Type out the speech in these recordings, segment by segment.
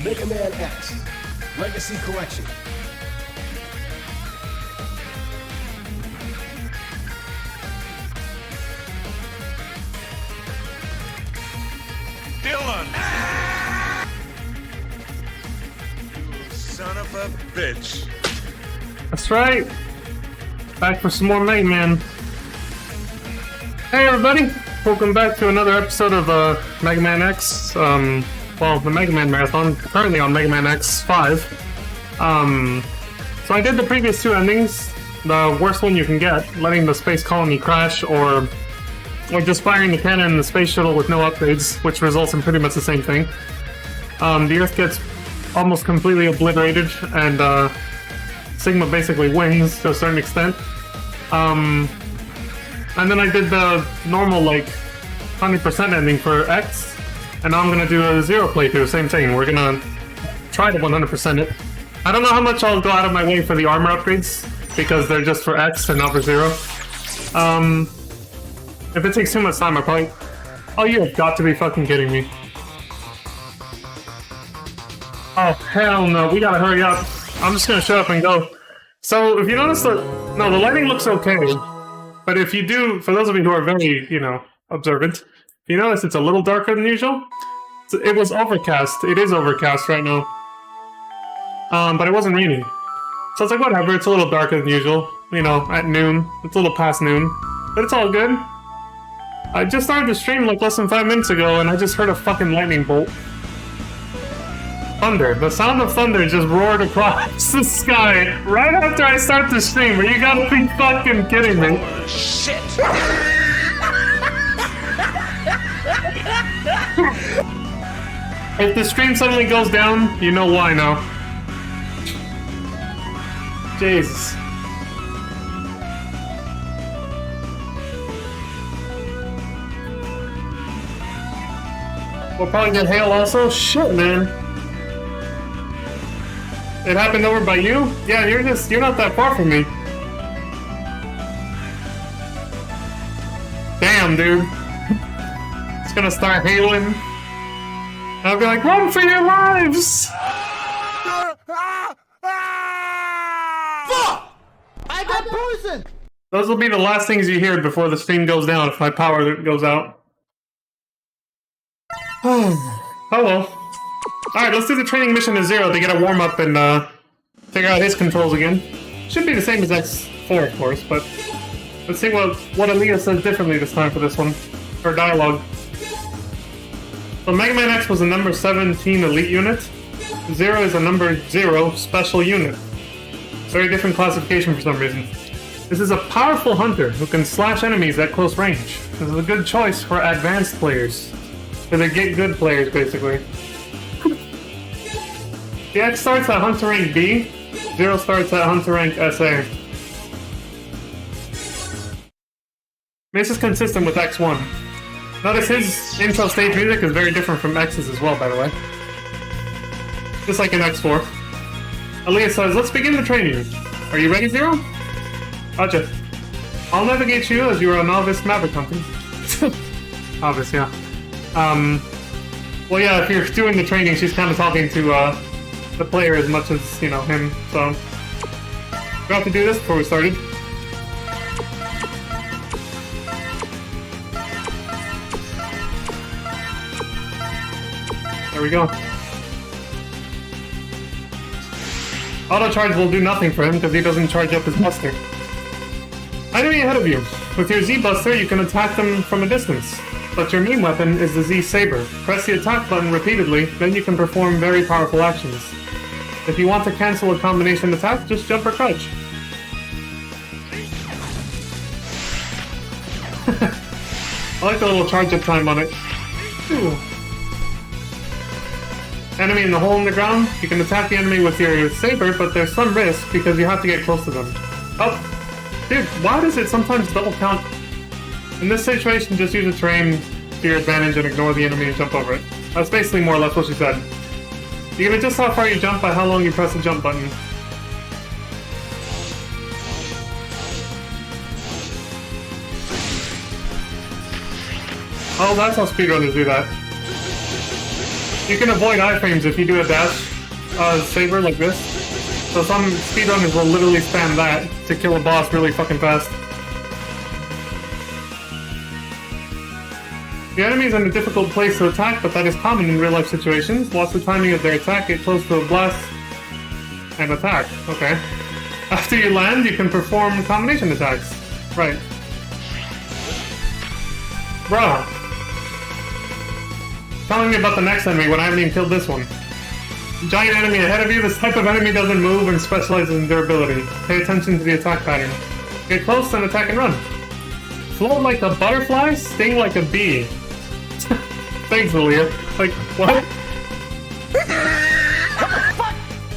Mega Man X Legacy Collection. Dylan! You son of a bitch. That's right. Back for some more Mega Man. Hey everybody, welcome back to another episode of Mega Man X. Well, the Mega Man Marathon, currently on Mega Man X5. So I did the previous two endings. The worst one you can get, letting the space colony crash, or just firing the cannon in the space shuttle with no upgrades, which results in pretty much the same thing. The Earth gets almost completely obliterated, and Sigma basically wins to a certain extent. And then I did the normal, 100% ending for X, and now I'm gonna do a zero playthrough, same thing. We're gonna try to 100% it. I don't know how much I'll go out of my way for the armor upgrades, because they're just for X and not for Zero. If it takes too much time, I'll probably... Oh, you have got to be fucking kidding me. Oh, hell no, we gotta hurry up. I'm just gonna shut up and go. So, if you notice the lighting looks okay. But if you do, for those of you who are very, observant, if you notice it's a little darker than usual. It was overcast. It is overcast right now. But it wasn't raining. So it's like, whatever, it's a little darker than usual. At noon. It's a little past noon. But it's all good. I just started the stream less than 5 minutes ago, and I just heard a fucking lightning bolt. Thunder. The sound of thunder just roared across the sky right after I start the stream. You gotta be fucking kidding me. Shit! If the stream suddenly goes down, you know why now. Jesus. We'll probably get hail also? Shit, man. It happened over by you? Yeah, you're not that far from me. Damn, dude. It's gonna start hailing. And I'll be like, run for your lives! Fuck! I got poisoned! Those will be the last things you hear before the stream goes down if my power goes out. Oh well. Alright, let's do the training mission to Zero to get a warm-up and figure out his controls again. Should be the same as X4, of course, but let's see what Aaliyah says differently this time for this one. For dialogue. So Mega Man X was a number 17 elite unit. Zero is a number 0 special unit. Very different classification for some reason. This is a powerful hunter who can slash enemies at close range. This is a good choice for advanced players. For the get good players, basically. The X starts at Hunter Rank B, Zero starts at Hunter Rank SA. This is consistent with X1. Notice his intro stage music is very different from X's as well, by the way. Just like in X4. Aaliyah says, let's begin the training. Are you ready, Zero? Roger. I'll navigate you as you are a novice Maverick hunter. Novice, yeah. Well, yeah, if you're doing the training, she's kind of talking to, the player as much as, him, so... We have to do this before we started. There we go. Auto charge will do nothing for him because he doesn't charge up his buster. Enemy ahead of you. With your Z-Buster, you can attack them from a distance. But your main weapon is the Z-Saber. Press the attack button repeatedly, then you can perform very powerful actions. If you want to cancel a combination attack, just jump or crouch. I like the little charge up time on it. Ooh. Enemy in the hole in the ground. You can attack the enemy with your saber, but there's some risk because you have to get close to them. Oh, dude, why does it sometimes double count? In this situation, just use the terrain to your advantage and ignore the enemy and jump over it. That's basically more or less what she said. You can adjust how far you jump by how long you press the jump button. Oh, that's how speedrunners do that. You can avoid iframes if you do a dash saber like this. So some speedrunners will literally spam that to kill a boss really fucking fast. The enemy is in a difficult place to attack, but that is common in real life situations. Watch the timing of their attack, get close to a blast, and attack. Okay. After you land, you can perform combination attacks. Right. Bruh. Telling me about the next enemy when I haven't even killed this one. Giant enemy ahead of you. This type of enemy doesn't move and specializes in durability. Pay attention to the attack pattern. Get close and attack and run. Float like a butterfly, sting like a bee. Thanks, Aaliyah. Like, what?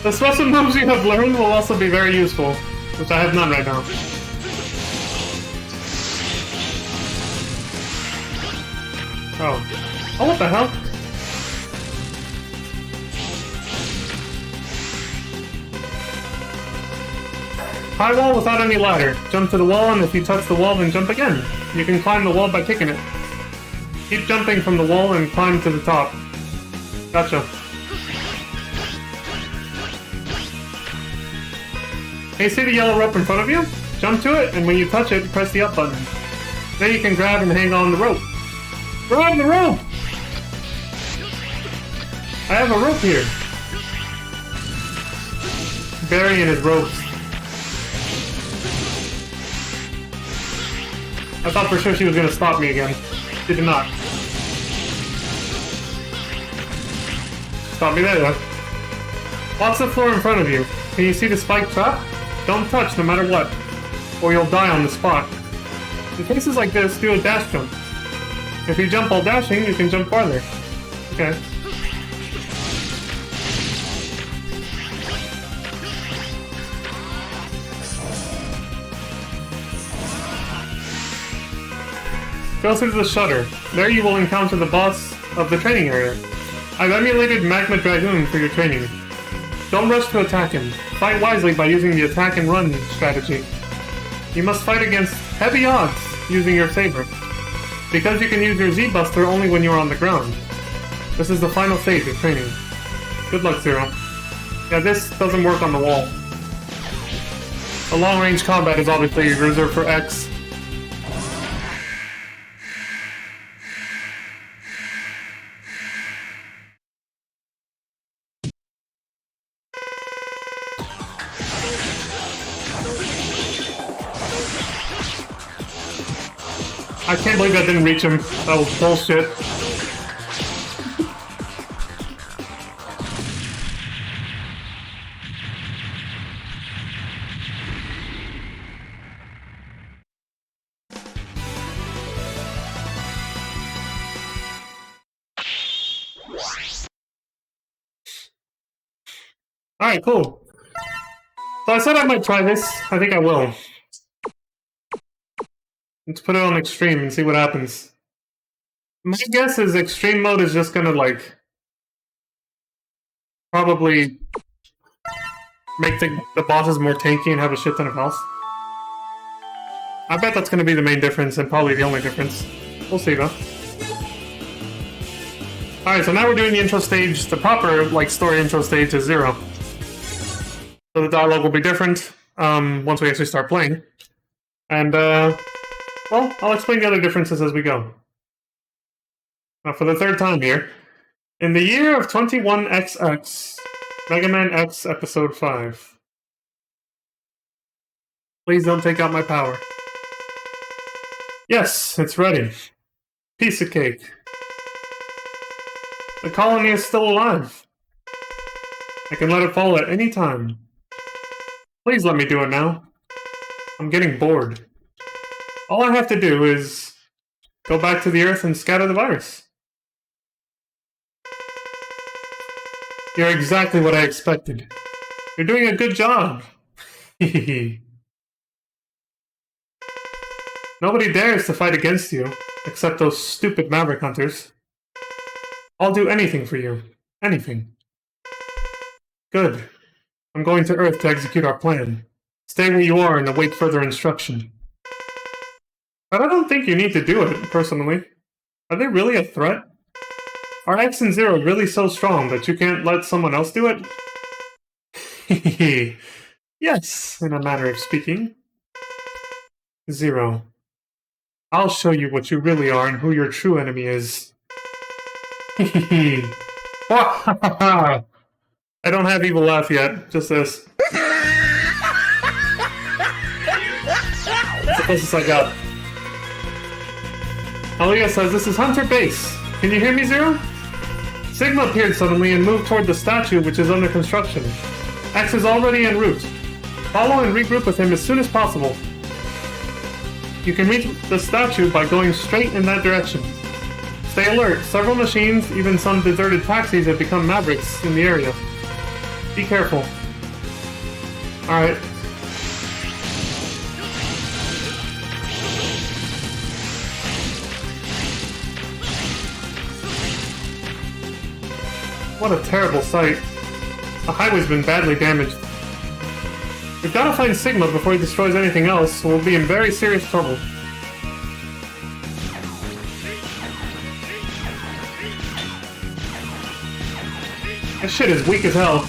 The special moves you have learned will also be very useful, which I have none right now. Oh. Oh, what the hell? High wall without any ladder. Jump to the wall, and if you touch the wall, then jump again. You can climb the wall by kicking it. Keep jumping from the wall and climb to the top. Gotcha. Can you see the yellow rope in front of you? Jump to it, and when you touch it, press the up button. Then you can grab and hang on the rope. Grab the rope! I have a rope here. Burying his ropes. I thought for sure she was gonna stop me again. She did not. Stop me there, though. Watch the floor in front of you. Can you see the spike trap? Don't touch no matter what, or you'll die on the spot. In cases like this, do a dash jump. If you jump while dashing, you can jump farther. Okay. Go through the shutter. There you will encounter the boss of the training area. I've emulated Magma Dragoon for your training. Don't rush to attack him. Fight wisely by using the attack and run strategy. You must fight against heavy odds using your saber, because you can use your Z-Buster only when you're on the ground. This is the final stage of training. Good luck, Zero. Yeah, this doesn't work on the wall. The long-range combat is obviously reserved for X. I can't believe that didn't reach him. That was bullshit. Alright, cool. So I said I might try this. I think I will. Let's put it on extreme and see what happens. My guess is extreme mode is just gonna, like, probably make the bosses more tanky and have a shit ton of health. I bet that's gonna be the main difference and probably the only difference. We'll see, though. Alright, so now we're doing the intro stage. The proper, like, story intro stage is 0. So the dialogue will be different once we actually start playing. And, well, I'll explain the other differences as we go. Now, for the third time here. In the year of 21XX, Mega Man X Episode 5. Please don't take out my power. Yes, it's ready. Piece of cake. The colony is still alive. I can let it fall at any time. Please let me do it now. I'm getting bored. All I have to do is go back to the Earth and scatter the virus. You're exactly what I expected. You're doing a good job. Nobody dares to fight against you, except those stupid Maverick Hunters. I'll do anything for you. Anything. Good. I'm going to Earth to execute our plan. Stay where you are and await further instruction. But I don't think you need to do it, personally. Are they really a threat? Are X and Zero really so strong that you can't let someone else do it? Yes, in a manner of speaking. Zero. I'll show you what you really are and who your true enemy is. I don't have evil laugh yet, just this. That's the closest I got. Aaliyah says, this is Hunter Base. Can you hear me, Zero? Sigma appeared suddenly and moved toward the statue, which is under construction. X is already en route. Follow and regroup with him as soon as possible. You can reach the statue by going straight in that direction. Stay alert. Several machines, even some deserted taxis, have become Mavericks in the area. Be careful. Alright. What a terrible sight. The highway's been badly damaged. We've got to find Sigma before he destroys anything else, or we'll be in very serious trouble. That shit is weak as hell.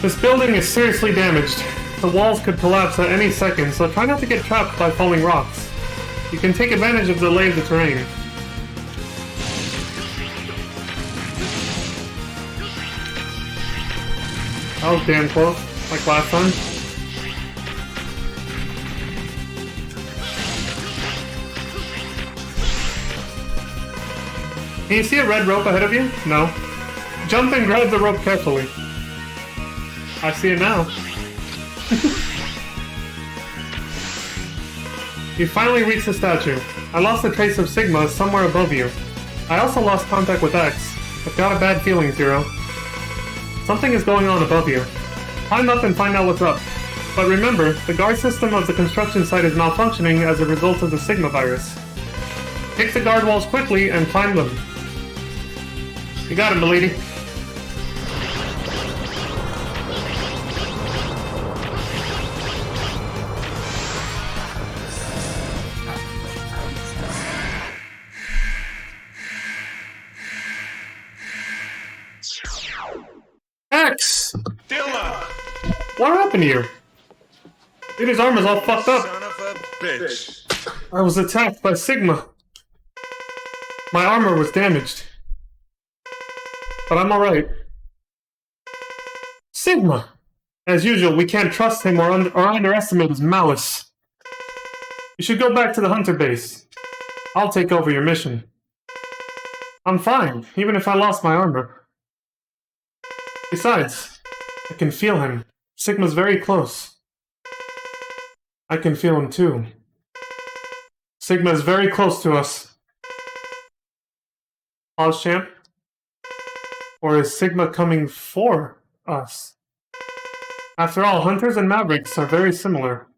This building is seriously damaged. The walls could collapse at any second, so try not to get trapped by falling rocks. You can take advantage of the lay of the terrain. Oh, damn close, like last time. Can you see a red rope ahead of you? No. Jump and grab the rope carefully. I see it now. You finally reached the statue. I lost a trace of Sigma somewhere above you. I also lost contact with X. I've got a bad feeling, Zero. Something is going on above you. Climb up and find out what's up. But remember, the guard system of the construction site is malfunctioning as a result of the Sigma virus. Kick the guard walls quickly and climb them. You got it, milady. X! Dilla! What happened to you? Dude, his arm is all fucked up. Son of a bitch. I was attacked by Sigma. My armor was damaged. But I'm alright. Sigma! As usual, we can't trust him or underestimate his malice. You should go back to the Hunter base. I'll take over your mission. I'm fine, even if I lost my armor. Besides, I can feel him. Sigma's very close. I can feel him too. Sigma is very close to us. Pause, champ? Or is Sigma coming for us? After all, Hunters and Mavericks are very similar.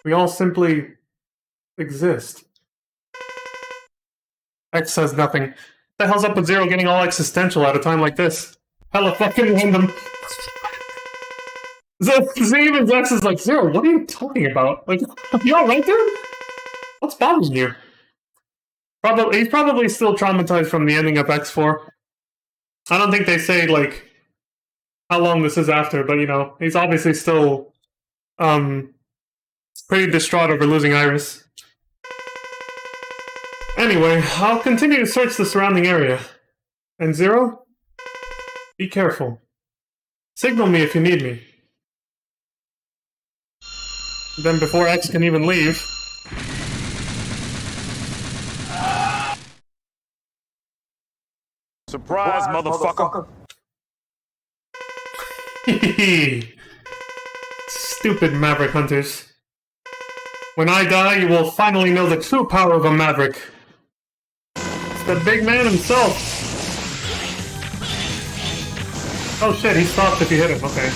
We all simply exist. X says nothing. What the hell's up with Zero getting all existential at a time like this? Hella fucking random. Even X is like, Zero, what are you talking about? Like, you alright, dude? What's bothering you? He's probably still traumatized from the ending of X4. I don't think they say, like, how long this is after, but, you know, he's obviously still, pretty distraught over losing Iris. Anyway, I'll continue to search the surrounding area. And Zero? Be careful. Signal me if you need me. Then before X can even leave... Surprise, motherfucker. Stupid Maverick Hunters. When I die, you will finally know the true power of a Maverick. It's the big man himself. Oh shit, he stopped if you hit him, okay.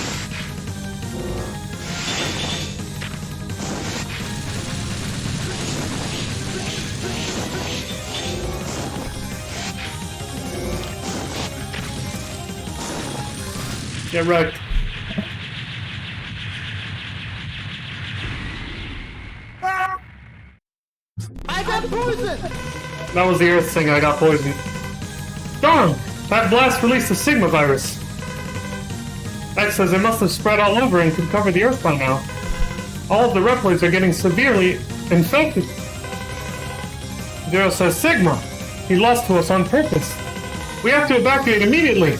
Get wrecked. I got poisoned! That was the Earth thing, I got poisoned. Darn! That blast released the Sigma virus. X says it must have spread all over and could cover the Earth by now. All of the Reploids are getting severely infected. Zero says, Sigma! He lost to us on purpose. We have to evacuate immediately!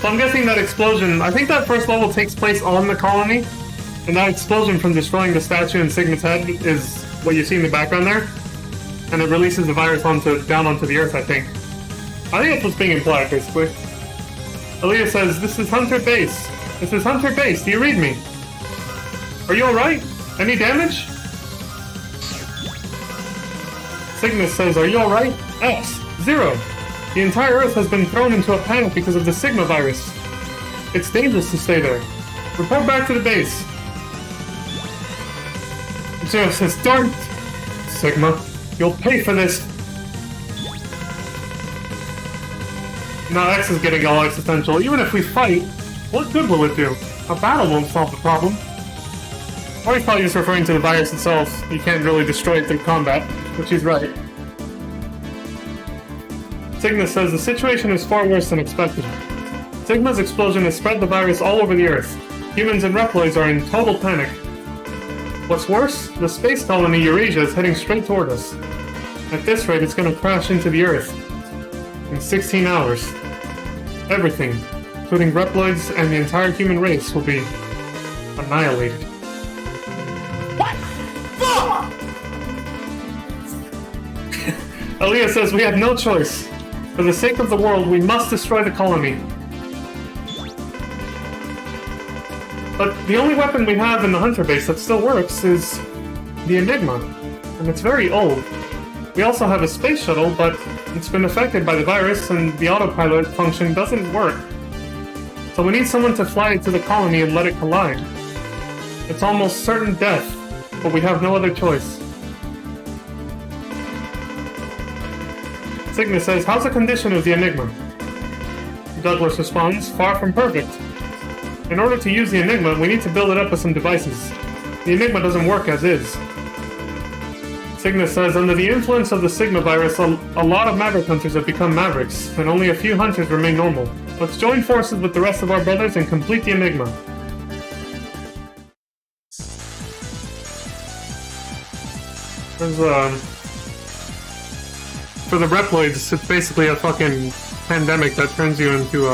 So I'm guessing that explosion, I think that first level takes place on the colony, and that explosion from destroying the statue in Sigma's head is what you see in the background there, and it releases the virus down onto the Earth, I think. I think that's what's being implied, basically. Aaliyah says, this is Hunter Base. This is Hunter Base, do you read me? Are you alright? Any damage? Cygnus says, are you alright? X, 0. The entire Earth has been thrown into a panic because of the Sigma virus. It's dangerous to stay there. Report back to the base. Zero says, darn Sigma, you'll pay for this. Now X is getting all existential. Even if we fight, what good will it do? A battle won't solve the problem. Or he's probably just referring to the virus itself. You can't really destroy it through combat, which he's right. Cygnus says the situation is far worse than expected. Sigma's explosion has spread the virus all over the Earth. Humans and Reploids are in total panic. What's worse, the space colony Eurasia is heading straight toward us. At this rate, it's going to crash into the Earth. In 16 hours. Everything, including Reploids and the entire human race, will be annihilated. What? Fuck! Aaliyah says we have no choice. For the sake of the world, we must destroy the colony. But the only weapon we have in the Hunter base that still works is the Enigma, and it's very old. We also have a space shuttle, but it's been affected by the virus and the autopilot function doesn't work. So we need someone to fly it to the colony and let it collide. It's almost certain death, but we have no other choice. Cygnus says, how's the condition of the Enigma? Douglas responds, far from perfect. In order to use the Enigma, we need to build it up with some devices. The Enigma doesn't work as is. Cygnus says, under the influence of the Sigma virus, a lot of Maverick hunters have become Mavericks, and only a few hunters remain normal. Let's join forces with the rest of our brothers and complete the Enigma. There's, for the Reploids, it's basically a fucking pandemic that turns you into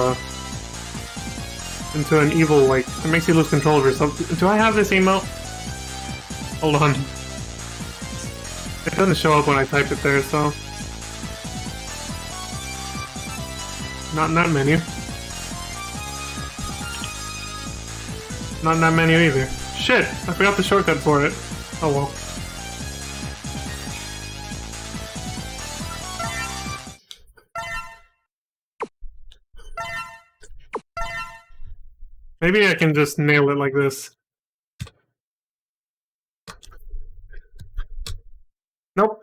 an evil, like, it makes you lose control of yourself. Do I have this email? Hold on. It doesn't show up when I type it there, so... Not in that menu. Not in that menu either. Shit! I forgot the shortcut for it. Oh well. Maybe I can just nail it like this. Nope.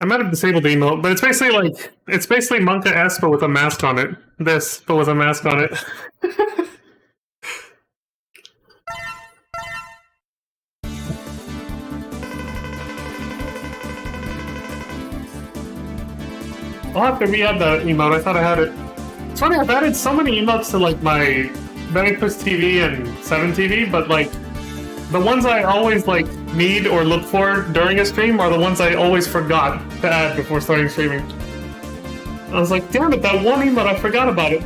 I might have disabled the emote, but it's basically Monka S but with a mask on it. This, but with a mask on it. I'll have to re-add that emote, I thought I had it. It's funny, I've added so many emotes to like my Vanquist TV and 7TV, but like the ones I always like need or look for during a stream are the ones I always forgot to add before starting streaming. I was like, damn it, that one emote, I forgot about it.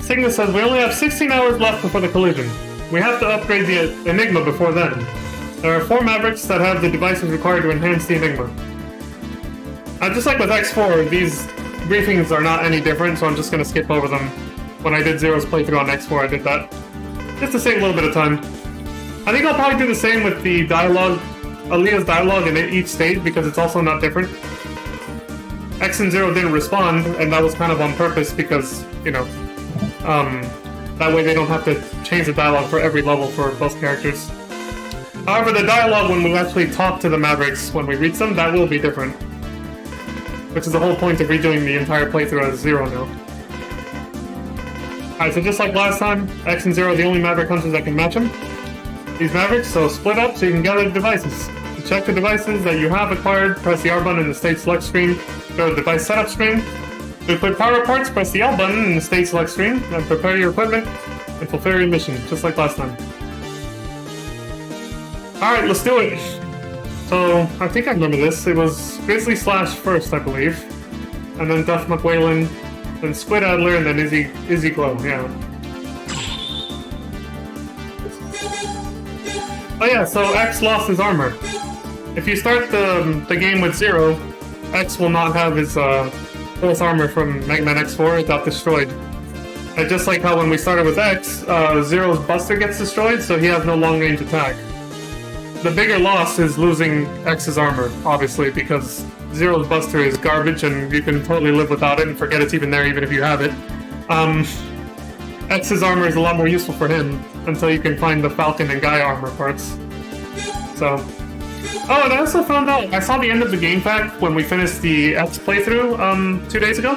Cygnus says we only have 16 hours left before the collision. We have to upgrade the Enigma before then. There are 4 Mavericks that have the devices required to enhance the Enigma. Just like with X4, these briefings are not any different, so I'm just going to skip over them. When I did Zero's playthrough on X4, I did that. Just to save a little bit of time. I think I'll probably do the same with the dialogue, Aaliyah's dialogue in each state, because it's also not different. X and Zero didn't respond, and that was kind of on purpose because, you know, that way they don't have to change the dialogue for every level for both characters. However, the dialogue when we actually talk to the Mavericks when we reach them, that will be different. which is the whole point of redoing the entire playthrough as Zero now. Alright, so just like last time, X and Zero are the only Maverick hunters that can match them. These Mavericks, so split up so you can gather the devices. To check the devices that you have acquired, press the R button in the state select screen, go to the device setup screen. To equip power parts, press the L button in the state select screen, and prepare your equipment, and fulfill your mission, just like last time. Alright, let's do it! So, I think I remember this. It was Grizzly Slash first, I believe. And then Duff McWhalen, then Squid Adler, and then Izzy Glow, yeah. Oh yeah, so X lost his armor. If you start the game with Zero, X will not have his full armor from Mega Man X4, it got destroyed. And just like how when we started with X, Zero's Buster gets destroyed, so he has no long range attack. The bigger loss is losing X's armor, obviously, because Zero's Buster is garbage and you can totally live without it and forget it's even there even if you have it. X's armor is a lot more useful for him until you can find the Falcon and Guy armor parts. So... Oh, and I also found out, I saw the end of the game pack when we finished the X playthrough 2 days ago.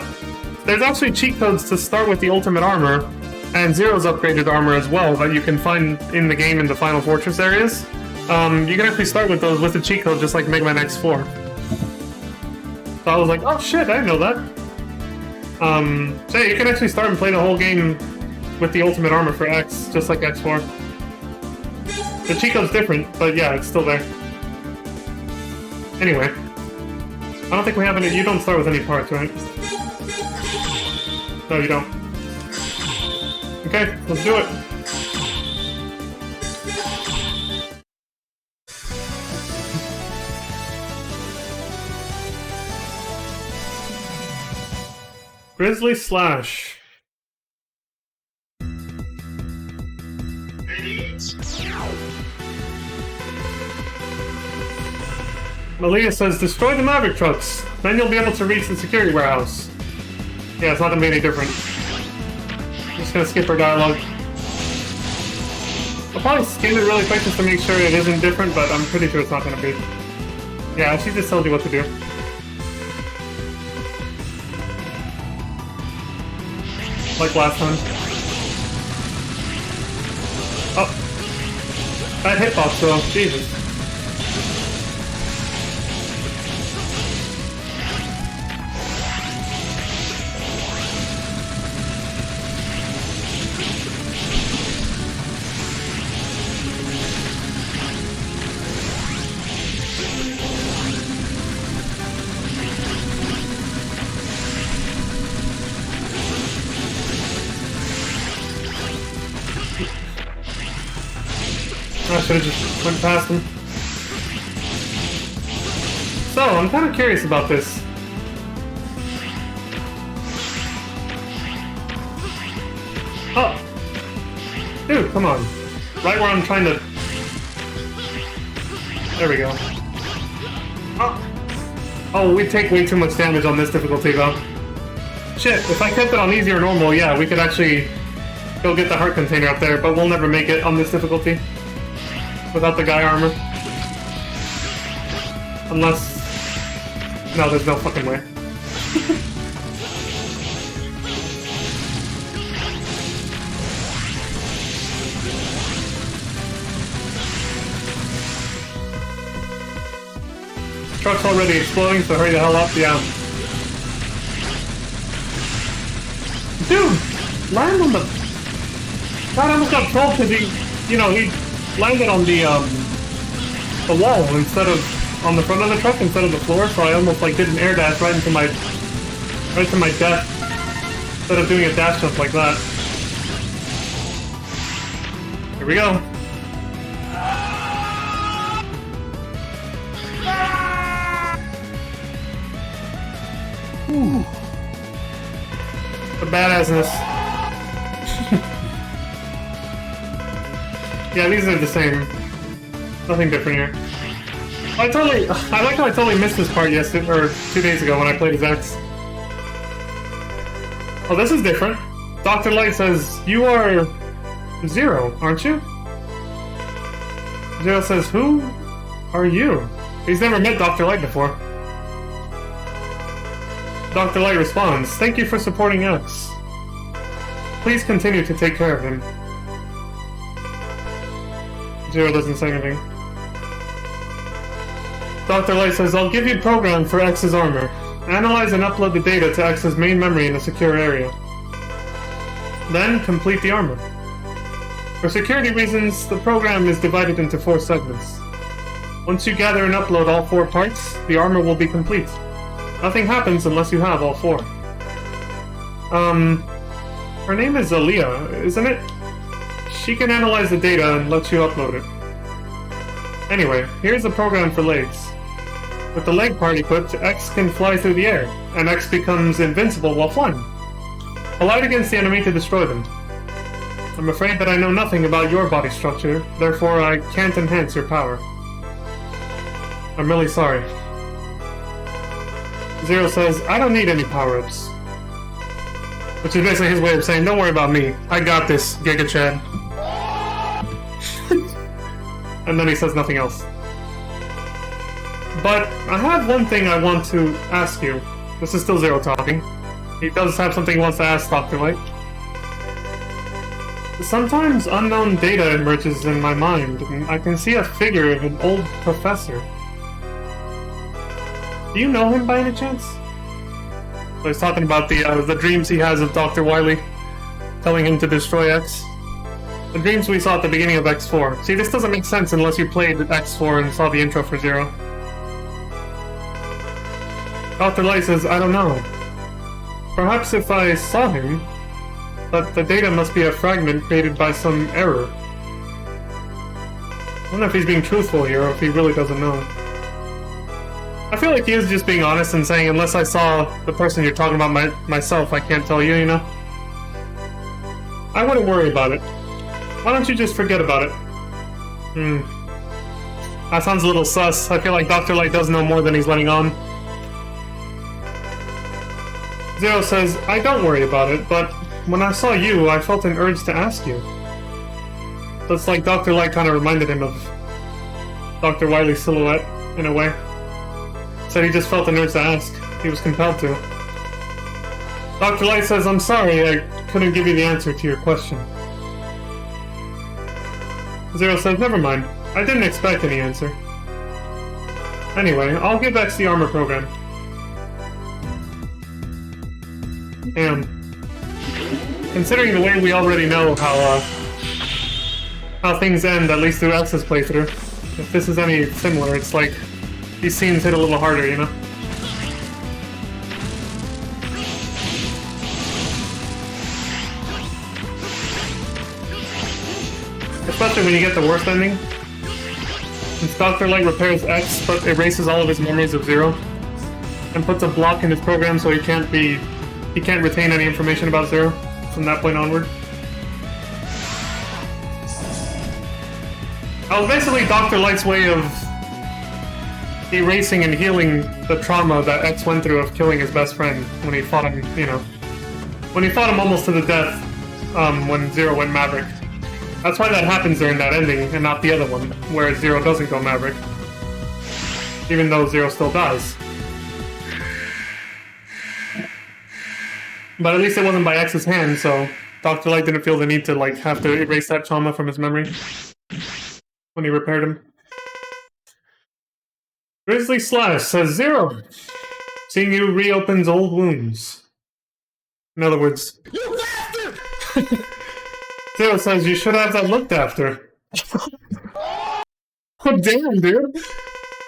There's actually cheat codes to start with the Ultimate Armor and Zero's upgraded armor as well that you can find in the game in the Final Fortress areas. You can actually start with those with the cheat code just like Mega Man X4. So I was like, oh shit, I didn't know that. So yeah, you can actually start and play the whole game with the Ultimate Armor for X, just like X4. The cheat code's different, but yeah, it's still there. Anyway. I don't think we have any... You don't start with any parts, right? No, you don't. Okay, let's do it. Grizzly Slash. Malia says, destroy the Maverick trucks. Then you'll be able to reach the security warehouse. Yeah, it's not gonna be any different. Just gonna skip her dialogue. I'll probably skim it really quick just to make sure it isn't different, but I'm pretty sure it's not gonna be. Yeah, she just tells you what to do. Like last time. Oh. Bad hitbox though, Jesus. I should have just went past him. So, I'm kind of curious about this. Oh! Dude, come on. Right where I'm trying to... There we go. Oh, we take way too much damage on this difficulty, though. Shit, if I kept it on easy or normal, yeah, we could actually go get the heart container up there, but we'll never make it on this difficulty. Without the Guy armor. Unless... No, there's no fucking way. Truck's already exploding, so hurry the hell up, yeah. Dude! Land on the... God, I almost got trolled because he... You know, he... landed on the wall instead of on the front of the truck instead of the floor, so I almost like did an air dash right to my death instead of doing a dash jump like that. Here we go. Ooh. The badassness. Yeah, these are the same. Nothing different here. I like how I totally missed this part yesterday, or 2 days ago when I played as X. Oh, this is different. Dr. Light says, you are... Zero, aren't you? Zero says, who are you? He's never met Dr. Light before. Dr. Light responds, "Thank you for supporting X. Please continue to take care of him." Zero doesn't say anything. Dr. Light says, "I'll give you program for X's armor. Analyze and upload the data to X's main memory in a secure area. Then complete the armor. For security reasons, the program is divided into 4 segments. Once you gather and upload all 4 parts, the armor will be complete. Nothing happens unless you have all 4. Her name is Aaliyah, isn't it? She can analyze the data and let you upload it. Anyway, here's the program for legs. With the leg part equipped, X can fly through the air, and X becomes invincible while flying. Collide against the enemy to destroy them. I'm afraid that I know nothing about your body structure, therefore I can't enhance your power. I'm really sorry." Zero says, "I don't need any power-ups." Which is basically his way of saying, "Don't worry about me. I got this, Giga Chad." And then he says nothing else. But I have one thing I want to ask you. This is still Zero talking. He does have something he wants to ask Dr. Light. Sometimes unknown data emerges in my mind, and I can see a figure of an old professor. Do you know him by any chance? So he's talking about the dreams he has of Dr. Wily, telling him to destroy X. The dreams we saw at the beginning of X4. See, this doesn't make sense unless you played X4 and saw the intro for Zero. Dr. Light says, "I don't know. Perhaps if I saw him, but the data must be a fragment created by some error. I don't know if he's being truthful here or if he really doesn't know." I feel like he is just being honest and saying, unless I saw the person you're talking about myself, I can't tell you, you know? I wouldn't worry about it. Why don't you just forget about it? That sounds a little sus. I feel like Dr. Light does know more than he's letting on. Zero says, "I don't worry about it, but when I saw you, I felt an urge to ask you." So it's like Dr. Light kind of reminded him of Dr. Wily's silhouette, in a way. Said he just felt an urge to ask. He was compelled to. Dr. Light says, "I'm sorry, I couldn't give you the answer to your question." Zero says, "Never mind. I didn't expect any answer. Anyway, I'll give X the armor program." And considering the way we already know how things end, at least through X's playthrough, if this is any similar, it's like these scenes hit a little harder, you know? Especially when you get the worst ending. Since Dr. Light repairs X but erases all of his memories of Zero, and puts a block in his program so he can't retain any information about Zero from that point onward. That was basically Dr. Light's way of erasing and healing the trauma that X went through of killing his best friend when he fought him, you know. When he fought him almost to the death, when Zero went Maverick. That's why that happens during that ending, and not the other one, where Zero doesn't go Maverick. Even though Zero still dies. But at least it wasn't by X's hand, so Dr. Light didn't feel the need to, like, have to erase that trauma from his memory when he repaired him. Grizzly Slash says, "Zero, seeing you reopens old wounds." In other words, You bastard! Zero says you should have that looked after. Oh damn, dude!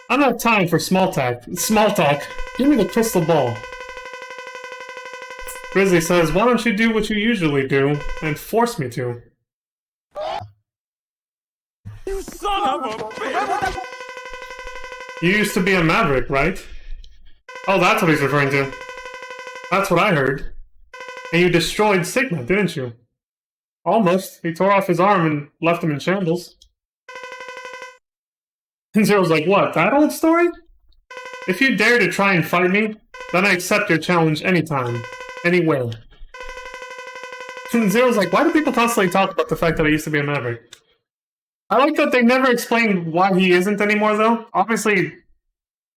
I don't have time for small talk. Give me the crystal ball. Grizzly says, "Why don't you do what you usually do and force me to?" You son of a bitch! You used to be a Maverick, right? Oh, that's what he's referring to. That's what I heard. And you destroyed Sigma, didn't you? Almost. He tore off his arm and left him in shambles. And Zero's like, "What, that old story? If you dare to try and fight me, then I accept your challenge anytime, anywhere." And Zero's like, "Why do people constantly talk about the fact that I used to be a Maverick?" I like that they never explained why he isn't anymore, though. Obviously,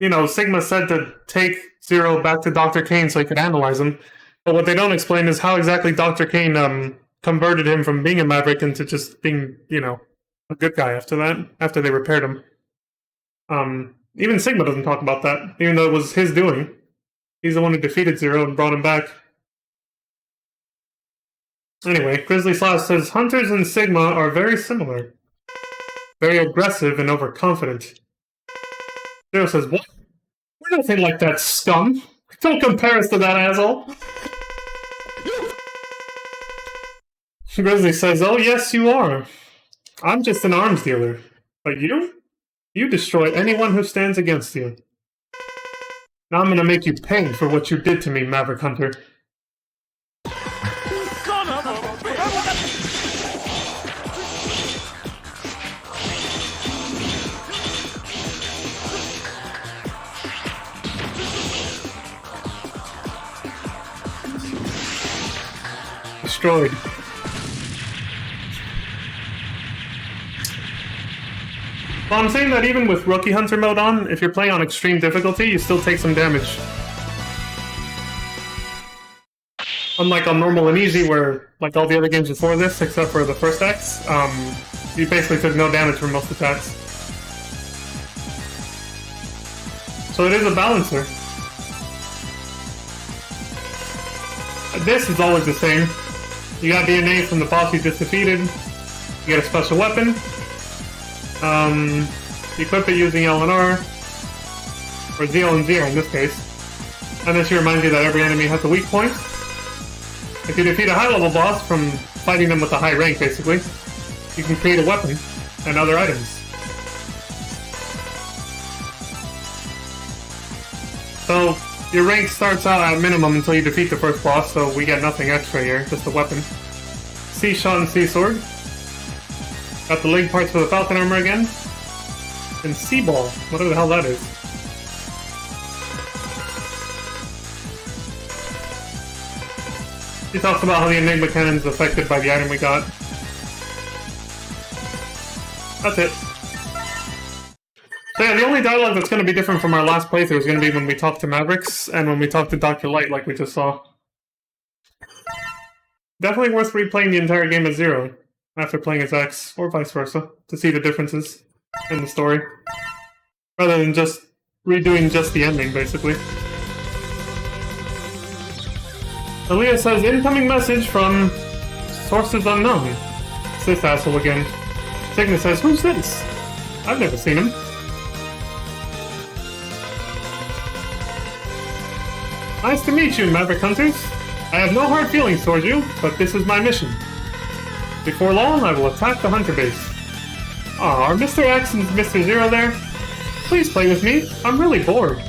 you know, Sigma said to take Zero back to Dr. Kane so he could analyze him. But what they don't explain is how exactly Dr. Kane converted him from being a Maverick into just being, you know, a good guy after that, after they repaired him. Even Sigma doesn't talk about that, even though it was his doing. He's the one who defeated Zero and brought him back. Anyway, Grizzly Slash says, Hunters and Sigma are very similar. Very aggressive and overconfident. Zero says, what? We're nothing like that scum. Don't compare us to that asshole. Grizzly says, oh yes you are. I'm just an arms dealer. But you? You destroy anyone who stands against you. Now I'm gonna make you pay for what you did to me, Maverick Hunter. Son of a bitch! Destroyed. Well, I'm saying that even with Rookie Hunter mode on, if you're playing on extreme difficulty, you still take some damage. Unlike on normal and easy, where, like all the other games before this, except for the first X, you basically took no damage from most attacks. So it is a balancer. This is always the same. You got DNA from the boss you just defeated. You get a special weapon. You equip it using L and R, or Z and Z in this case. And this reminds you that every enemy has a weak point. If you defeat a high-level boss from fighting them with a high rank, basically, you can create a weapon and other items. So, your rank starts out at minimum until you defeat the first boss, so we get nothing extra here, just a weapon. C-Shot and C-Sword. Got the leg parts for the Falcon armor again. And C-Ball, whatever the hell that is. He talks about how the Enigma Cannon is affected by the item we got. That's it. So yeah, the only dialogue that's going to be different from our last playthrough is going to be when we talk to Mavericks and when we talk to Dr. Light like we just saw. Definitely worth replaying the entire game as Zero after playing as X, or vice versa, to see the differences in the story. Rather than just redoing just the ending, basically. Aaliyah says, incoming message from sources unknown. It's this asshole again. Sigma says, who's this? I've never seen him. Nice to meet you, Maverick Hunters. I have no hard feelings towards you, but this is my mission. Before long, I will attack the Hunter base. Aw, are Mr. X and Mr. Zero there? Please play with me. I'm really bored.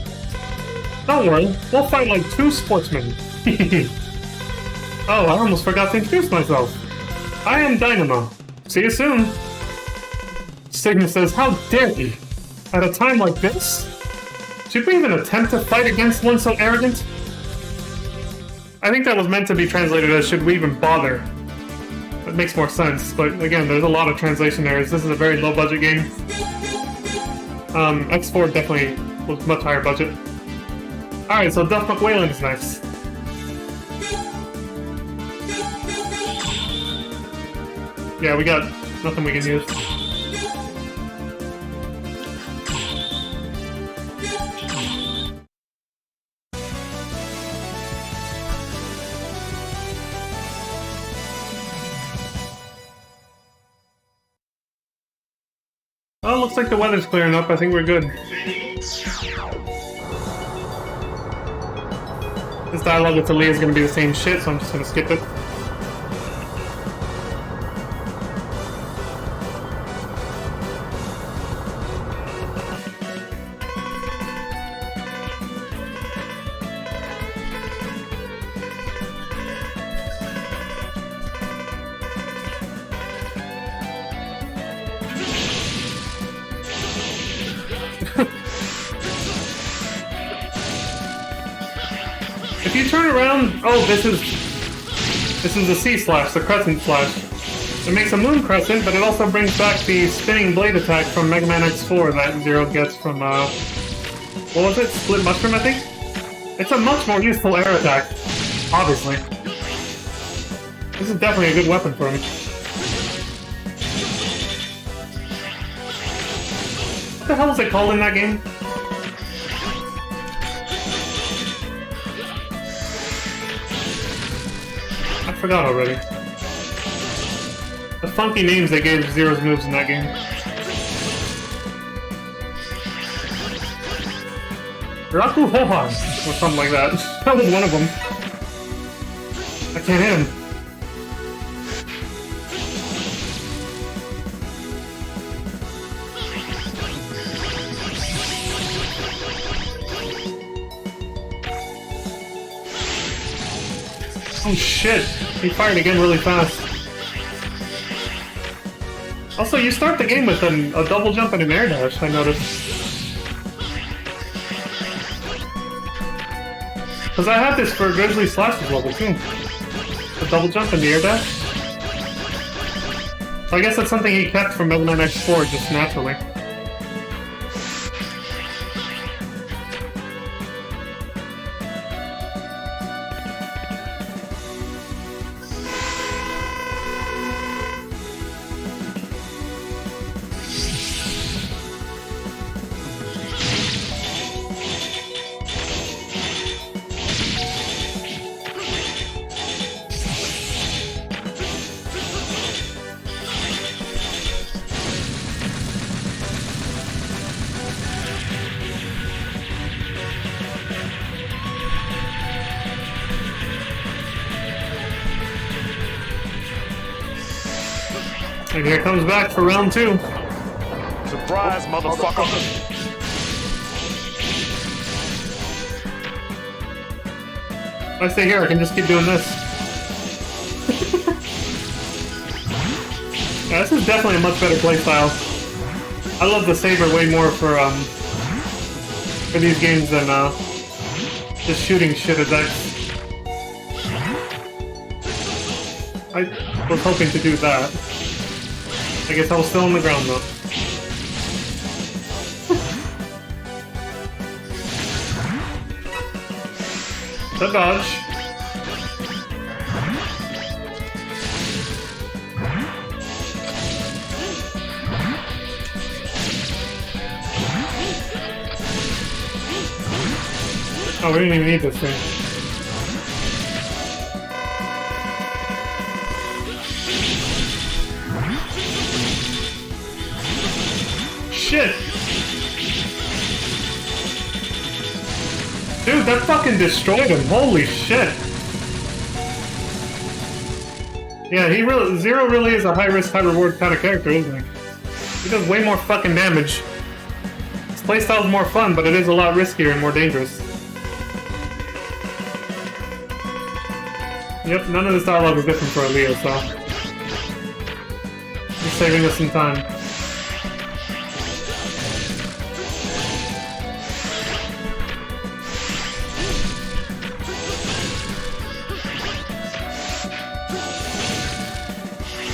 Don't worry, we'll fight like two sportsmen. Oh, I almost forgot to introduce myself. I am Dynamo. See you soon. Sigma says, how dare you? At a time like this? Should we even attempt to fight against one so arrogant? I think that was meant to be translated as, should we even bother? That makes more sense, but again, there's a lot of translation errors. This is a very low-budget game. X4 definitely was much higher budget. Alright, so Duff McWhalen is next. Yeah, we got nothing we can use. Well, looks like the weather's clearing up. I think we're good. This dialogue with Aaliyah is going to be the same shit, so I'm just going to skip it. If you turn around, oh, this is the C slash, the crescent slash. It makes a moon crescent, but it also brings back the spinning blade attack from Mega Man X4 that Zero gets from What was it? Split Mushroom, I think? It's a much more useful air attack, obviously. This is definitely a good weapon for him. What the hell is it called in that game? I forgot already. The funky names they gave Zero's moves in that game. Raku Hohan, or something like that. That was one of them. I can't hit him. Oh shit! He fired again really fast. Also, you start the game with a double jump and an air dash, I noticed. Because I had this for Grizzly Slash's level too. The double jump and the air dash. So I guess that's something he kept from Mega Man X4 just naturally. And here comes back for round 2. Surprise, motherfucker. If I stay here, I can just keep doing this. Yeah, this is definitely a much better playstyle. I love the Saber way more for these games than just shooting shit attacks. I was hoping to do that. I guess I was still on the ground though. The dodge. Oh, we didn't even need this thing. Shit! Dude, that fucking destroyed him. Holy shit! Yeah, Zero really is a high-risk, high-reward kind of character, isn't he? He does way more fucking damage. His playstyle's more fun, but it is a lot riskier and more dangerous. Yep, none of this dialogue is different for Leo, so... Just saving us some time.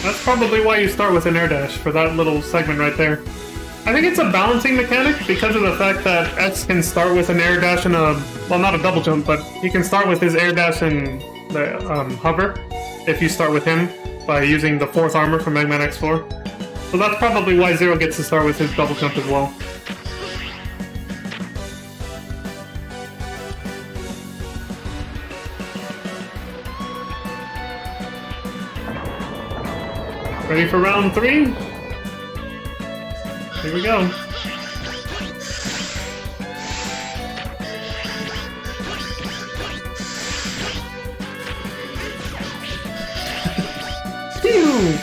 That's probably why you start with an air dash, for that little segment right there. I think it's a balancing mechanic because of the fact that X can start with an air dash and a... Well, not a double jump, but he can start with his air dash and the hover, if you start with him, by using the 4th armor from Mega Man X4. So that's probably why Zero gets to start with his double jump as well. Ready for round 3? Here we go. Phew!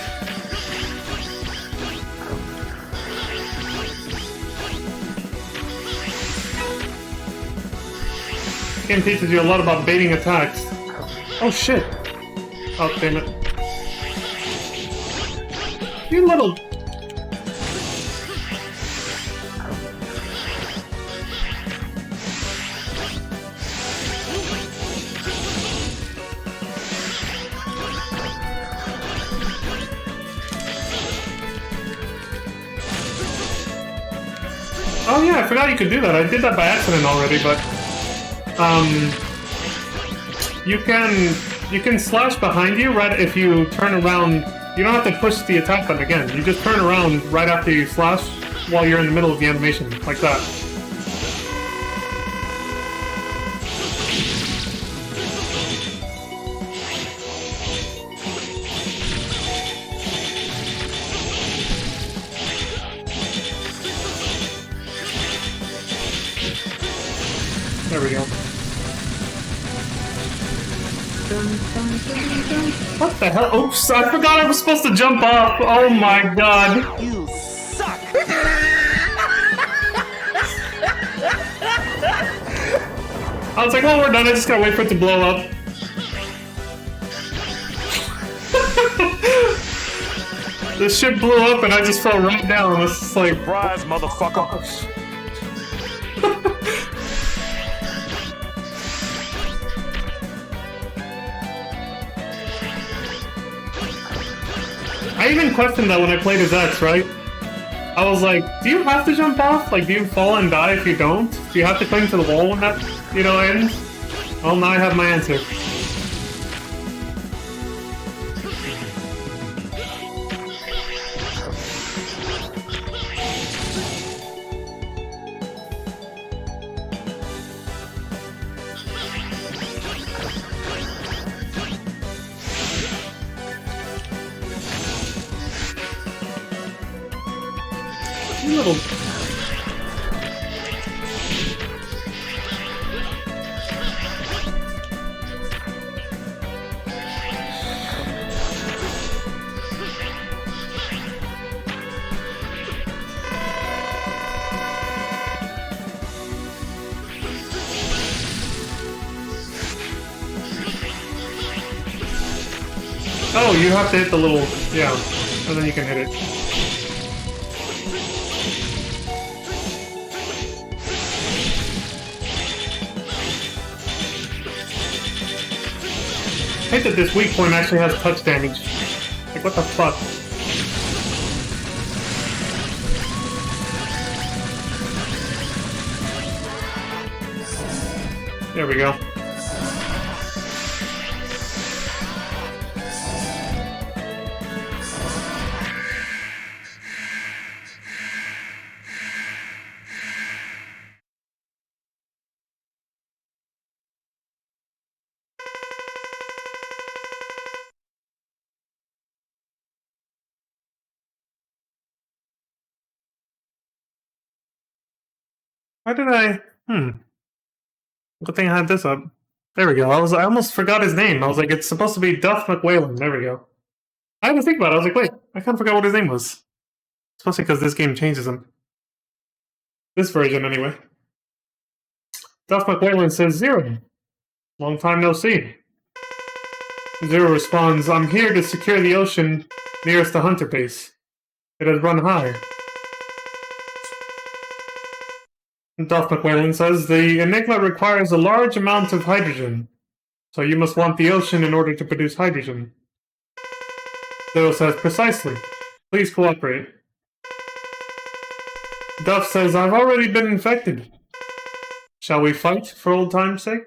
This game teaches you a lot about baiting attacks. Oh shit! Oh damn it. You little... Oh yeah, I forgot you could do that. I did that by accident already, but you can slash behind you right if you turn around. You don't have to push the attack button again. You just turn around right after you slash while you're in the middle of the animation, like that. There we go. What the hell? Oops, I forgot I was supposed to jump off. Oh my god. You suck! I was like, well, we're done. I just gotta wait for it to blow up. The ship blew up and I just fell right down. It's just like, Surprise, motherfucker! I even questioned that when I played as X, right? I was like, do you have to jump off? Like, do you fall and die if you don't? Do you have to cling to the wall when that, ends? Well, now I have my answer. You little... Oh, you have to hit the little... yeah, and then you can hit it. I hate that this weak point actually has touch damage. Like, what the fuck? There we go. Why did I... Good thing I had this up. There we go. I almost forgot his name. I was like, it's supposed to be Duff McWhalen. There we go. I had to think about it. I was like, wait, I kind of forgot what his name was. Especially because this game changes him. This version, anyway. Duff McWhalen says, Zero. Long time no see. Zero responds, I'm here to secure the ocean nearest the Hunter base. It has run high. Duff McWhalen says, the Enigma requires a large amount of hydrogen, so you must want the ocean in order to produce hydrogen. Zero says, precisely. Please cooperate. Duff says, I've already been infected. Shall we fight, for old time's sake?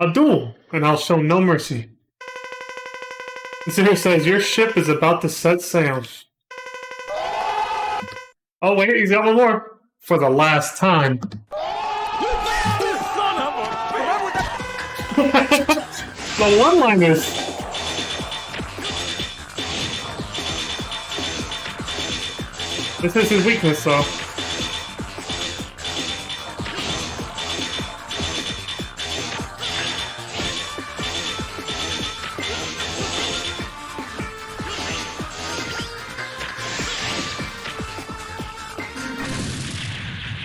A duel, and I'll show no mercy. Zero says, your ship is about to set sail. Oh wait, he's got one more. For the last time. Son of a... The one-liners. This is his weakness, though.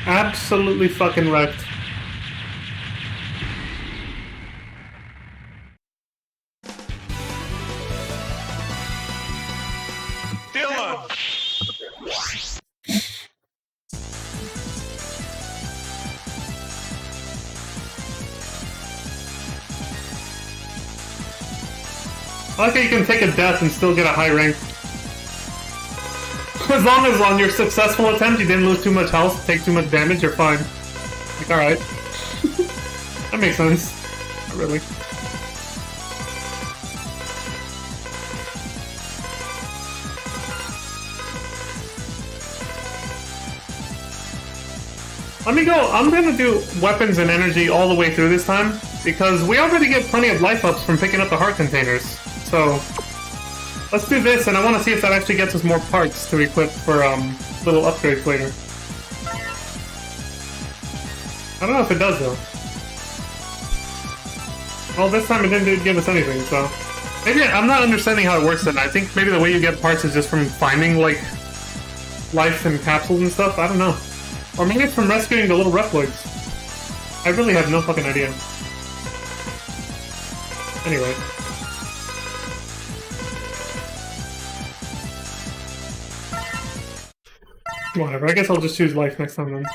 Absolutely fucking wrecked. Dylan! I like how you can take a death and still get a high rank. As long as on your successful attempt you didn't lose too much health, take too much damage, you're fine. Like, alright. That makes sense. Not really. Let me go. I'm gonna do weapons and energy all the way through this time, because we already get plenty of life ups from picking up the heart containers. So, let's do this, and I want to see if that actually gets us more parts to equip for little upgrades later. I don't know if it does, though. Well, this time it didn't give us anything, so... Maybe I'm not understanding how it works then. I think maybe the way you get parts is just from finding, like, life and capsules and stuff. I don't know. Or maybe it's from rescuing the little Reploids. I really have no fucking idea. Anyway. Whatever, I guess I'll just choose life next time then.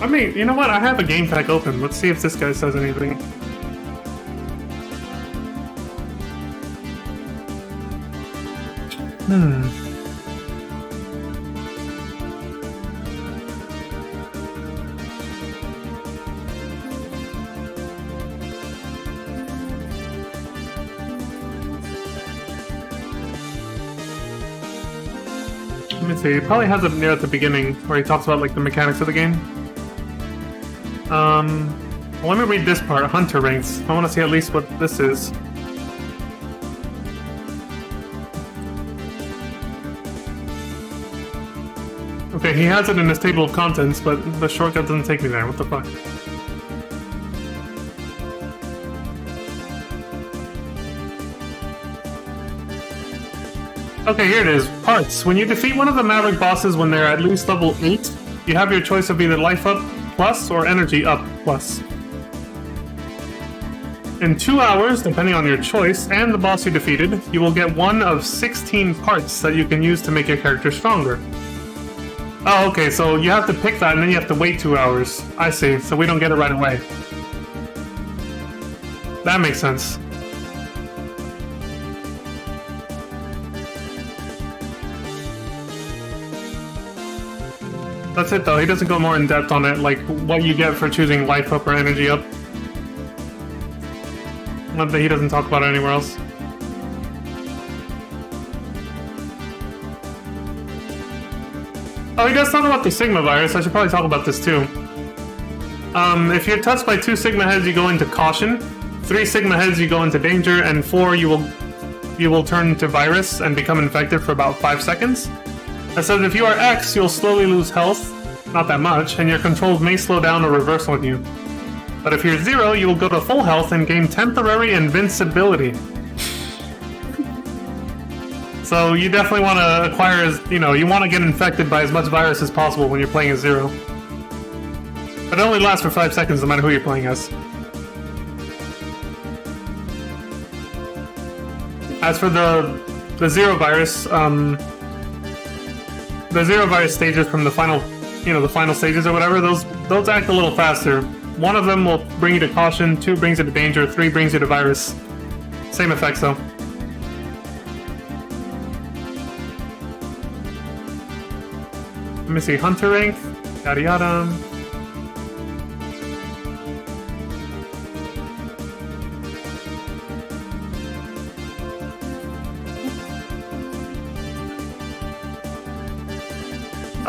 I mean, you know what? I have a game pack open. Let's see if this guy says anything. Let me see. He probably has it near at the beginning where he talks about like the mechanics of the game. Well, let me read this part. Hunter ranks. I want to see at least what this is. Okay, he has it in his table of contents, but the shortcut doesn't take me there. What the fuck? Okay, here it is. Parts. When you defeat one of the Maverick bosses when they're at least level 8, you have your choice of either life up plus or energy up plus. In 2 hours, depending on your choice and the boss you defeated, you will get one of 16 parts that you can use to make your character stronger. Oh, okay, so you have to pick that and then you have to wait 2 hours. I see, so we don't get it right away. That makes sense. That's it though, he doesn't go more in depth on it, like what you get for choosing life up or energy up. Not that he doesn't talk about it anywhere else. Oh, he does talk about the Sigma virus. I should probably talk about this too. If you're touched by 2 Sigma heads, you go into caution. 3 Sigma heads, you go into danger, and 4, you will turn to virus and become infected for about 5 seconds. It says if you are X, you'll slowly lose health, not that much, and your controls may slow down or reverse on you. But if you're 0, you will go to full health and gain temporary invincibility. So you definitely want to acquire, you want to get infected by as much virus as possible when you're playing as 0. But it only lasts for 5 seconds no matter who you're playing as. As for the 0 virus, the 0 virus stages from the final, the final stages or whatever, those act a little faster. 1 of them will bring you to caution, 2 brings you to danger, 3 brings you to virus. Same effects though. Let me see, Hunter rank, yada yada.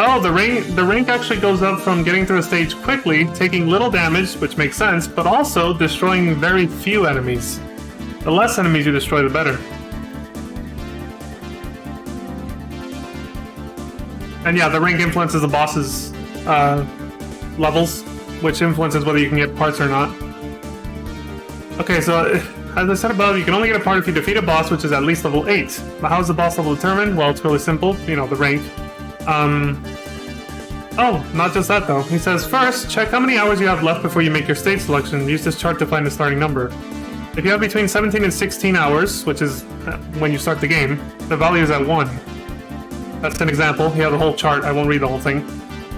Oh, the rank actually goes up from getting through a stage quickly, taking little damage, which makes sense, but also destroying very few enemies. The less enemies you destroy, the better. And yeah, the rank influences the boss's levels, which influences whether you can get parts or not. Okay, so as I said above, you can only get a part if you defeat a boss which is at least level 8. But how is the boss level determined? Well, it's really simple, the rank. Oh, not just that though. He says, first, check how many hours you have left before you make your stage selection. Use this chart to find the starting number. If you have between 17 and 16 hours, which is when you start the game, the value is at 1. That's an example. You have the whole chart. I won't read the whole thing.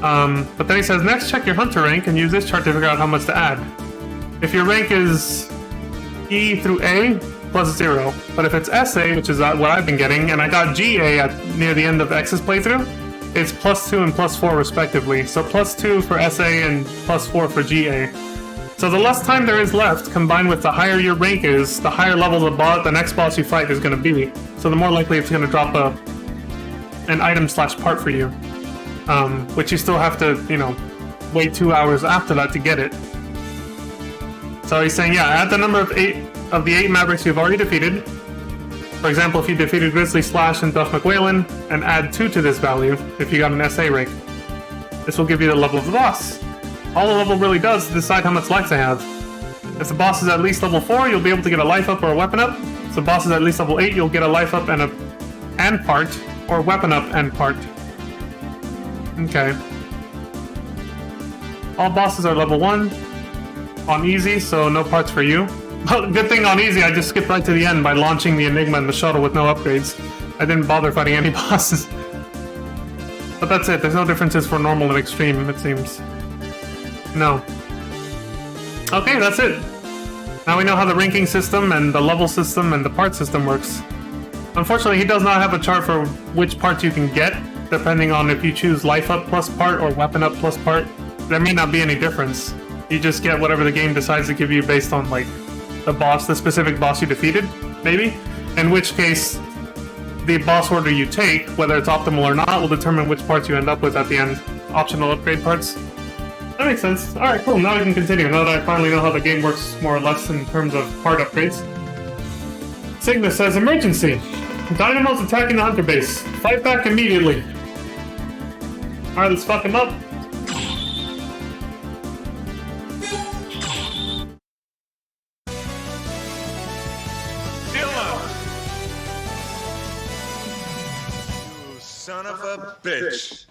But then he says, next check your hunter rank and use this chart to figure out how much to add. If your rank is E through A, plus 0. But if it's SA, which is what I've been getting, and I got GA near the end of X's playthrough, it's plus 2 and plus 4 respectively. So plus 2 for SA and plus 4 for GA. So the less time there is left, combined with the higher your rank is, the higher level the next boss you fight is going to be. So the more likely it's going to drop an item/part for you. Which you still have to, wait 2 hours after that to get it. So he's saying, yeah, add the number of the 8 Mavericks you've already defeated. For example, if you defeated Grizzly Slash and Duff McWhalen, and add 2 to this value if you got an SA rank. This will give you the level of the boss. All the level really does is decide how much life they have. If the boss is at least level 4, you'll be able to get a life up or a weapon up. If the boss is at least level 8, you'll get a life up and part, or a weapon up and part. Okay. All bosses are level 1 on easy, so no parts for you. Good thing on easy, I just skipped right to the end by launching the Enigma and the shuttle with no upgrades. I didn't bother fighting any bosses. But that's it, there's no differences for normal and extreme, it seems. No. Okay, that's it. Now we know how the ranking system and the level system and the part system works. Unfortunately, he does not have a chart for which parts you can get, depending on if you choose life up plus part or weapon up plus part. There may not be any difference. You just get whatever the game decides to give you based on, like, the specific boss you defeated, maybe? In which case, the boss order you take, whether it's optimal or not, will determine which parts you end up with at the end. Optional upgrade parts. That makes sense. Alright, cool, now we can continue, now that I finally know how the game works more or less in terms of part upgrades. Cygnus says, emergency! Dynamo's attacking the hunter base. Fight back immediately. Alright, let's fuck him up. You son of a bitch.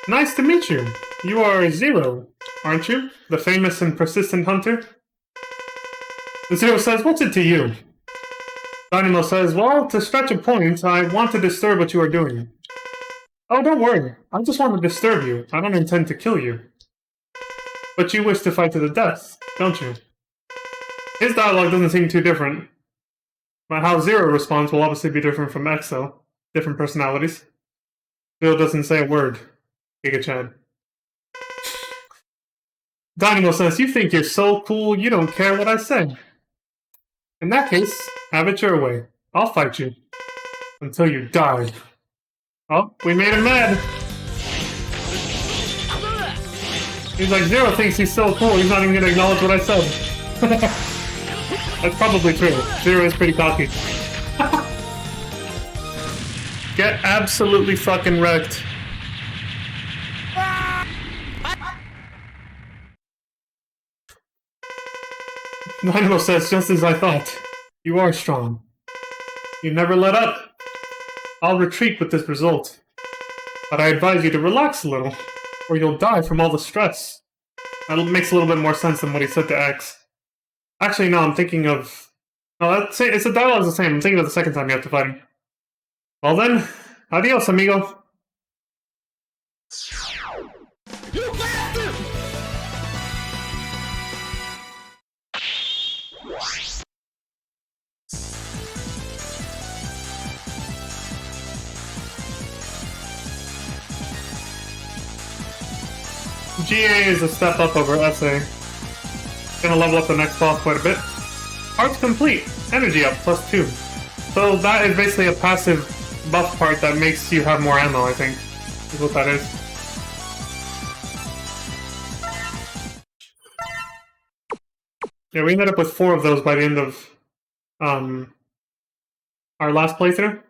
Nice to meet you. You are Zero, aren't you? The famous and persistent hunter? Zero says, what's it to you? Dynamo says, well, to stretch a point, I want to disturb what you are doing. Oh, don't worry. I just want to disturb you. I don't intend to kill you. But you wish to fight to the death, don't you? His dialogue doesn't seem too different. But how Zero responds will obviously be different from Exo. Different personalities. Zero doesn't say a word. Giga Chad. Dynamo says, you think you're so cool, you don't care what I say. In that case, have it your way. I'll fight you. Until you die. Oh, we made him mad. He's like, Zero thinks he's so cool, he's not even gonna acknowledge what I said. That's probably true. Zero is pretty cocky. Get absolutely fucking wrecked. Dynamo says, just as I thought. You are strong. You never let up. I'll retreat with this result. But I advise you to relax a little, or you'll die from all the stress. That makes a little bit more sense than what he said to X. Actually, no, I'm thinking of... No, it's the dialogue's the same. I'm thinking of the second time you have to fight him. Well then, adios, amigo. GA is a step up over SA. Gonna level up the next boss quite a bit. Parts complete. Energy up, +2. So that is basically a passive buff part that makes you have more ammo, I think. Is what that is. Yeah, we ended up with 4 of those by the end of our last playthrough.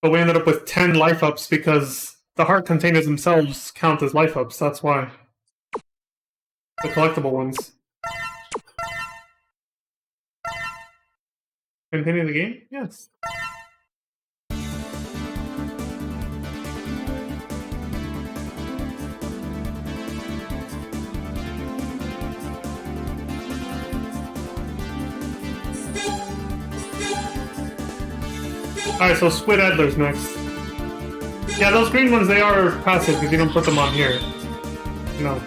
But we ended up with 10 life ups because the heart containers themselves count as life ups, that's why. The collectible ones. Continue the game? Yes. Alright, so Squid Adler's next. Yeah, those green ones, they are passive because you don't put them on here. No.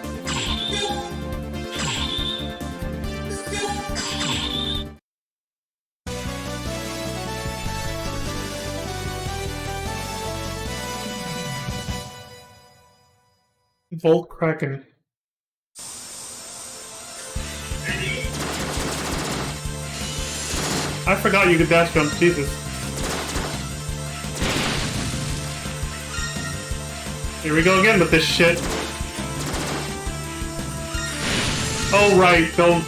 Volt Kraken. I forgot you could dash jump, Jesus. Here we go again with this shit. Oh right, don't...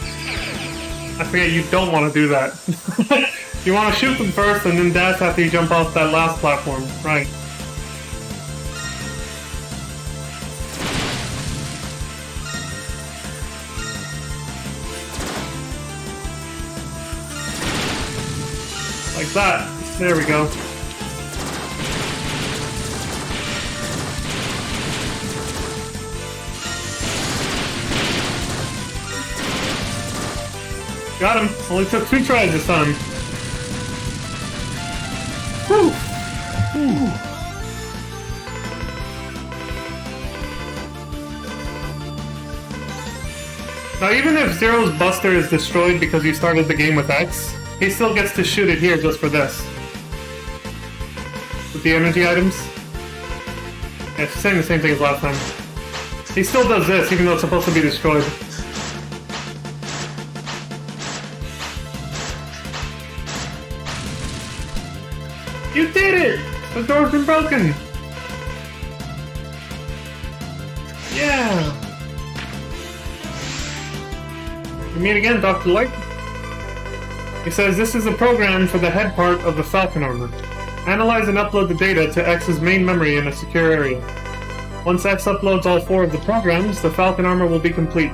I forget you don't want to do that. You want to shoot them first and then dash after you jump off that last platform. Right. Like that. There we go. Got him. Only took 2 tries this time. Whew. Whew. Now even if Zero's Buster is destroyed because you started the game with X, he still gets to shoot it here just for this. With the energy items. Yeah, it's saying the same thing as last time. He still does this even though it's supposed to be destroyed. You did it! The door's been broken! Yeah! We meet again, Dr. Light. He says this is a program for the head part of the Falcon armor. Analyze and upload the data to X's main memory in a secure area. Once X uploads all 4 of the programs, the Falcon armor will be complete.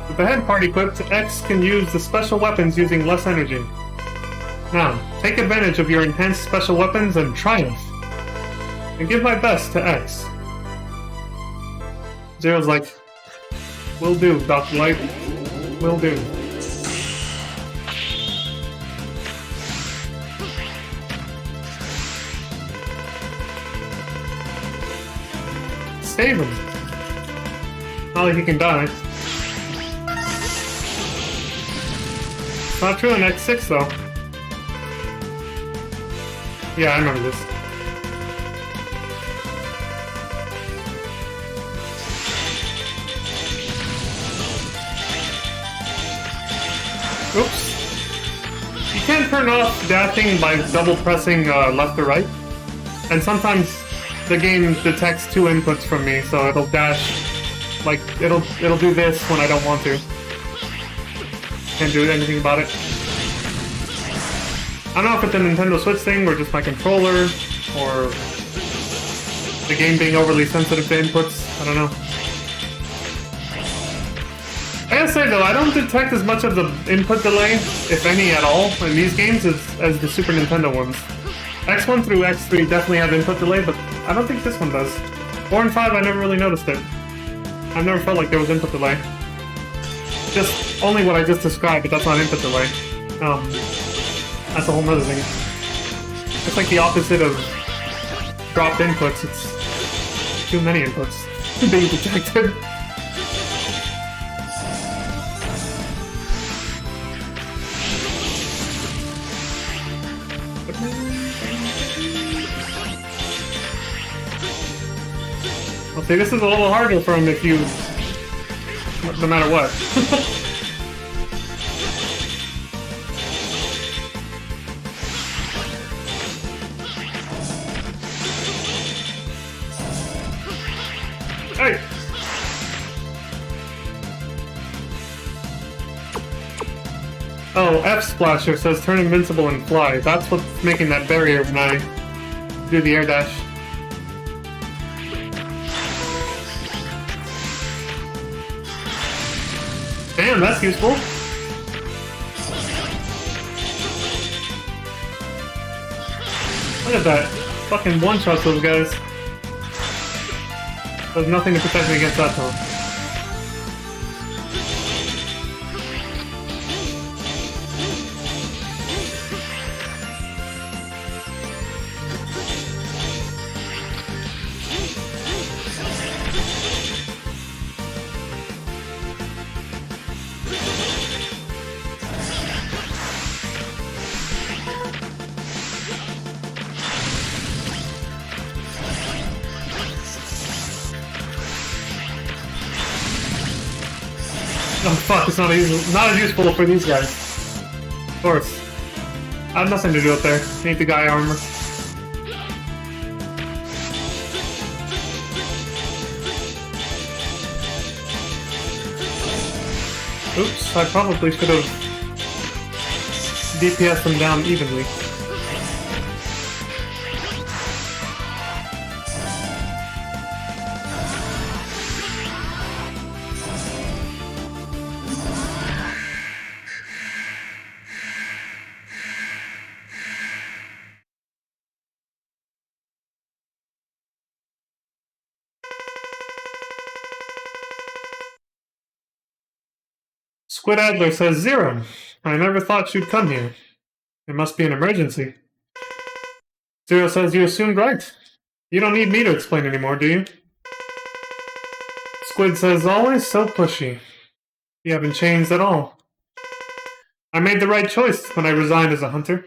With the head part equipped, X can use the special weapons using less energy. Now, take advantage of your enhanced special weapons and triumph. And give my best to X. Zero's like, will do, Dr. Light. Will do. Save him. Not like he can die. It's not true in X6 though. Yeah, I remember this. Oops. You can't turn off dashing by double pressing left or right. And sometimes the game detects 2 inputs from me, so it'll dash, like, it'll do this when I don't want to. Can't do anything about it. I don't know if it's a Nintendo Switch thing, or just my controller, or the game being overly sensitive to inputs. I don't know. I gotta say though, I don't detect as much of the input delay, if any at all, in these games as the Super Nintendo ones. X1 through X3 definitely have input delay, but I don't think this one does. 4 and 5, I never really noticed it. I've never felt like there was input delay. Just only what I just described, but that's not input delay. That's a whole nother thing. It's like the opposite of dropped inputs. It's too many inputs being detected. Well, see, this is a little harder for him if you... no matter what. Hey! Oh, F-Splasher says turn invincible and fly. That's what's making that barrier when I do the air dash. Damn, that's useful. Look at that. Fucking one-shot those guys. There's nothing to protect me against that though. Oh fuck, it's not as useful for these guys. Of course. I have nothing to do up there. Need the guy armor. Oops, I probably should have DPS them down evenly. Squid Adler says, Zero. I never thought you'd come here. It must be an emergency. Zero says, you assumed right. You don't need me to explain anymore, do you? Squid says, always so pushy. You haven't changed at all. I made the right choice when I resigned as a hunter.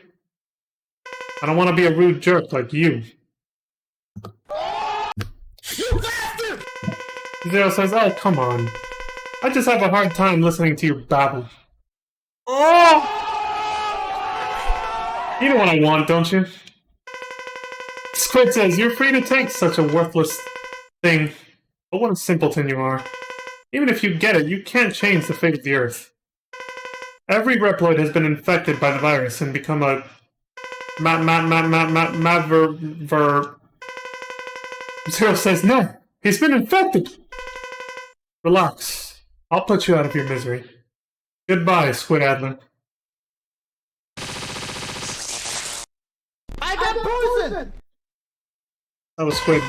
I don't want to be a rude jerk like you. Zero says, oh, come on. I just have a hard time listening to you babble. Oh! You know what I want, don't you? Squid says, you're free to take such a worthless thing. But what a simpleton you are. Even if you get it, you can't change the fate of the Earth. Every Reploid has been infected by the virus and become a... Zero says, no! He's been infected! Relax. I'll put you out of your misery. Goodbye, Squid Adler. I got poison! That was Squid.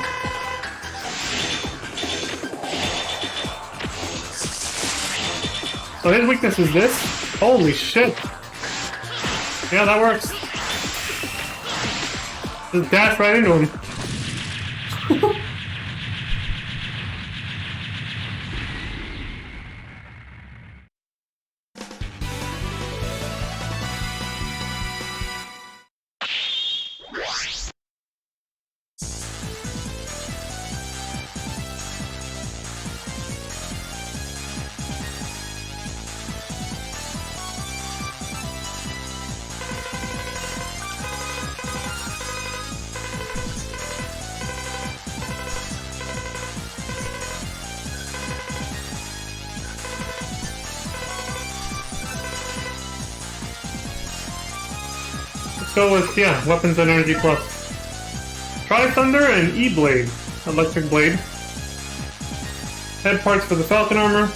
So his weakness is this? Holy shit. Yeah, that works. Just dash right into him. Go with, yeah, Weapons and Energy Plus. Tri-Thunder and E-Blade. Electric Blade. Head parts for the Falcon Armor.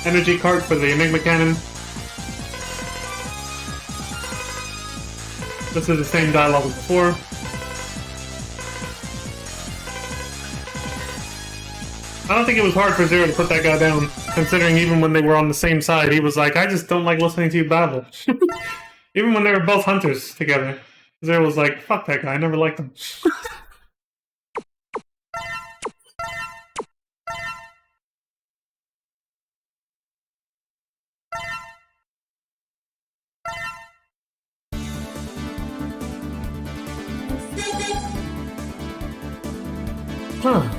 Energy cart for the Enigma Cannon. This is the same dialogue as before. I don't think it was hard for Zero to put that guy down, considering even when they were on the same side, he was like, I just don't like listening to you babble. Even when they were both hunters together, Zero was like, fuck that guy, I never liked him. Huh.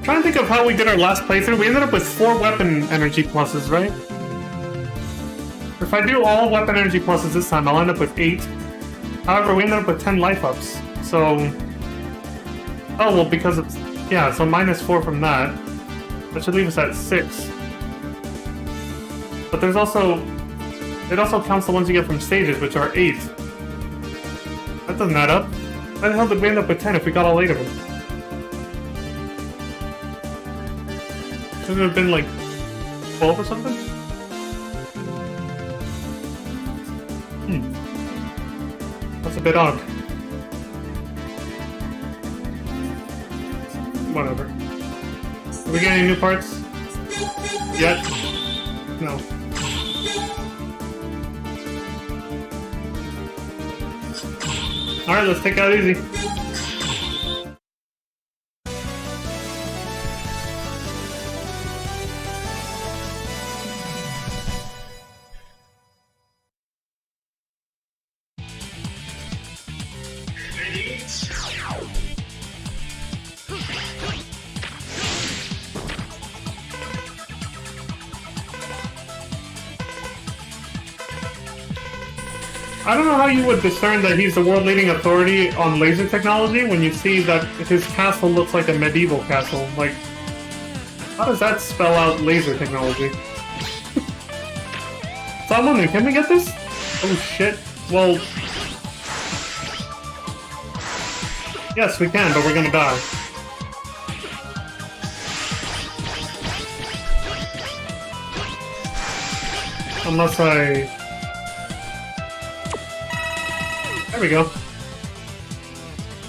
Trying to think of how we did our last playthrough. We ended up with 4 weapon energy pluses, right? If I do all weapon energy pluses this time, I'll end up with 8. However, we ended up with 10 life ups. So... oh, well, because it's... yeah, so minus 4 from that. That should leave us at 6. But there's also... it also counts the ones you get from stages, which are 8. That doesn't add up. Why the hell did we end up with 10 if we got all 8 of them? Shouldn't it have been like 12 or something? That's a bit odd. Whatever. Are we getting any new parts? Yet? No. Alright, let's take that easy. I don't know how you would discern that he's the world-leading authority on laser technology when you see that his castle looks like a medieval castle. Like, how does that spell out laser technology? So I'm wondering, can we get this? Oh shit. Well... Yes, we can, but we're gonna die. Unless I... There we go.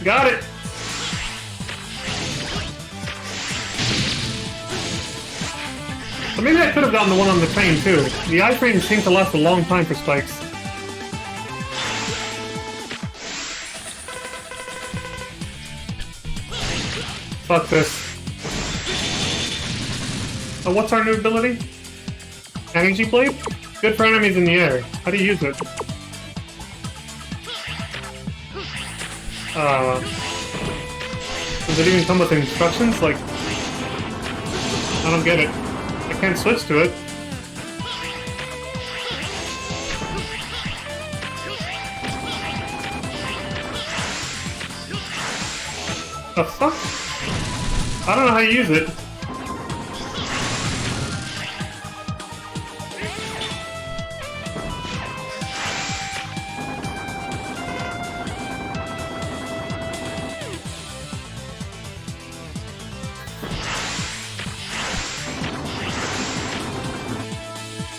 Got it! So maybe I could have gotten the one on the train too. The iframes seem to last a long time for spikes. Fuck this. Oh, what's our new ability? Energy Blade? Good for enemies in the air. How do you use it? Does it even come with instructions? Like, I don't get it. I can't switch to it. The fuck? I don't know how you use it.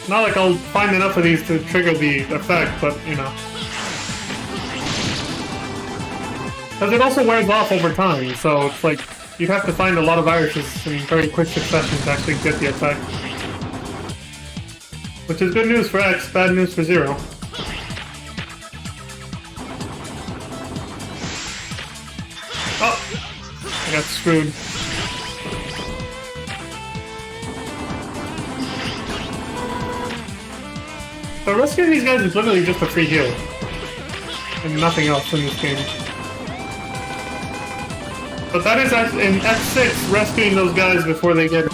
Not like I'll find enough of these to trigger the effect, but, you know. Because it also wears off over time, so it's like, you'd have to find a lot of irises in very quick succession to actually get the effect. Which is good news for X, bad news for Zero. Oh! I got screwed. So rescuing these guys is literally just a free heal. And nothing else in this game. But that is actually, in X6, rescuing those guys before they get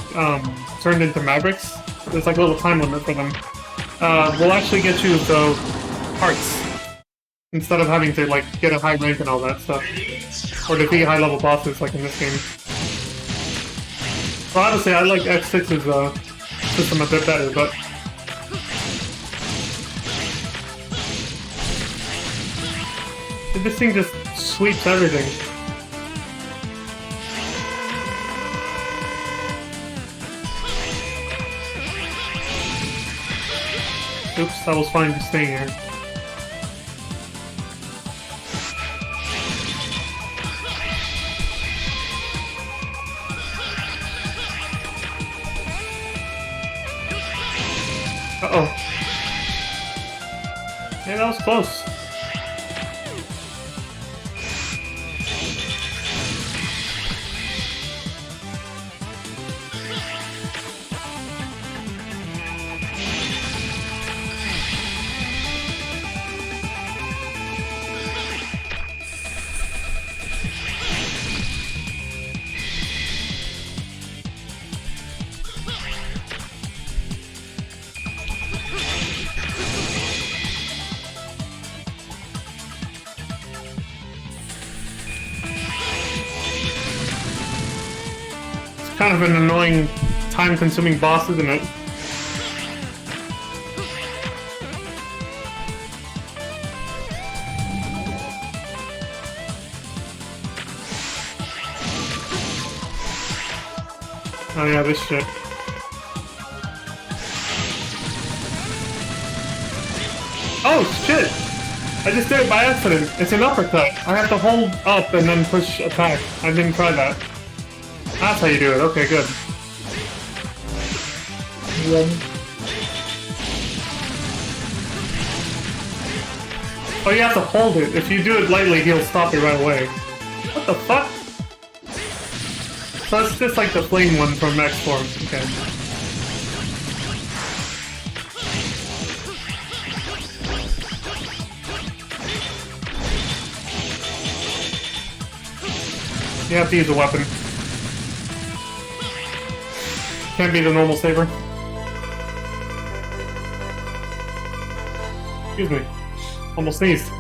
turned into Mavericks. There's like a little time limit for them. Will actually get you the hearts. Instead of having to like get a high rank and all that stuff. Or defeat high level bosses like in this game. So honestly, I like X6's system a bit better, but... This thing just sweeps everything. Oops, I was fine just staying here. Uh-oh. Yeah, that was close. Kind of an annoying, time-consuming boss, isn't it? Oh yeah, this shit. Oh shit! I just did it by accident. It's an uppercut. I have to hold up and then push attack. I didn't try that. That's how you do it. Okay, good. Oh, you have to hold it. If you do it lightly, he'll stop it right away. What the fuck? So it's just like the flame one from X-Force. Okay. You have to use a weapon. Can't be the normal saber. Excuse me. Almost sneezed.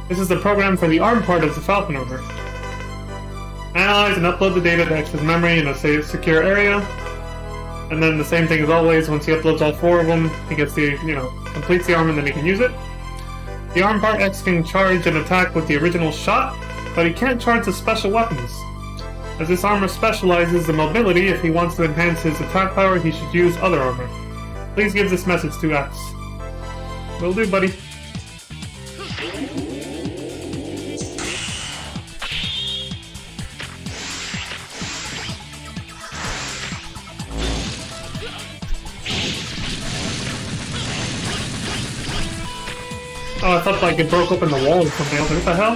This is the program for the ARM part of the Falcon armor. Analyze and upload the data to X's memory in a safe, secure area. And then the same thing as always, once he uploads all 4 of them, he gets the, completes the arm and then he can use it. The ARM part X can charge an attack with the original shot, but he can't charge the special weapons. As this armor specializes the mobility, if he wants to enhance his attack power, he should use other armor. Please give this message to X. Will do, buddy. Oh, I thought like it broke open the wall or something. I was like, what the hell?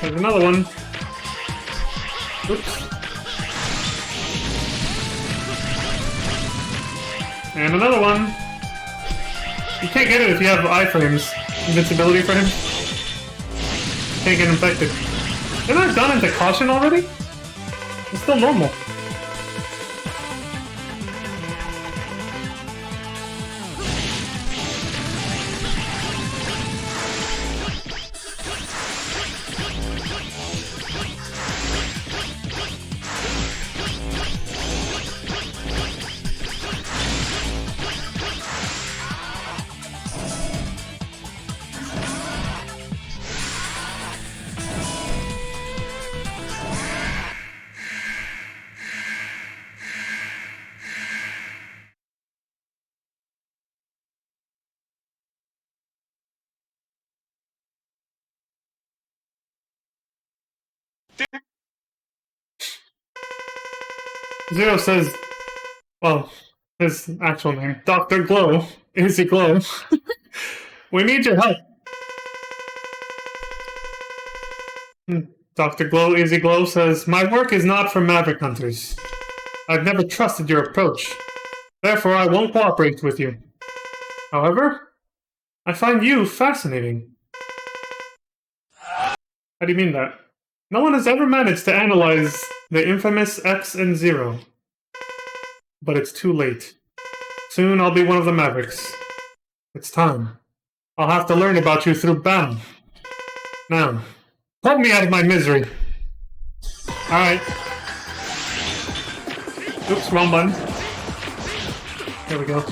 There's another one. Oops. And another one. You can't get it if you have iframes. Invincibility for him. Can't get infected. Isn't that gone into caution already? It's still normal. Zero says, well, his actual name, Dr. Glow, Izzy Glow. We need your help. Dr. Glow, Izzy Glow says, my work is not for Maverick Hunters. I've never trusted your approach. Therefore, I won't cooperate with you. However, I find you fascinating. How do you mean that? No one has ever managed to analyze the infamous X and Zero. But it's too late. Soon I'll be one of the Mavericks. It's time. I'll have to learn about you through battle. Now, pull me out of my misery. Alright. Oops, wrong button. There we go.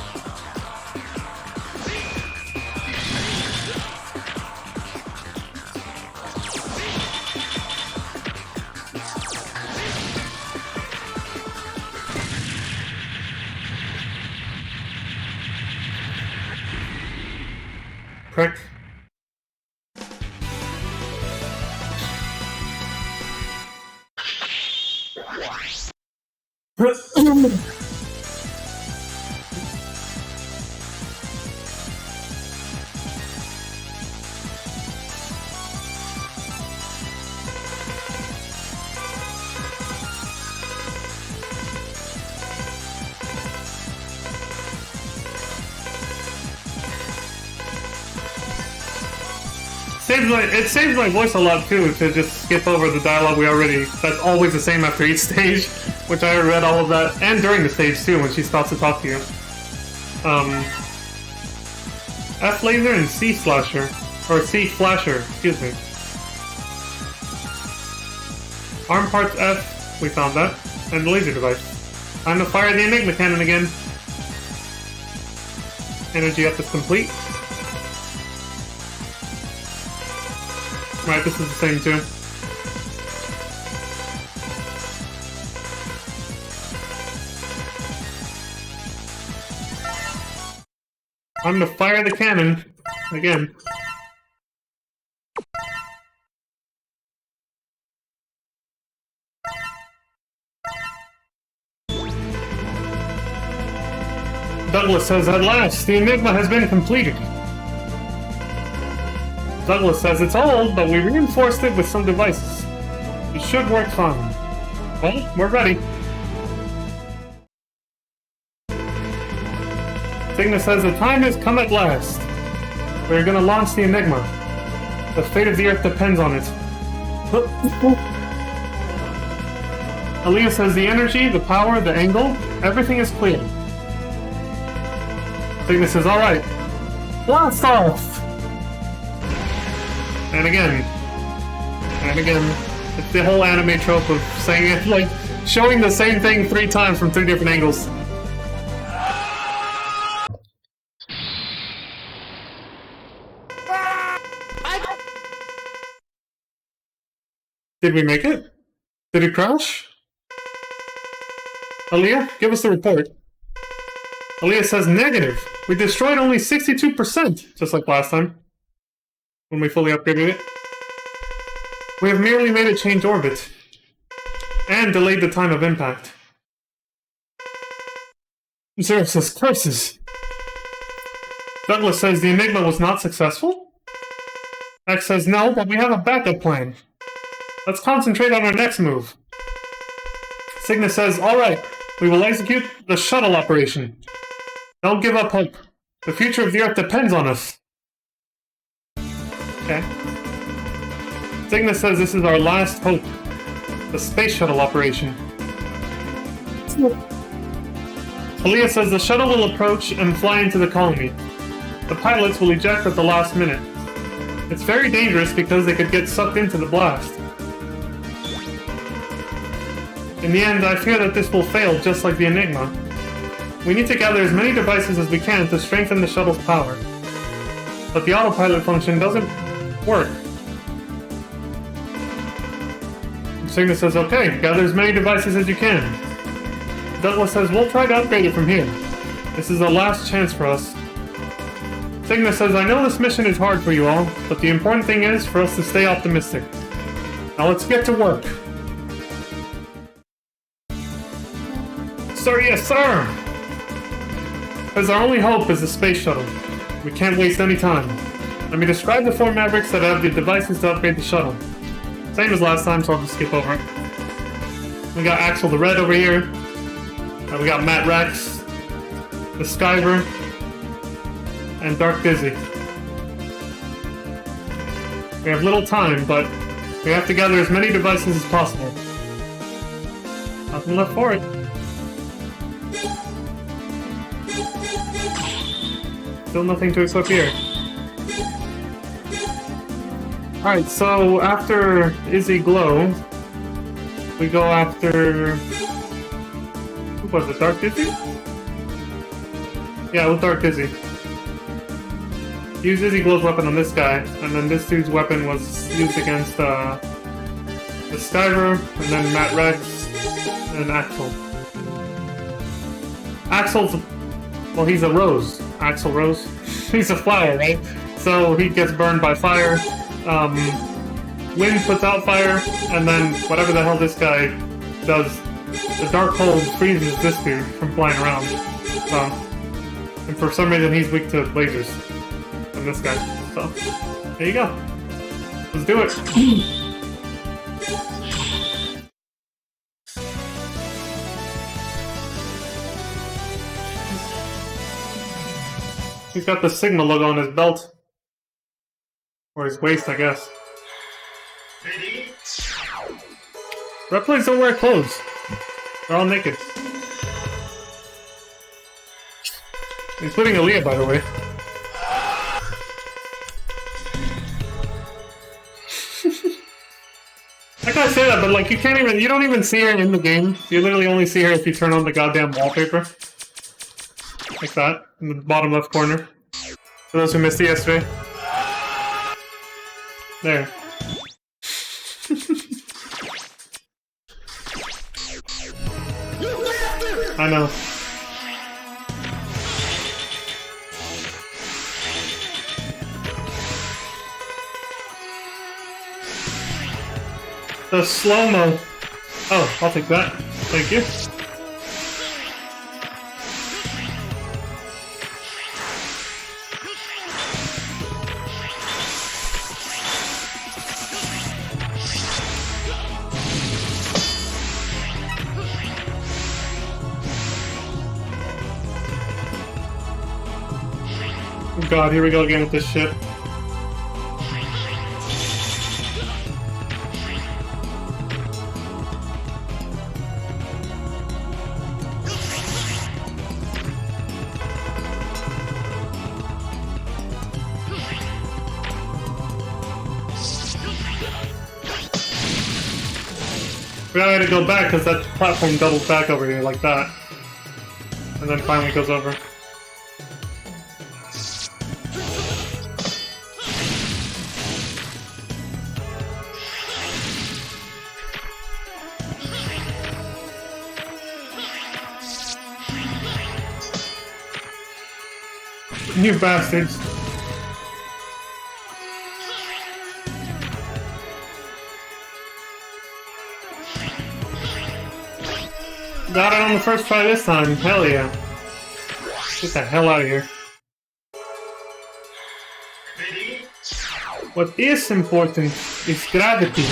Prick. It saves my voice a lot too to just skip over the dialogue that's always the same after each stage, which I read all of that, and during the stage too when she stops to talk to you. F laser and C flasher, or C flasher, excuse me. Arm parts F, we found that, and the laser device. Time to fire the Enigma cannon again. Energy up is complete. Right, this is the same too. I'm gonna fire the cannon again. Douglas says, at last, the Enigma has been completed. Douglas says it's old, but we reinforced it with some devices. It should work fine. Well, we're ready. Cygnus says the time has come at last. We're gonna launch the Enigma. The fate of the Earth depends on it. Aaliyah says the energy, the power, the angle, everything is clear. Cygnus says, alright. Blast off! And again. And again. It's the whole anime trope of saying it, like, showing the same thing 3 times from 3 different angles. Did we make it? Did it crash? Aaliyah, give us the report. Aaliyah says negative. We destroyed only 62%, just like last time, when we fully upgraded it. We have merely made it change orbit, and delayed the time of impact. Zero says curses. Douglas says the Enigma was not successful. X says no, but we have a backup plan. Let's concentrate on our next move. Cygnus says, alright, we will execute the shuttle operation. Don't give up hope. The future of the Earth depends on us. Okay. Cygnus says this is our last hope. The space shuttle operation. Aaliyah says the shuttle will approach and fly into the colony. The pilots will eject at the last minute. It's very dangerous because they could get sucked into the blast. In the end, I fear that this will fail just like the Enigma. We need to gather as many devices as we can to strengthen the shuttle's power. But the autopilot function doesn't work. Cygnus says, okay, gather as many devices as you can. Douglas says, we'll try to upgrade it from here. This is the last chance for us. Cygnus says, I know this mission is hard for you all, but the important thing is for us to stay optimistic. Now let's get to work. Sir, yes, sir! Because our only hope is the space shuttle. We can't waste any time. Let me describe the 4 Mavericks that have the devices to upgrade the shuttle. Same as last time, so I'll just skip over it. We got Axel the Red over here. We got Matt Rex, the Skyver, and Dark Dizzy. We have little time, but we have to gather as many devices as possible. Nothing left for it. Still nothing to equip here. Alright, so after Izzy Glow, we go after... who was it, Dark Dizzy? Yeah, with Dark Dizzy. Use Izzy Glow's weapon on this guy, and then this dude's weapon was used against the Skyver, and then Matt Rex, and Axel. Axel's... well, he's a rose. Axel Rose. He's a flower, right? So he gets burned by fire. Wind puts out fire, and then whatever the hell this guy does, the dark cold freezes this dude from flying around. And for some reason he's weak to lasers. And this guy. So, there you go. Let's do it. He's got the Sigma logo on his belt. Or his waist, I guess. Replicants don't wear clothes. They're all naked. Including Aaliyah, by the way. I gotta say that, but like, you don't even see her in the game. You literally only see her if you turn on the goddamn wallpaper. Like that, in the bottom left corner. For those who missed it yesterday. There. I know. The slow-mo. Oh, I'll take that. Thank you. God, here we go again with this shit. I had to go back because that platform doubles back over here like that. And then finally goes over. You bastards. Got it on the first try this time. Hell yeah. Get the hell out of here. What is important is gravity.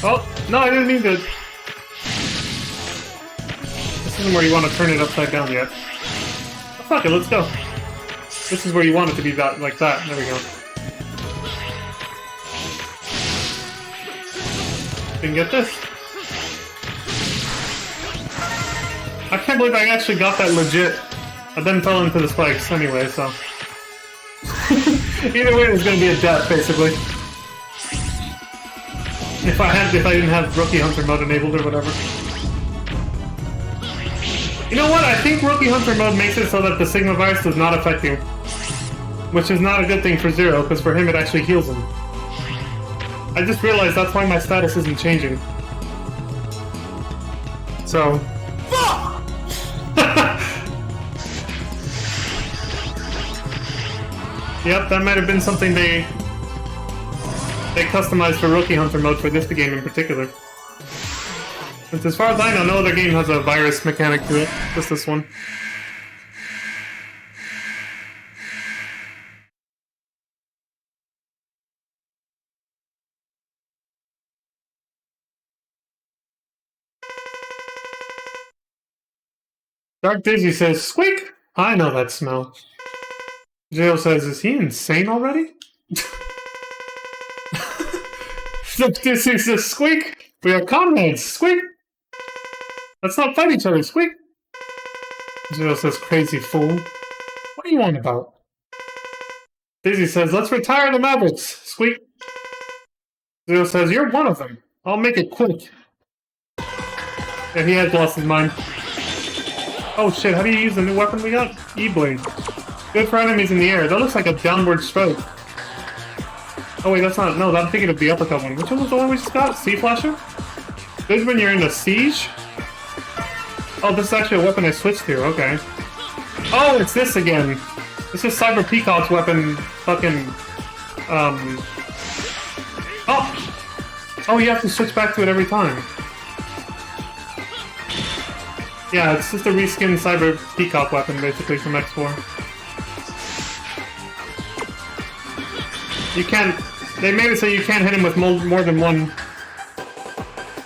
Oh, no, I didn't mean to. This isn't where you want to turn it upside down yet. Oh, fuck it, let's go. This is where you want it to be that, like that. There we go. Can you get this? I can't believe I actually got that legit. I then fell into the spikes anyway, so. Either way, it's gonna be a death, basically. If I didn't have Rookie Hunter mode enabled or whatever. You know what? I think Rookie Hunter mode makes it so that the Sigma virus does not affect you. Which is not a good thing for Zero, because for him it actually heals him. I just realized that's why my status isn't changing. So... Yep, that might have been something they customized for Rookie Hunter mode for this game in particular. But as far as I know, no other game has a virus mechanic to it. Just this one. Dark Dizzy says, "Squeak! I know that smell." Zero says, "Is he insane already?" Dizzy says, "Squeak! We are comrades! Squeak! Let's not fight each other, Squeak!" Zero says, "Crazy fool. What are you on about?" Dizzy says, "Let's retire the Mavericks, Squeak." Zero says, "You're one of them. I'll make it quick." Yeah, he has lost his mind. Oh shit, how do you use the new weapon we got? E-Blade. Good for enemies in the air. That looks like a downward stroke. Oh wait, that's not... No, I'm thinking of the uppercut one. Which one was the one we just got? Sea Flasher? Good when you're in a siege? Oh, this is actually a weapon I switched to. Okay. Oh, it's this again. This is Cyber Peacock's weapon. Fucking... Oh! Oh, you have to switch back to it every time. Yeah, it's just a reskinned Cyber Peacock weapon, basically, from X4. You can't... They made it so you can't hit him with more than one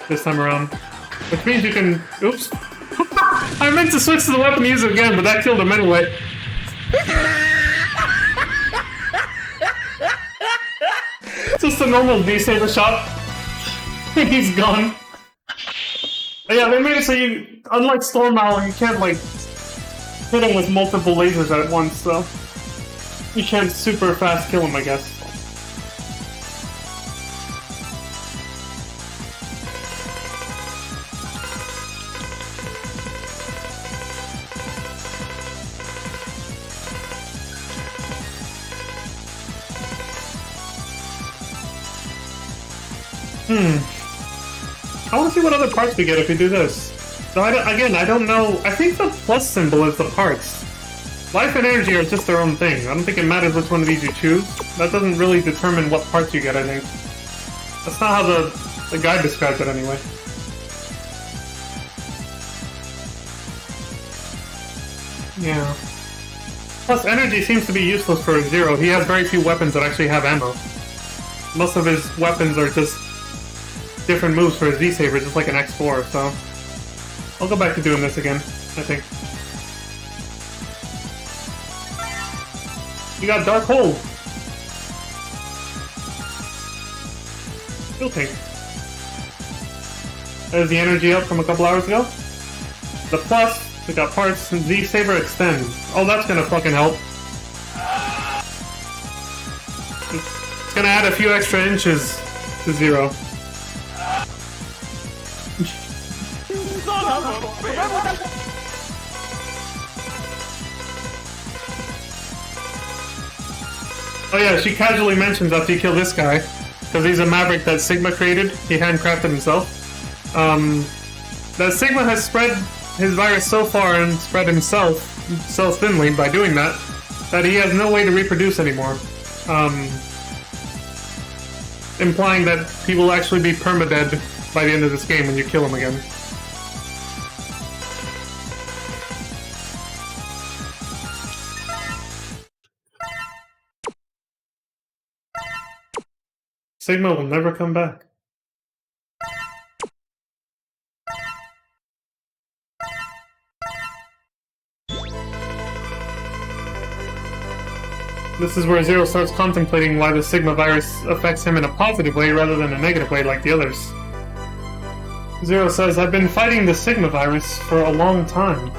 this time around. Which means you can... Oops. I meant to switch to the weapon to use it again, but that killed him anyway. Just a normal V-Saber shot. He's gone. Yeah, they made it so you, unlike Storm Owl, you can't, like, hit him with multiple lasers at once, so... You can't super fast kill him, I guess. I want to see what other parts we get if we do this. So again, I don't know. I think the plus symbol is the parts. Life and energy are just their own thing. I don't think it matters which one of these you choose. That doesn't really determine what parts you get, I think. That's not how the guide describes it anyway. Yeah. Plus, energy seems to be useless for Zero. He has very few weapons that actually have ammo. Most of his weapons are just different moves for his V-Saber, just like an X4, so... I'll go back to doing this again, I think. You got Dark Hole! Still tank. There's the energy up from a couple hours ago. The plus, we got parts, and Z-Saber Extend. Oh, that's gonna fucking help. It's gonna add a few extra inches to Zero. Oh yeah, she casually mentions after you kill this guy, because he's a Maverick that Sigma created, he handcrafted himself, that Sigma has spread his virus so far and spread himself so thinly by doing that, that he has no way to reproduce anymore. Implying that he will actually be permadead by the end of this game when you kill him again. Sigma will never come back. This is where Zero starts contemplating why the Sigma virus affects him in a positive way rather than a negative way like the others. Zero says, I've been fighting the Sigma virus for a long time.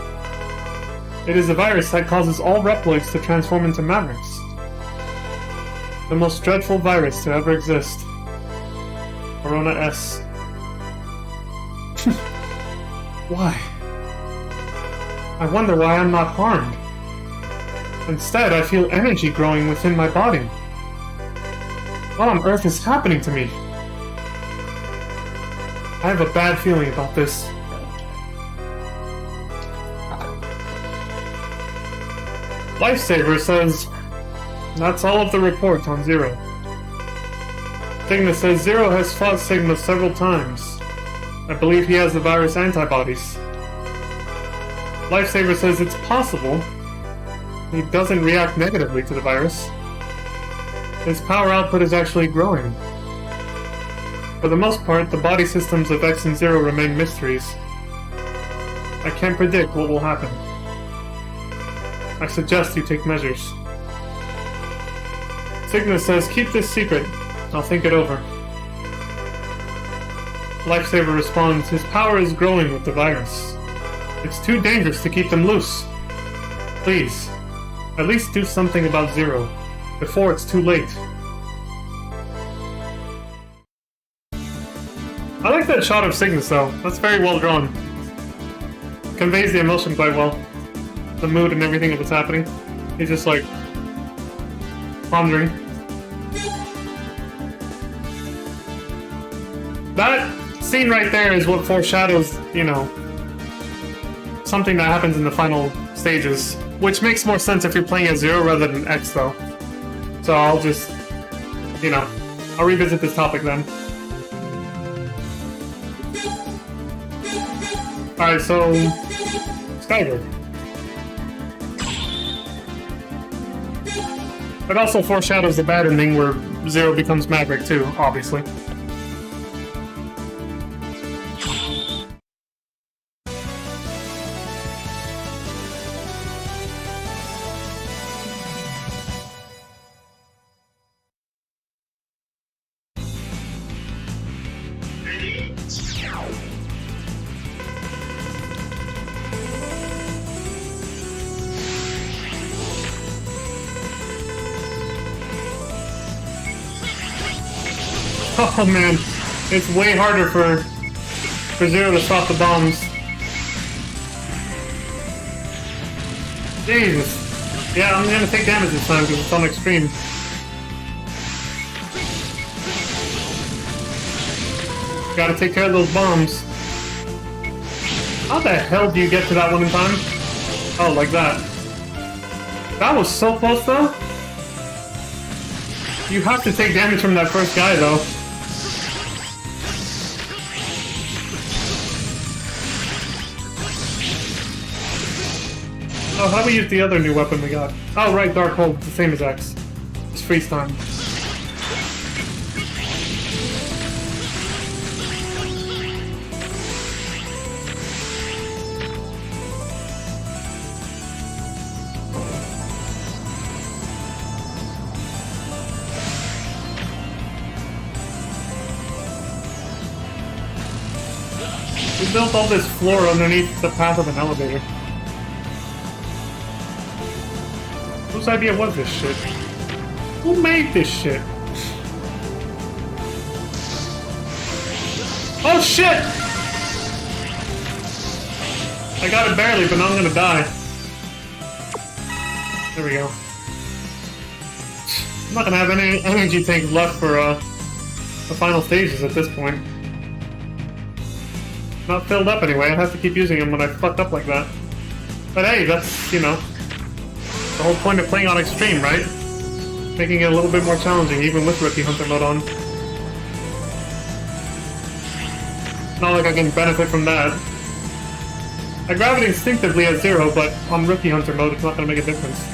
It is a virus that causes all Reploids to transform into Mavericks. The most dreadful virus to ever exist. Corona S. Why? I wonder why I'm not harmed. Instead, I feel energy growing within my body. What on earth is happening to me? I have a bad feeling about this. Lifesaver says, that's all of the report on Zero. Sigma says Zero has fought Sigma several times. I believe he has the virus antibodies. Lifesaver says it's possible he doesn't react negatively to the virus. His power output is actually growing. For the most part, the body systems of X and Zero remain mysteries. I can't predict what will happen. I suggest you take measures. Sigma says, keep this secret. I'll think it over. Lifesaver responds, his power is growing with the virus. It's too dangerous to keep them loose. Please, at least do something about Zero, before it's too late. I like that shot of Cygnus though, that's very well drawn. Conveys the emotion quite well. The mood and everything of what's happening. He's just like, pondering. That scene right there is what foreshadows, you know, something that happens in the final stages. Which makes more sense if you're playing as Zero rather than X, though. So I'll just, you know, I'll revisit this topic then. Alright, so... Skyward. It also foreshadows the bad ending where Zero becomes Maverick too, obviously. Oh man, it's way harder for Zero to stop the bombs. Jesus. Yeah, I'm gonna take damage this time because it's on extreme. Gotta take care of those bombs. How the hell do you get to that one in time? Oh, like that. That was so close though. You have to take damage from that first guy though. Oh, how do we use the other new weapon we got? Oh, right, Dark Hold, the same as X. It's freeze time. We built all this floor underneath the path of an elevator. Whose idea was this shit? Who made this shit? Oh shit! I got it barely, but now I'm gonna die. There we go. I'm not gonna have any energy tank left for the final stages at this point. Not filled up anyway, I'd have to keep using them when I fucked up like that. But hey, that's, you know, the whole point of playing on Extreme, right? Making it a little bit more challenging, even with Rookie Hunter mode on. Not like I can benefit from that. I grab it instinctively at 0, but on Rookie Hunter mode, it's not gonna make a difference.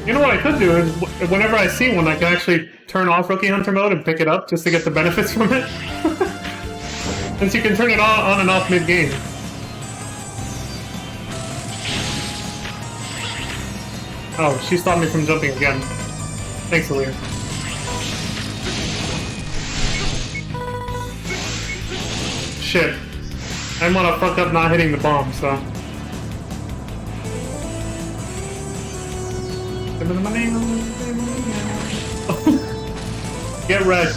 You know what I could do is, whenever I see one, I can actually turn off Rookie Hunter mode and pick it up just to get the benefits from it. Since you can turn it on and off mid-game. Oh, she stopped me from jumping again. Thanks, Aaliyah. Shit. I didn't want to fuck up not hitting the bomb, so... Get wrecked.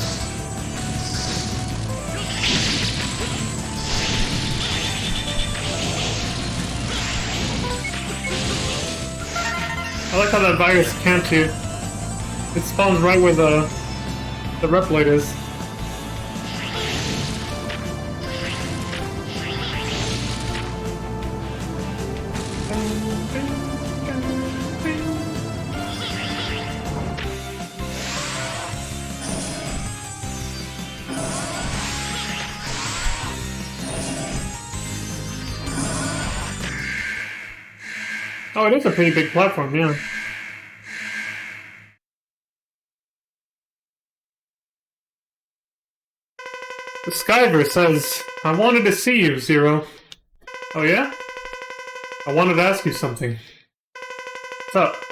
I like how that virus camps you. It spawns right where the Reploid is. Oh, it is a pretty big platform, yeah. The Skyver says, I wanted to see you, Zero. Oh yeah? I wanted to ask you something. What's up?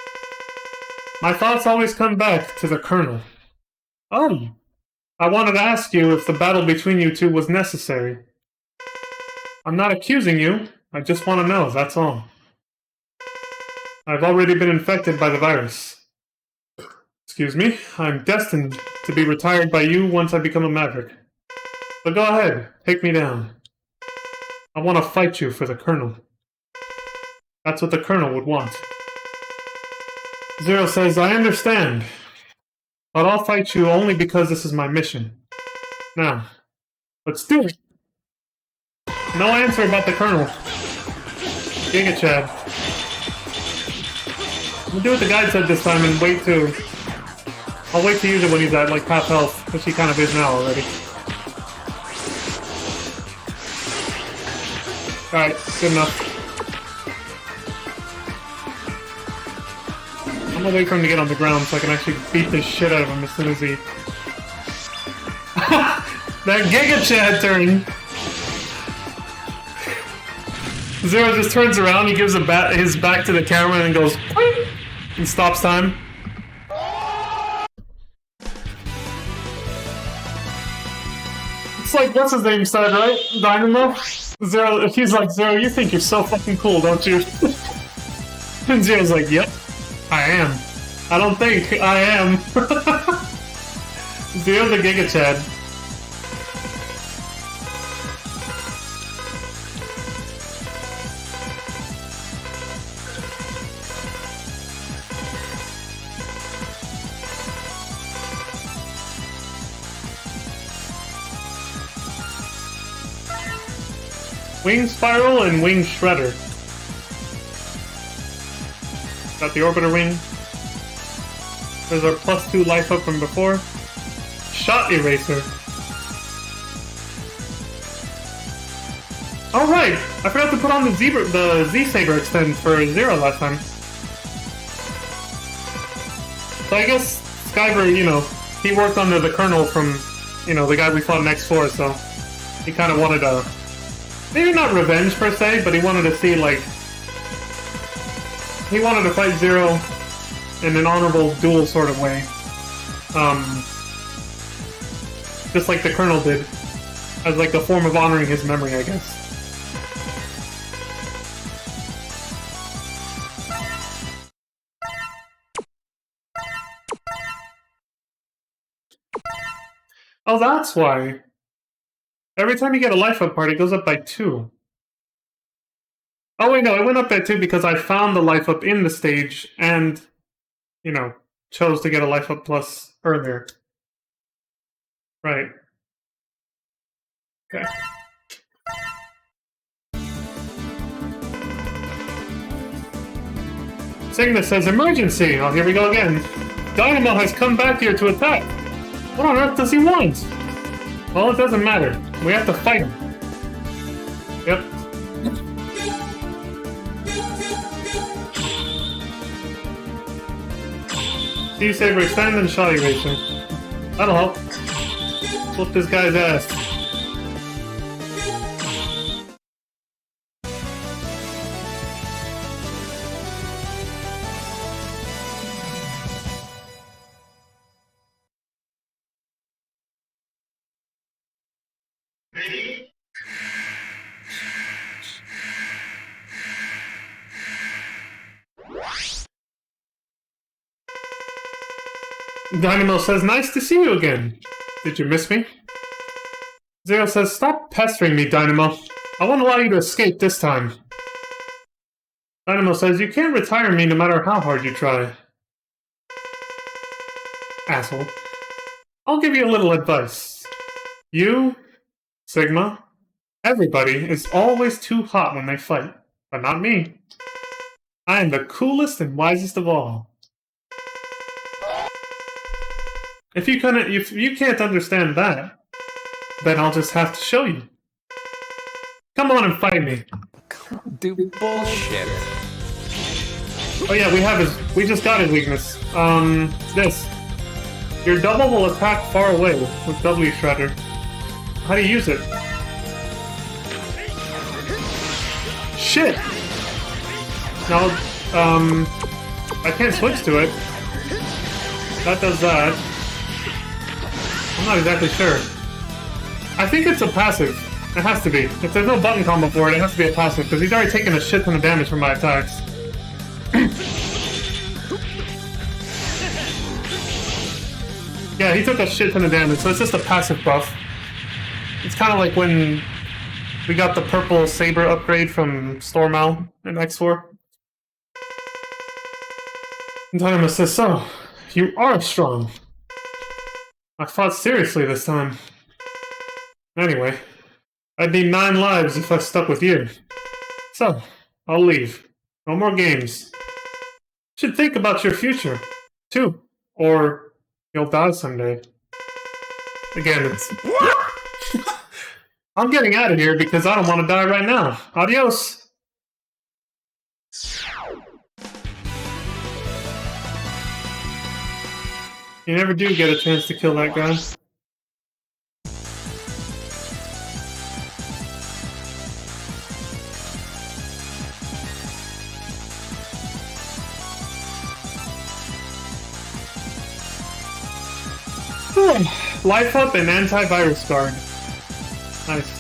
My thoughts always come back to the Colonel. Oh. I wanted to ask you if the battle between you two was necessary. I'm not accusing you, I just want to know, that's all. I've already been infected by the virus. Excuse me, I'm destined to be retired by you once I become a Maverick. But go ahead, take me down. I want to fight you for the Colonel. That's what the Colonel would want. Zero says, I understand. But I'll fight you only because this is my mission. Now, let's do it. No answer about the Colonel. Giga Chad. We'll do what the guide said this time and wait to... I'll wait to use it when he's at, like, half health, which he kind of is now already. Alright, good enough. I'm gonna wait for him to get on the ground so I can actually beat the shit out of him as soon as he... That Giga Chad turn! Zero just turns around, he gives his back to the camera and goes... And stops time. It's like, what's his name said, right? Dynamo? Zero, he's like, Zero, you think you're so fucking cool, don't you? And Zero's like, yep, I am. I don't think, I am. Zero the Giga Chad. Wing Spiral and Wing Shredder. Got the Orbiter Wing. There's our +2 life up from before. Shot Eraser. Oh right! I forgot to put on the Z-Saber extend for Zero last time. So I guess Skyver, you know, he worked under the Colonel from, you know, the guy we fought in X4, so he kind of wanted to maybe not revenge per se, but he wanted to see, like, he wanted to fight Zero in an honorable duel sort of way. Just like the Colonel did, as like a form of honoring his memory, I guess. Oh, that's why. Every time you get a life up part, it goes up by 2. Oh wait, no, it went up by 2 because I found the life up in the stage and, you know, chose to get a life up plus earlier. Right. Okay. Cygnus says, emergency! Oh, here we go again. Dynamo has come back here to attack. What on earth does he want? Well, it doesn't matter. We have to fight him. Yep. Sea Saber extend and Shot Eraser. That'll help. Whoop this guy's ass. Dynamo says, nice to see you again. Did you miss me? Zero says, stop pestering me, Dynamo. I won't allow you to escape this time. Dynamo says, you can't retire me no matter how hard you try. Asshole. I'll give you a little advice. You, Sigma, everybody is always too hot when they fight. But not me. I am the coolest and wisest of all. If you can't understand that, then I'll just have to show you. Come on and fight me. Do bullshit. Oh yeah, we just got his weakness. This. Your double will attack far away with W Shredder. How do you use it? Shit! Now, I can't switch to it. That does that. I'm not exactly sure. I think it's a passive. It has to be. If there's no button combo for it, it has to be a passive, because he's already taken a shit ton of damage from my attacks. Yeah, he took a shit ton of damage, so it's just a passive buff. It's kind of like when we got the purple saber upgrade from Stormal in X4. And Dynamo says, so, you are strong. I fought seriously this time. Anyway, I'd need 9 lives if I stuck with you. So, I'll leave. No more games. You should think about your future, too. Or you'll die someday. Again, it's... I'm getting out of here because I don't want to die right now. Adios! You never do get a chance to kill that guy. Life up and antivirus guard. Nice.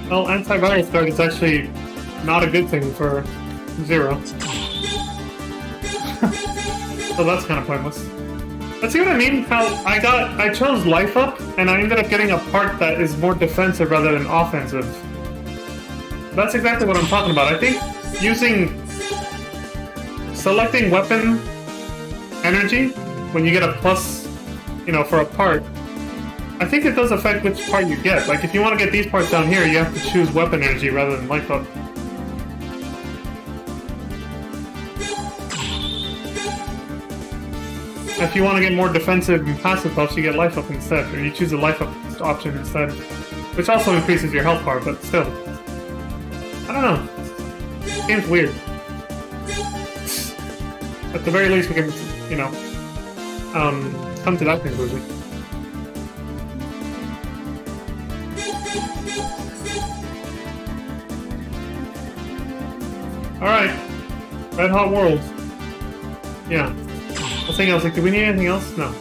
Well, antivirus guard is actually not a good thing for Zero. So that's kind of pointless. But see what I mean? How I chose life up, and I ended up getting a part that is more defensive rather than offensive. That's exactly what I'm talking about. I think selecting weapon energy when you get a plus, for a part, I think it does affect which part you get. Like, if you want to get these parts down here, you have to choose weapon energy rather than life up. If you want to get more defensive and passive buffs, you get life up instead, or you choose the life up option instead, which also increases your health bar, but still. I don't know. This game's weird. At the very least, we can, you know, come to that conclusion. Alright. Red Hot World. Yeah. I was thinking, do we need anything else? No.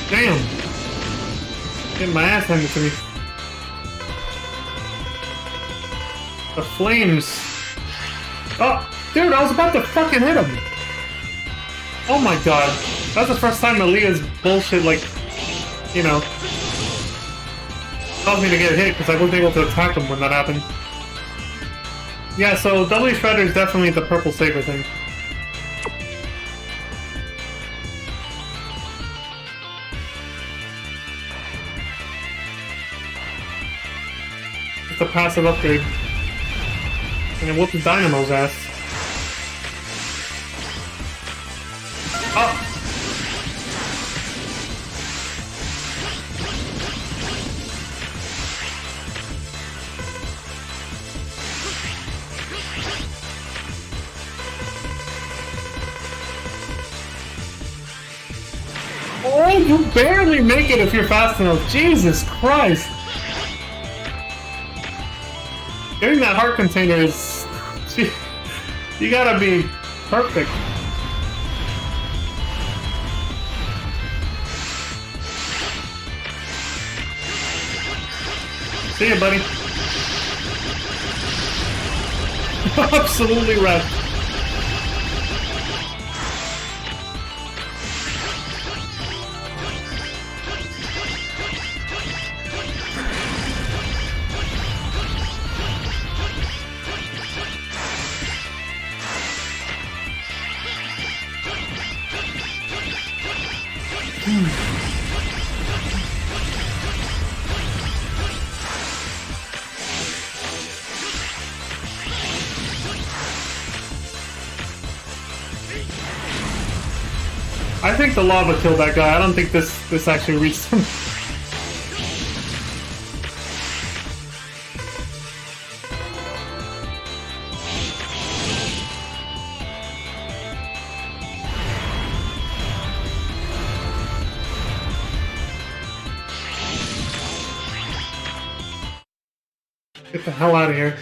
Damn! Getting my ass handed to me. The flames. Oh, dude, I was about to fucking hit him. Oh my god. That's the first time Aaliyah's bullshit, like, you know, caused me to get hit because I wasn't able to attack him when that happened. Yeah, so W Shredder is definitely the purple saber thing. It's a passive upgrade. And then whoop the Dynamo's ass. Oh! Oh, you barely make it if you're fast enough. Jesus Christ! Getting that heart container is... You gotta be perfect. See ya, buddy. Absolutely wrecked. I think the lava killed that guy. I don't think this actually reached him. Get the hell out of here.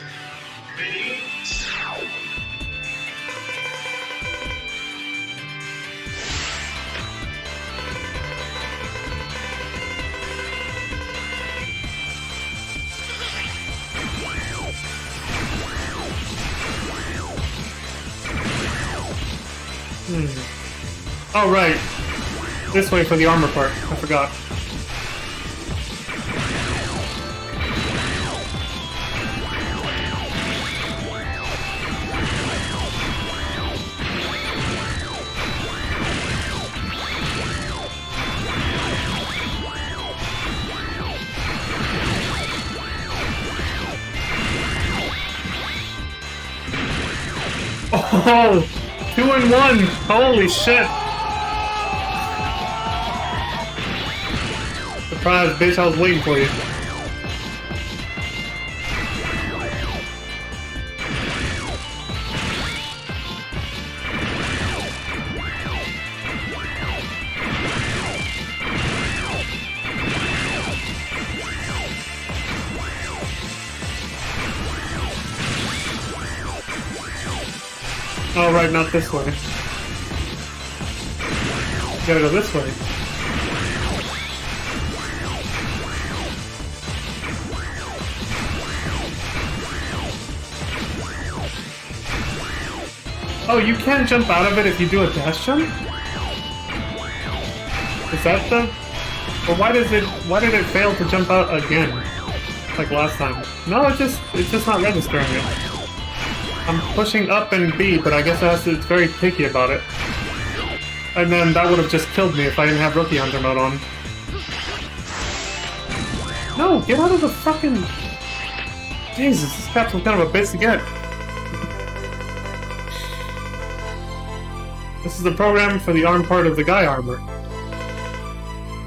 Oh, right. This way for the armor part. I forgot. Oh! 2 in 1! Holy shit! Surprise, bitch, I was waiting for you. Oh, right, not this way. Gotta go this way. Oh, you can't jump out of it if you do a dash jump? Is that the... Or why did it fail to jump out again? Like last time. No, it's just not registering it. I'm pushing up and B, but I guess it's very picky about it. And then that would have just killed me if I didn't have Rookie Hunter mode on. No, get out of the fucking... Jesus, this capsule's kind of a bitch to get. This is the program for the arm part of the Guy armor.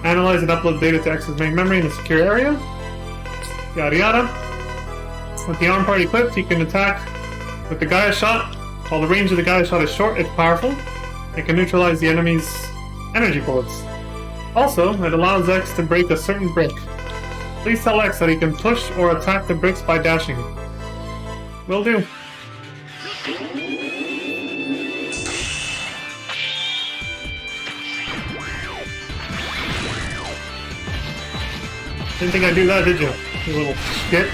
Analyze and upload data to X's main memory in a secure area. Yada yada. With the arm part equipped, you can attack with the Gaia shot. While the range of the Gaia shot is short, it's powerful. It can neutralize the enemy's energy bullets. Also, it allows X to break a certain brick. Please tell X that he can push or attack the bricks by dashing. Will do. Didn't think I'd do that, did you? You little shit.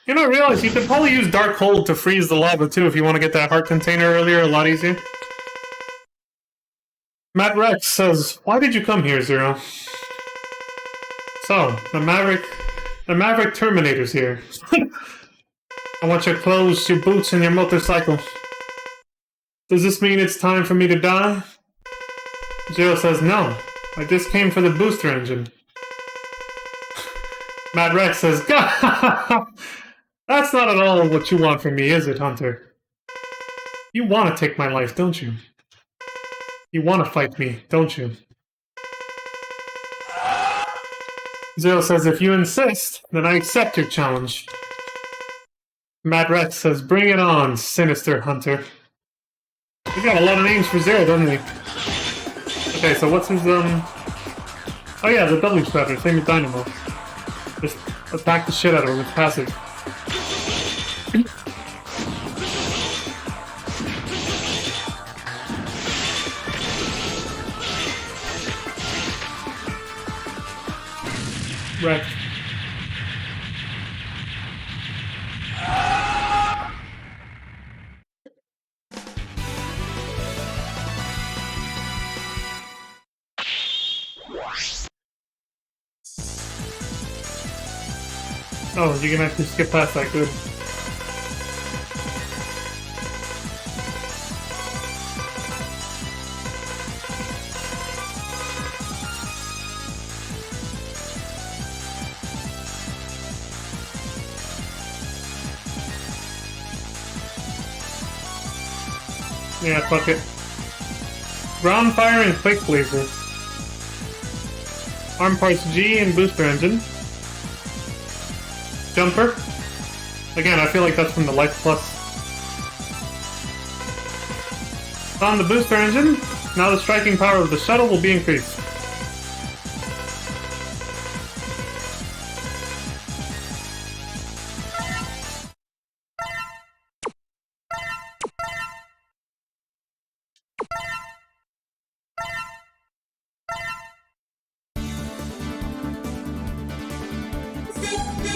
You know, I realize you could probably use Dark Hold to freeze the lava too if you want to get that heart container earlier a lot easier. Matt Rex says, "Why did you come here, Zero?" So, the Maverick Terminator's here. I want your clothes, your boots, and your motorcycle. Does this mean it's time for me to die? Zero says, "No, I just came for the booster engine." Matt Rex says, "God, that's not at all what you want from me, is it, Hunter? You want to take my life, don't you? You want to fight me, don't you?" Zero says, "If you insist, then I accept your challenge." Matt Rex says, "Bring it on, Sinister Hunter." We got a lot of names for Zero, don't we? Okay, so what's his, Oh yeah, the W Shredder, same as Dynamo. Just attack the shit out of him with passive. Right. Oh, you can actually skip past that, good. Yeah, fuck it. Ground Fire and Quick Blazer. Arm parts G and booster engine. Jumper. Again, I feel like that's from the Life Plus. On the booster engine, now the striking power of the shuttle will be increased.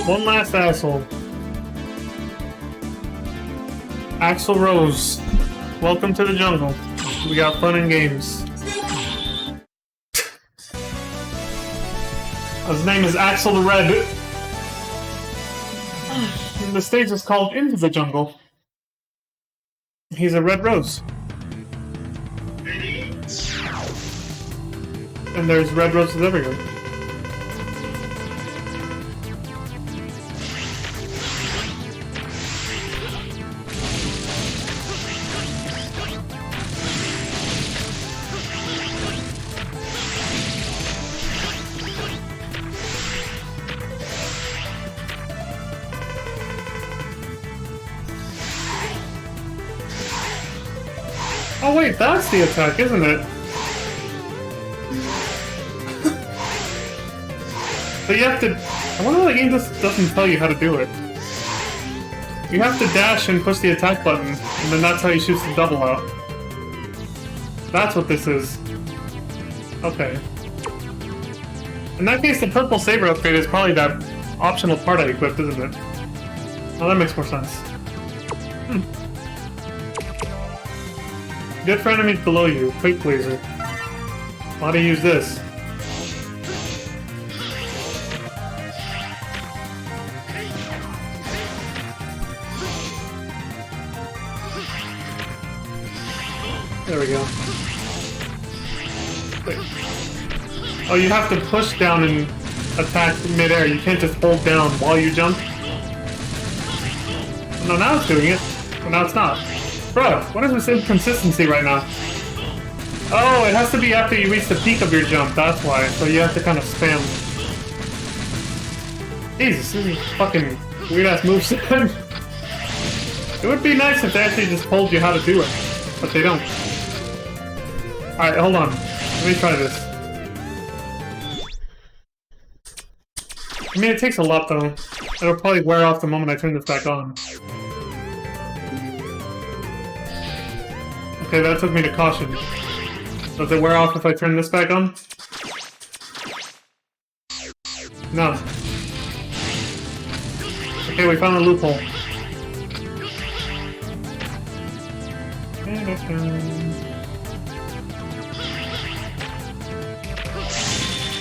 One last asshole. Axel Rose. Welcome to the jungle. We got fun and games. His name is Axel the Red. And the stage is called Into the Jungle. He's a red rose. And there's red roses everywhere. Oh wait, that's the attack, isn't it? So you have to... I wonder why the game just doesn't tell you how to do it. You have to dash and push the attack button, and then that's how you shoot the double out. That's what this is. Okay. In that case, the purple saber upgrade is probably that optional part I equipped, isn't it? Oh, that makes more sense. Good for enemies below you. Quake Blazer. How to use this? There we go. Wait. Oh, you have to push down and attack mid-air. You can't just hold down while you jump. No, now it's doing it. But now it's not. Bro, what is this inconsistency right now? Oh, it has to be after you reach the peak of your jump, that's why. So you have to kind of spam. Jesus, this is fucking weird-ass moveset. It would be nice if they actually just told you how to do it. But they don't. Alright, hold on. Let me try this. I mean, it takes a lot, though. It'll probably wear off the moment I turn this back on. Okay, that took me to caution. Does it wear off if I turn this back on? No. Okay, we found a loophole.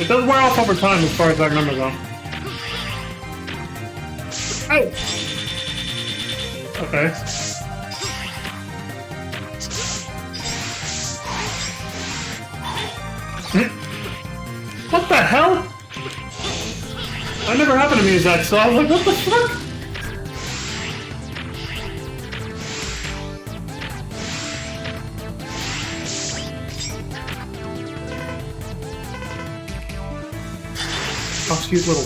It does wear off over time as far as I remember, though. Oh! Okay. What the hell? That never happened to me, Zach, so I was like, what the fuck? Oh, she's little.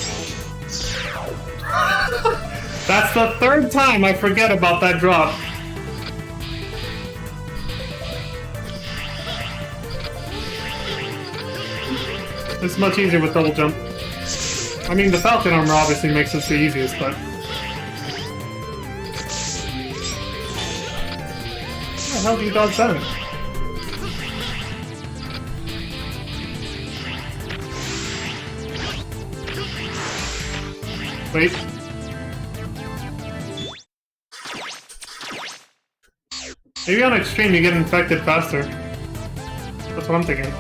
That's the third time I forget about that drop. It's much easier with double jump. I mean, the Falcon armor obviously makes this the easiest, but... How the hell do you dodge that? Wait. Maybe on extreme you get infected faster. That's what I'm thinking.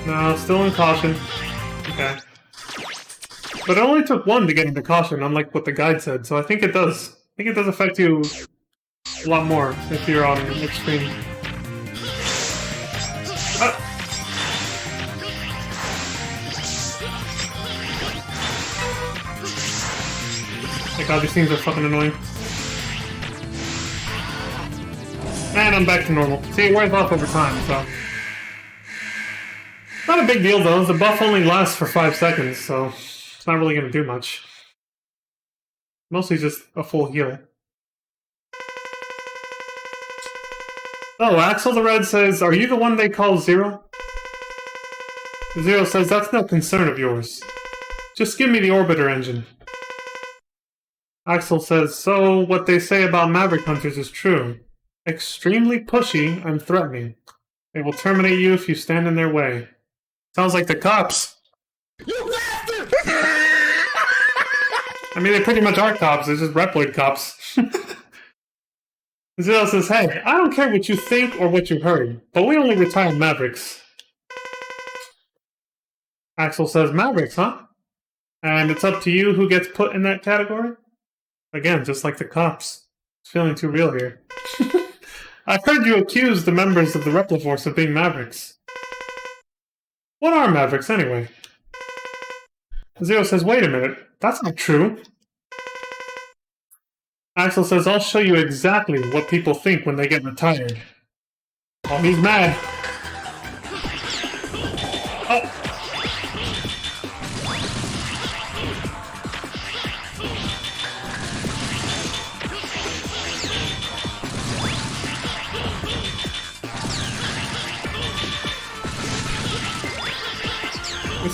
No, still in caution. Okay. But it only took one to get into caution, unlike what the guide said, so I think it does. I think it does affect you a lot more if you're on extreme. Ah. My god, these things are fucking annoying. And I'm back to normal. See, it wears off over time, so... Not a big deal, though. The buff only lasts for 5 seconds, so... It's not really gonna do much. Mostly just a full heal. Oh, Axel the Red says, are you the one they call Zero? Zero says, that's no concern of yours. Just give me the Orbiter engine. Axel says, so what they say about Maverick Hunters is true. Extremely pushy and threatening. They will terminate you if you stand in their way. Sounds like the cops. You bastard! I mean, they pretty much are cops. They're just Reploid cops. Zero says, hey, I don't care what you think or what you heard, but we only retire Mavericks. Axel says, Mavericks, huh? And it's up to you who gets put in that category? Again, just like the cops. It's feeling too real here. I've heard you accuse the members of the Repliforce of being Mavericks. What are Mavericks, anyway? Zero says, wait a minute, that's not true. Axel says, I'll show you exactly what people think when they get retired. Oh, he's mad. Oh!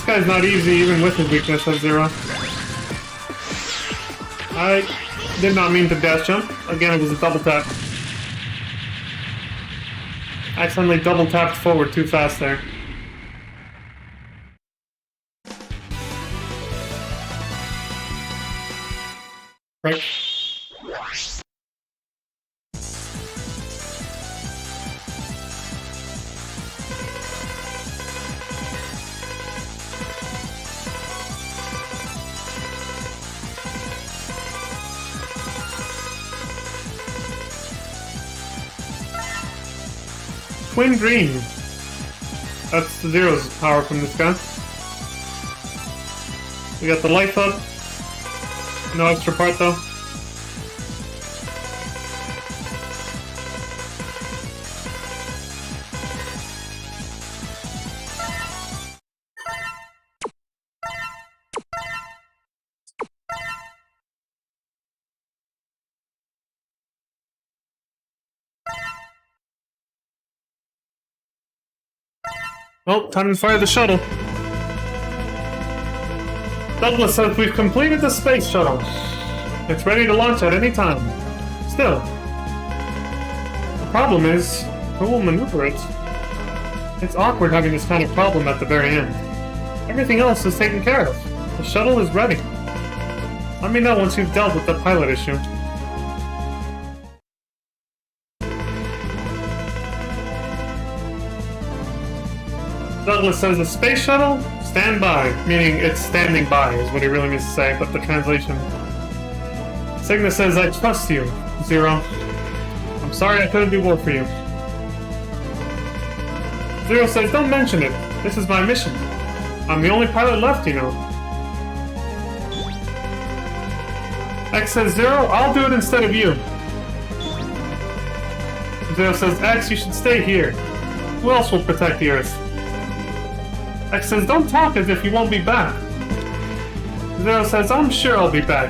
guy's not easy even with his weakness of 0. I did not mean to dash jump. Again, it was a double tap. Accidentally double tapped forward too fast there. Right. Twin Dream. That's the Zero's power from this guy. We got the life up. No extra part though. Well, time to fire the shuttle. Douglas says we've completed the space shuttle. It's ready to launch at any time. Still, the problem is, who will maneuver it? It's awkward having this kind of problem at the very end. Everything else is taken care of. The shuttle is ready. Let me know once you've dealt with the pilot issue. Douglas says the space shuttle, stand by, meaning it's standing by is what he really means to say, but the translation. Cygnus says, I trust you, Zero. I'm sorry I couldn't do more for you. Zero says, don't mention it. This is my mission. I'm the only pilot left, you know. X says, Zero, I'll do it instead of you. Zero says, X, you should stay here. Who else will protect the Earth? X says, don't talk as if you won't be back. Zero says, I'm sure I'll be back.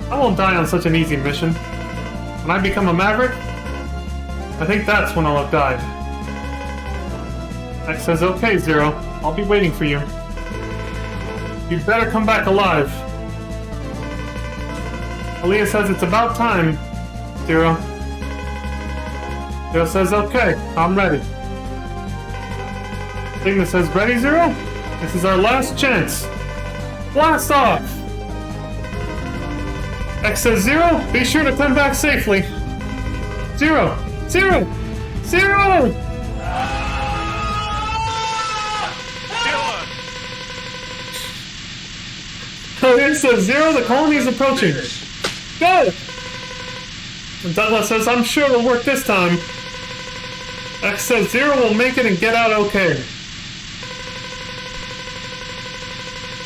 I won't die on such an easy mission. When I become a Maverick, I think that's when I'll have died. X says, okay, Zero, I'll be waiting for you. You'd better come back alive. Aaliyah says, it's about time, Zero. Zero says, okay, I'm ready. Cygnus says, ready, Zero? This is our last chance. Blast off! X says, Zero, be sure to come back safely. Zero! Zero! Zero! It says, Zero, the colony is approaching. Go! And Douglas says, I'm sure it'll work this time. X says, Zero will make it and get out okay.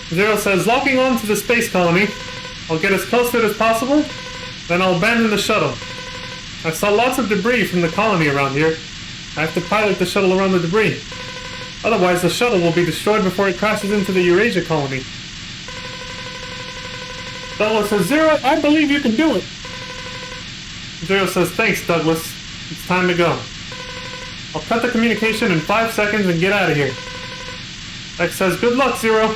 Zero says, locking on to the space colony. I'll get as close to it as possible, then I'll abandon the shuttle. I saw lots of debris from the colony around here. I have to pilot the shuttle around the debris. Otherwise, the shuttle will be destroyed before it crashes into the Eurasia colony. Douglas says, Zero, I believe you can do it. Zero says, thanks, Douglas. It's time to go. I'll cut the communication in 5 seconds and get out of here. X says, good luck, Zero.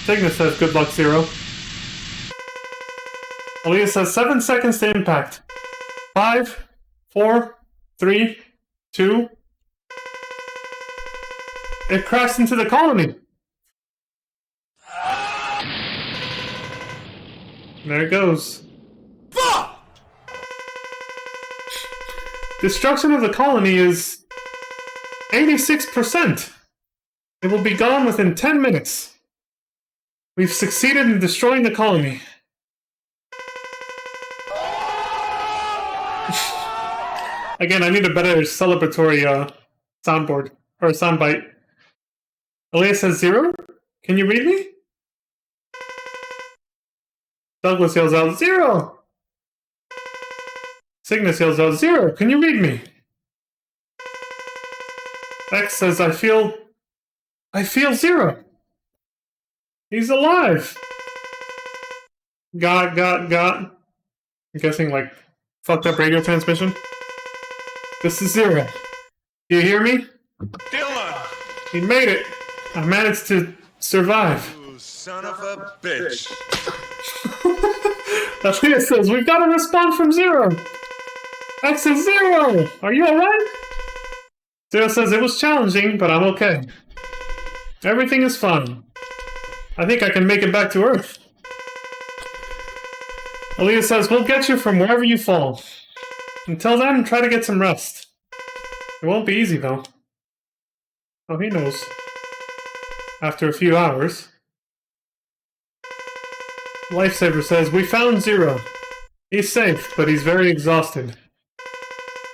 Cygnus says, good luck, Zero. Aaliyah says, 7 seconds to impact. 5, 4, 3, 2. It crashed into the colony. There it goes. Fuck! Destruction of the colony is 86%. It will be gone within 10 minutes. We've succeeded in destroying the colony. Again, I need a better celebratory soundboard, or soundbite. Aaliyah says, Zero? Can you read me? Douglas yells out, Zero! Cygnus yells out, Zero, can you read me? X says, I feel Zero. He's alive! Got. I'm guessing, like, fucked up radio transmission. This is Zero. Do you hear me? Dylan! He made it! I managed to survive. You son of a bitch. Alea says, we've got a response from Zero. X is Zero. Are you alright? Zero says, it was challenging, but I'm okay. Everything is fine. I think I can make it back to Earth. Alea says, we'll get you from wherever you fall. Until then, try to get some rest. It won't be easy, though. Oh, he knows. After a few hours. Lifesaver says, we found Zero. He's safe, but he's very exhausted.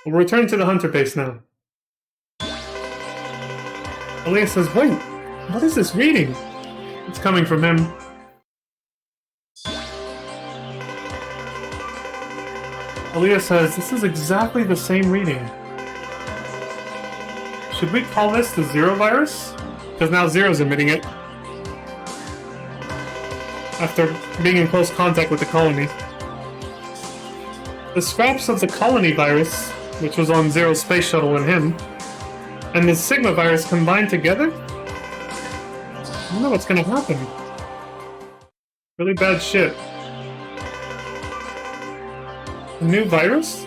We'll return to the hunter base now. Alea says, wait, what is this reading? It's coming from him. Alea says, this is exactly the same reading. Should we call this the Zero virus? Because now Zero's emitting it. After being in close contact with the colony. The scraps of the colony virus, which was on Zero's space shuttle and him, and the Sigma virus combined together? I don't know what's gonna happen. Really bad shit. A new virus?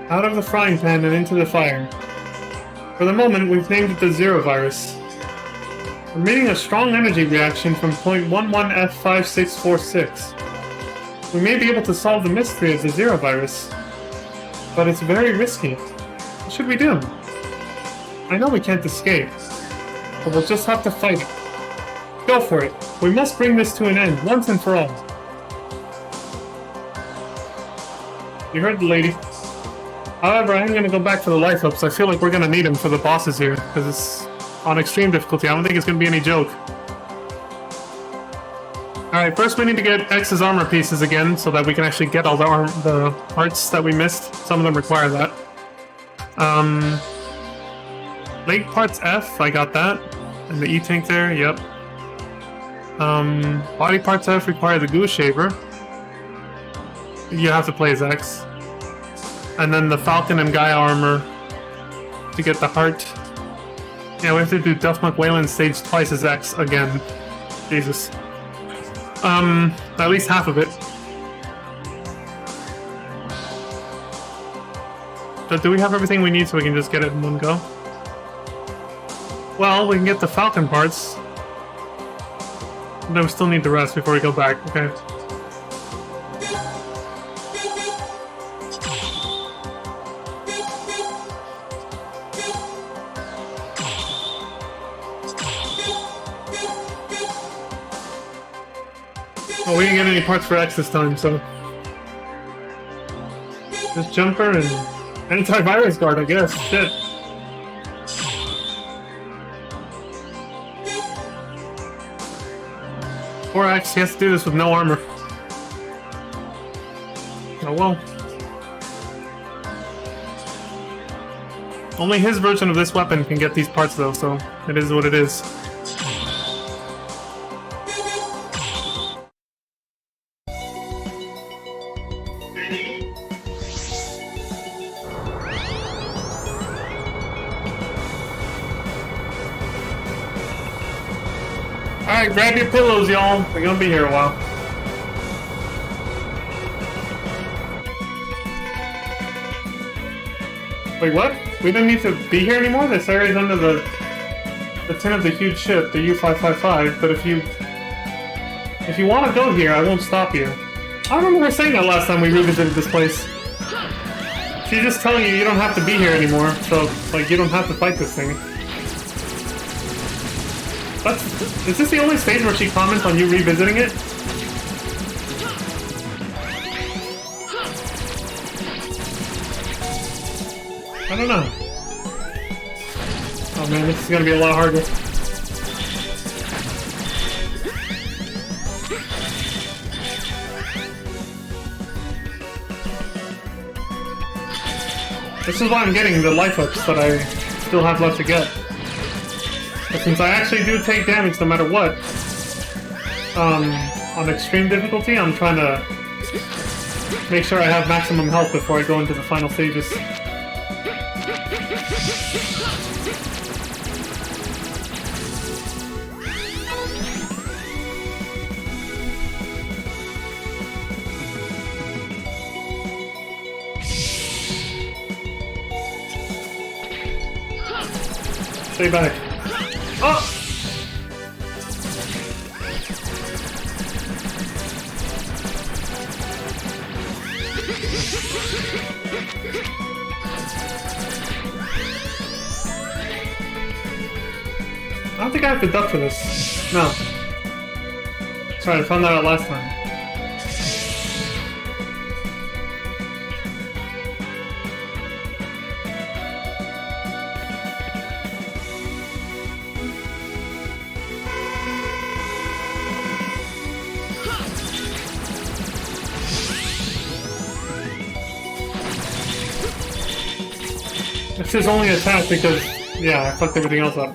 Out of the frying pan and into the fire. For the moment, we've named it the Zero virus. Emitting a strong energy reaction from point 11F5646. We may be able to solve the mystery of the Zero virus, but it's very risky. What should we do? I know we can't escape, but we'll just have to fight it. Go for it. We must bring this to an end, once and for all. You heard the lady. However, I am going to go back for the life ups. I feel like we're going to need them for the bosses here, because it's on extreme difficulty. I don't think it's going to be any joke. Alright, first we need to get X's armor pieces again, so that we can actually get all the parts that we missed. Some of them require that. Leg parts F, I got that. And the E-tank there, yep. Body parts F require the Goo Shaver. You have to play as X. And then the Falcon and Gaia armor to get the heart. Yeah, we have to do Duff McWhalen stage twice as X again. Jesus. At least half of it. But do we have everything we need so we can just get it in one go? Well, we can get the Falcon parts. Then we still need the rest before we go back, okay. Oh, we didn't get any parts for X this time, so... Just Jumper and Antivirus Guard, I guess. Shit. Poor X, he has to do this with no armor. Oh well. Only his version of this weapon can get these parts though, so it is what it is. Alright, grab your pillows, y'all. We're gonna be here a while. Wait, what? We don't need to be here anymore? This area is under the tin of the huge ship, the U-555, but if you want to go here, I won't stop you. I remember her saying that last time we revisited this place. She's just telling you don't have to be here anymore, so, like, you don't have to fight this thing. Is this the only stage where she comments on you revisiting it? I don't know. Oh man, this is gonna be a lot harder. This is why I'm getting the life ups that I still have left to get. But since I actually do take damage no matter what, on extreme difficulty, I'm trying to make sure I have maximum health before I go into the final stages. Stay back. Oh! I don't think I have to duck for this. No. Sorry, I found that out last time. It's his only attack because, yeah, I fucked everything else up.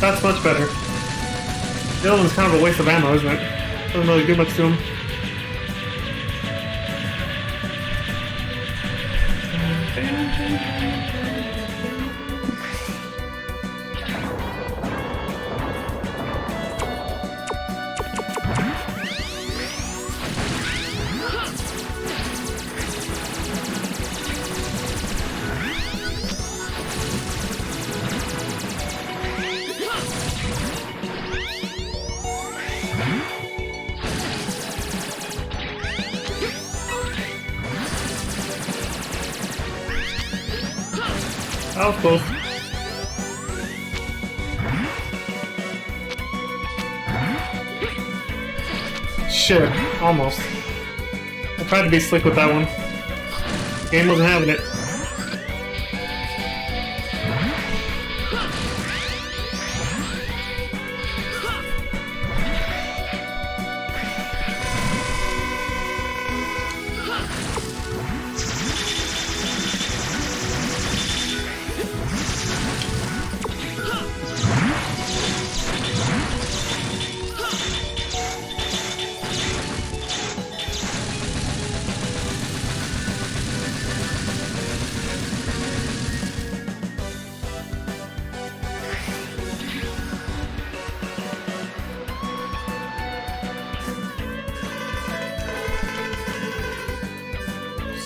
That's much better. The other one's kind of a waste of ammo, isn't it? Doesn't really do much to him. That was close. Shit, almost. I tried to be slick with that one. Game wasn't having it.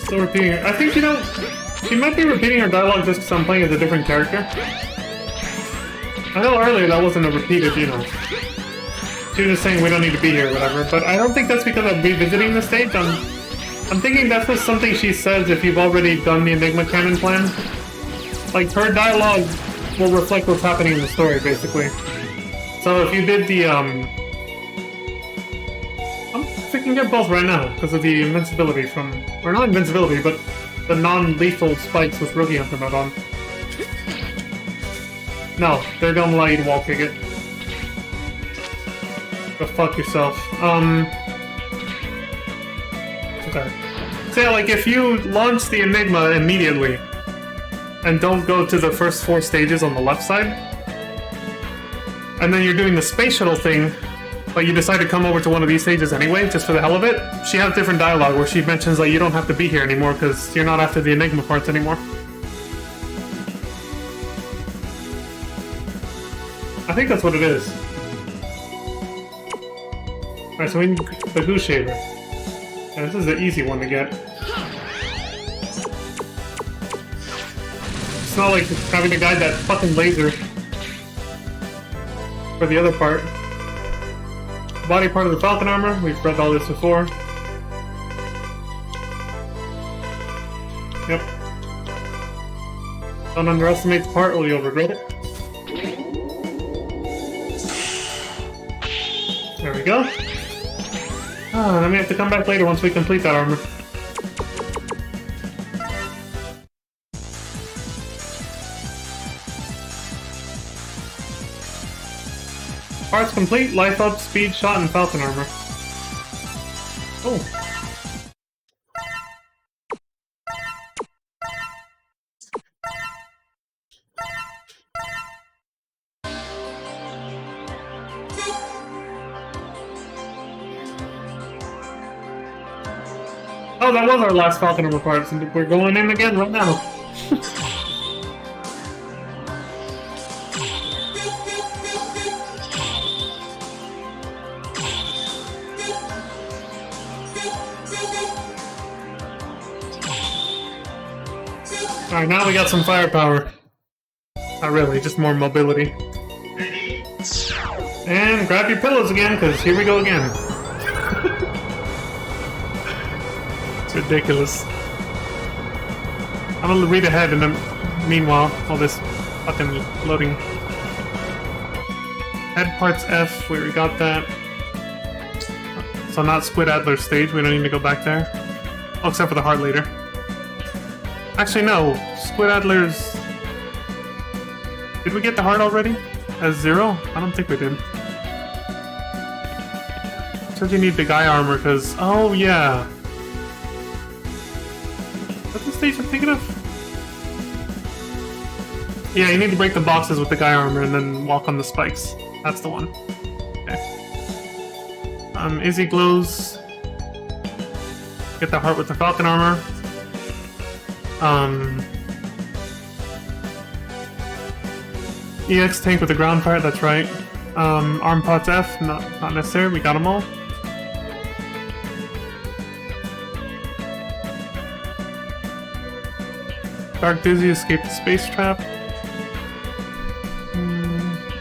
Still repeating it. I think, you know, she might be repeating her dialogue just because I'm playing as a different character. I know earlier that wasn't a repeated, you know. She was just saying we don't need to be here or whatever, but I don't think that's because I'm revisiting the stage. I'm thinking that's just something she says if you've already done the Enigma canon plan. Like, her dialogue will reflect what's happening in the story, basically. So if you did the, I can get both right now, because of the invincibility from... Or not invincibility, but the non-lethal spikes with Rookie Hunter mode on. No, they're gonna allow you to wall kick it. Go fuck yourself. Okay. So yeah, like, if you launch the Enigma immediately, and don't go to the first 4 stages on the left side, and then you're doing the space shuttle thing, but you decide to come over to one of these stages anyway, just for the hell of it, she has different dialogue where she mentions like you don't have to be here anymore because you're not after the Enigma parts anymore. I think that's what it is. Alright, so we need the Goose Shaver. Yeah, this is the easy one to get. It's not like having to guide that fucking laser for the other part. Body part of the Falcon armor, we've read all this before. Yep. Don't underestimate the part or you'll regret it. There we go. Then we have to come back later once we complete that armor. Parts complete, life up, speed, shot, and Falcon armor. Oh. Oh, that was our last Falcon armor parts, and we're going in again right now. Alright, now we got some firepower. Not really, just more mobility. And grab your pillows again, because here we go again. It's ridiculous. I'm gonna read ahead and then, meanwhile, all this fucking loading. Head parts F, we got that. So not Squid Adler stage, we don't need to go back there. Oh, except for the heart later. Actually, no. Squid Adler's... Did we get the heart already? As 0? I don't think we did. Says you need the guy armor, because... Oh, yeah. Is that the stage I'm thinking of? Yeah, you need to break the boxes with the guy armor and then walk on the spikes. That's the one. Okay. Izzy glows. Get the heart with the falcon armor. EX tank with the ground part, that's right. Arm pots F, not necessary, we got them all. Dark Dizzy escaped the space trap.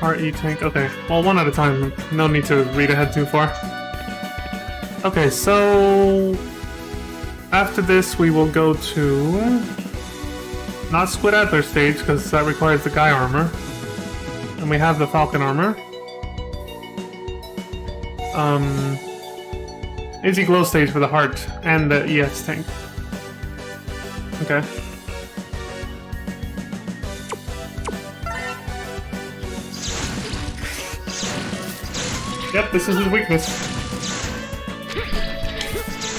Heart E tank, okay. Well, one at a time, no need to read ahead too far. Okay, so... After this, we will go to... Not Squid Adler stage, because that requires the guy armor. And we have the falcon armor. Izzy glow stage for the heart and the EX tank. Okay. Yep, this is his weakness.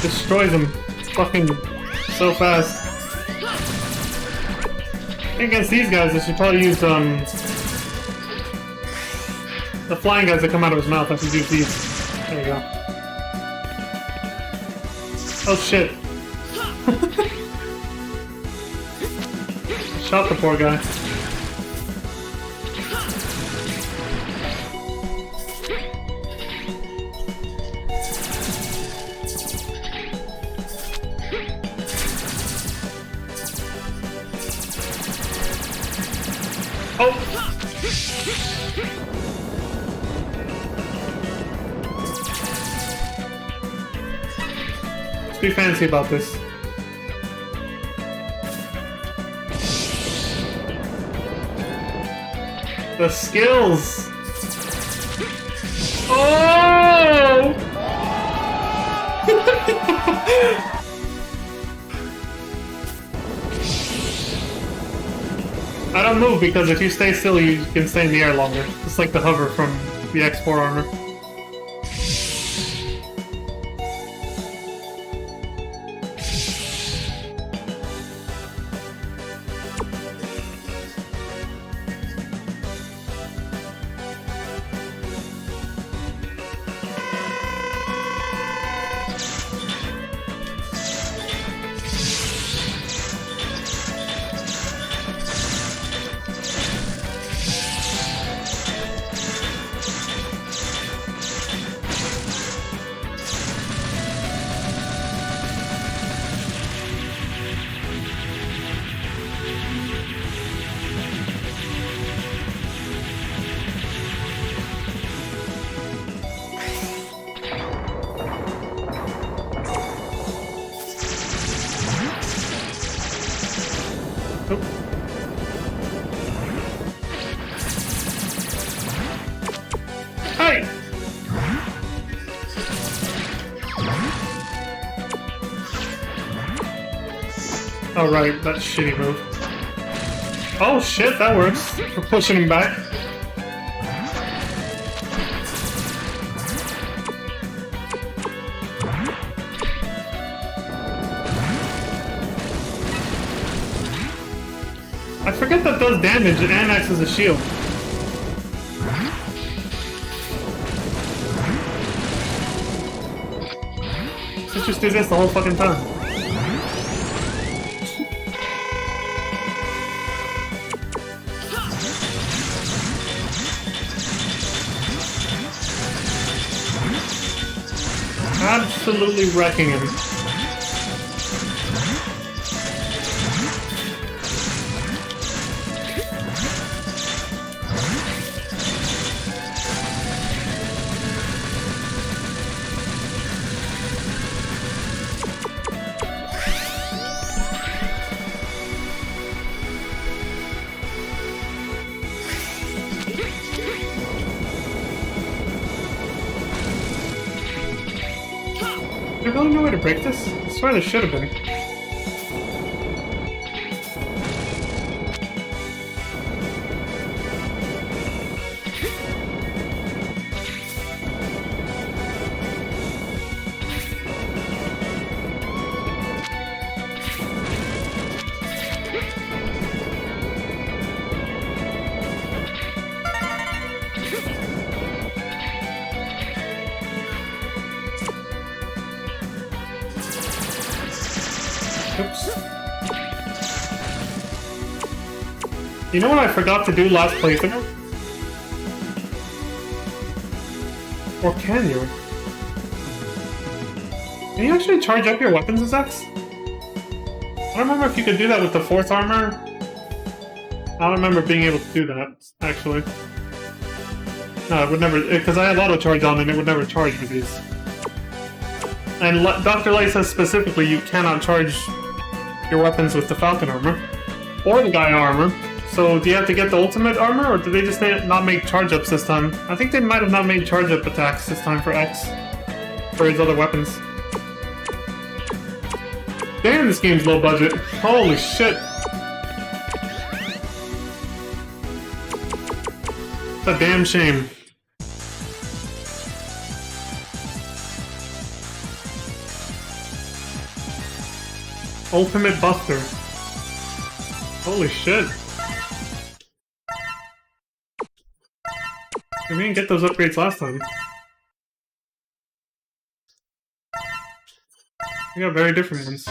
Destroys him. Fucking so fast. Against these guys, I should probably use the flying guys that come out of his mouth. I should use these. There you go. Oh shit! Shot the poor guy. Oh! Let's be fancy about this. The skills! Oh! I don't move because if you stay still, you can stay in the air longer. Just like the hover from the X4 armor. Hey! Oh right, that shitty move. Oh shit, that works. We're pushing him back. I forget that does damage and acts as a shield. Let's just do this the whole fucking time. Absolutely wrecking him. there really no way to break this? I swear there should have been. Oops. You know what I forgot to do last playthrough? Or can you? Can you actually charge up your weapons as X? I don't remember if you could do that with the 4th armor. I don't remember being able to do that, actually. No, it would never, because I had auto charge on and it would never charge with these. And Dr. Light says specifically you cannot charge your weapons with the Falcon armor. Or the Gaia armor. So do you have to get the ultimate armor, or did they just not make charge-ups this time? I think they might have not made charge-up attacks this time for X. For his other weapons. Damn, this game's low budget. Holy shit. It's a damn shame. Ultimate Buster. Holy shit. We didn't get those upgrades last time. We got very different ones.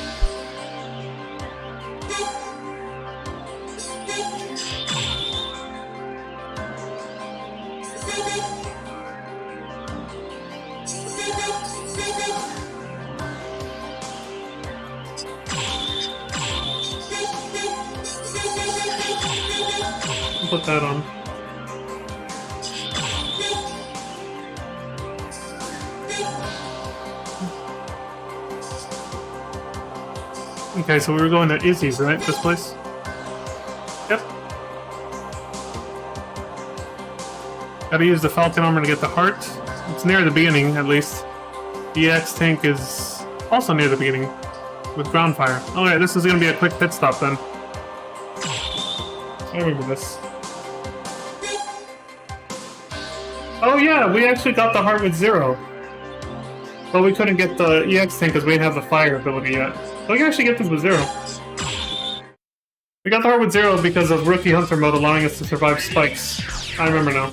Put that on. Okay, so we were going to Izzy's, right? This place? Yep. Gotta use the Falcon armor to get the heart. It's near the beginning, at least. The X tank is also near the beginning with ground fire. Okay, this is gonna be a quick pit stop then. I remember this. Oh yeah, we actually got the heart with 0. But we couldn't get the EX tank because we didn't have the fire ability yet. So we can actually get this with 0. We got the heart with 0 because of Rookie Hunter mode allowing us to survive spikes. I remember now.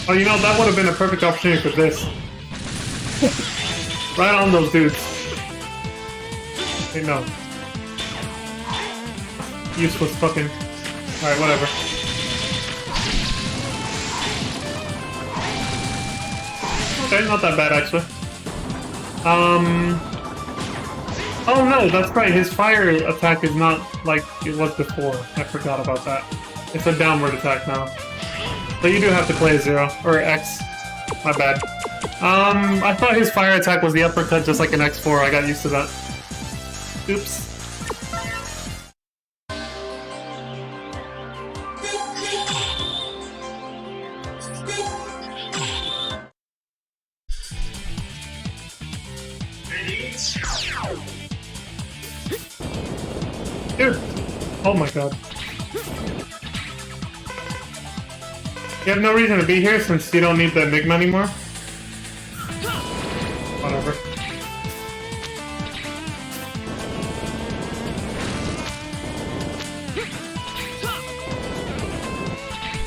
Oh, you know, that would have been a perfect opportunity for this. Right on those dudes. Hey, no. Useless fucking... Alright, whatever. Okay, not that bad, actually. Oh no, that's right, his fire attack is not like it was before. I forgot about that. It's a downward attack now. So you do have to play 0, or X. My bad. I thought his fire attack was the uppercut just like an X4, I got used to that. Oops. Dude! Oh my god. You have no reason to be here since you don't need the Enigma anymore? Whatever.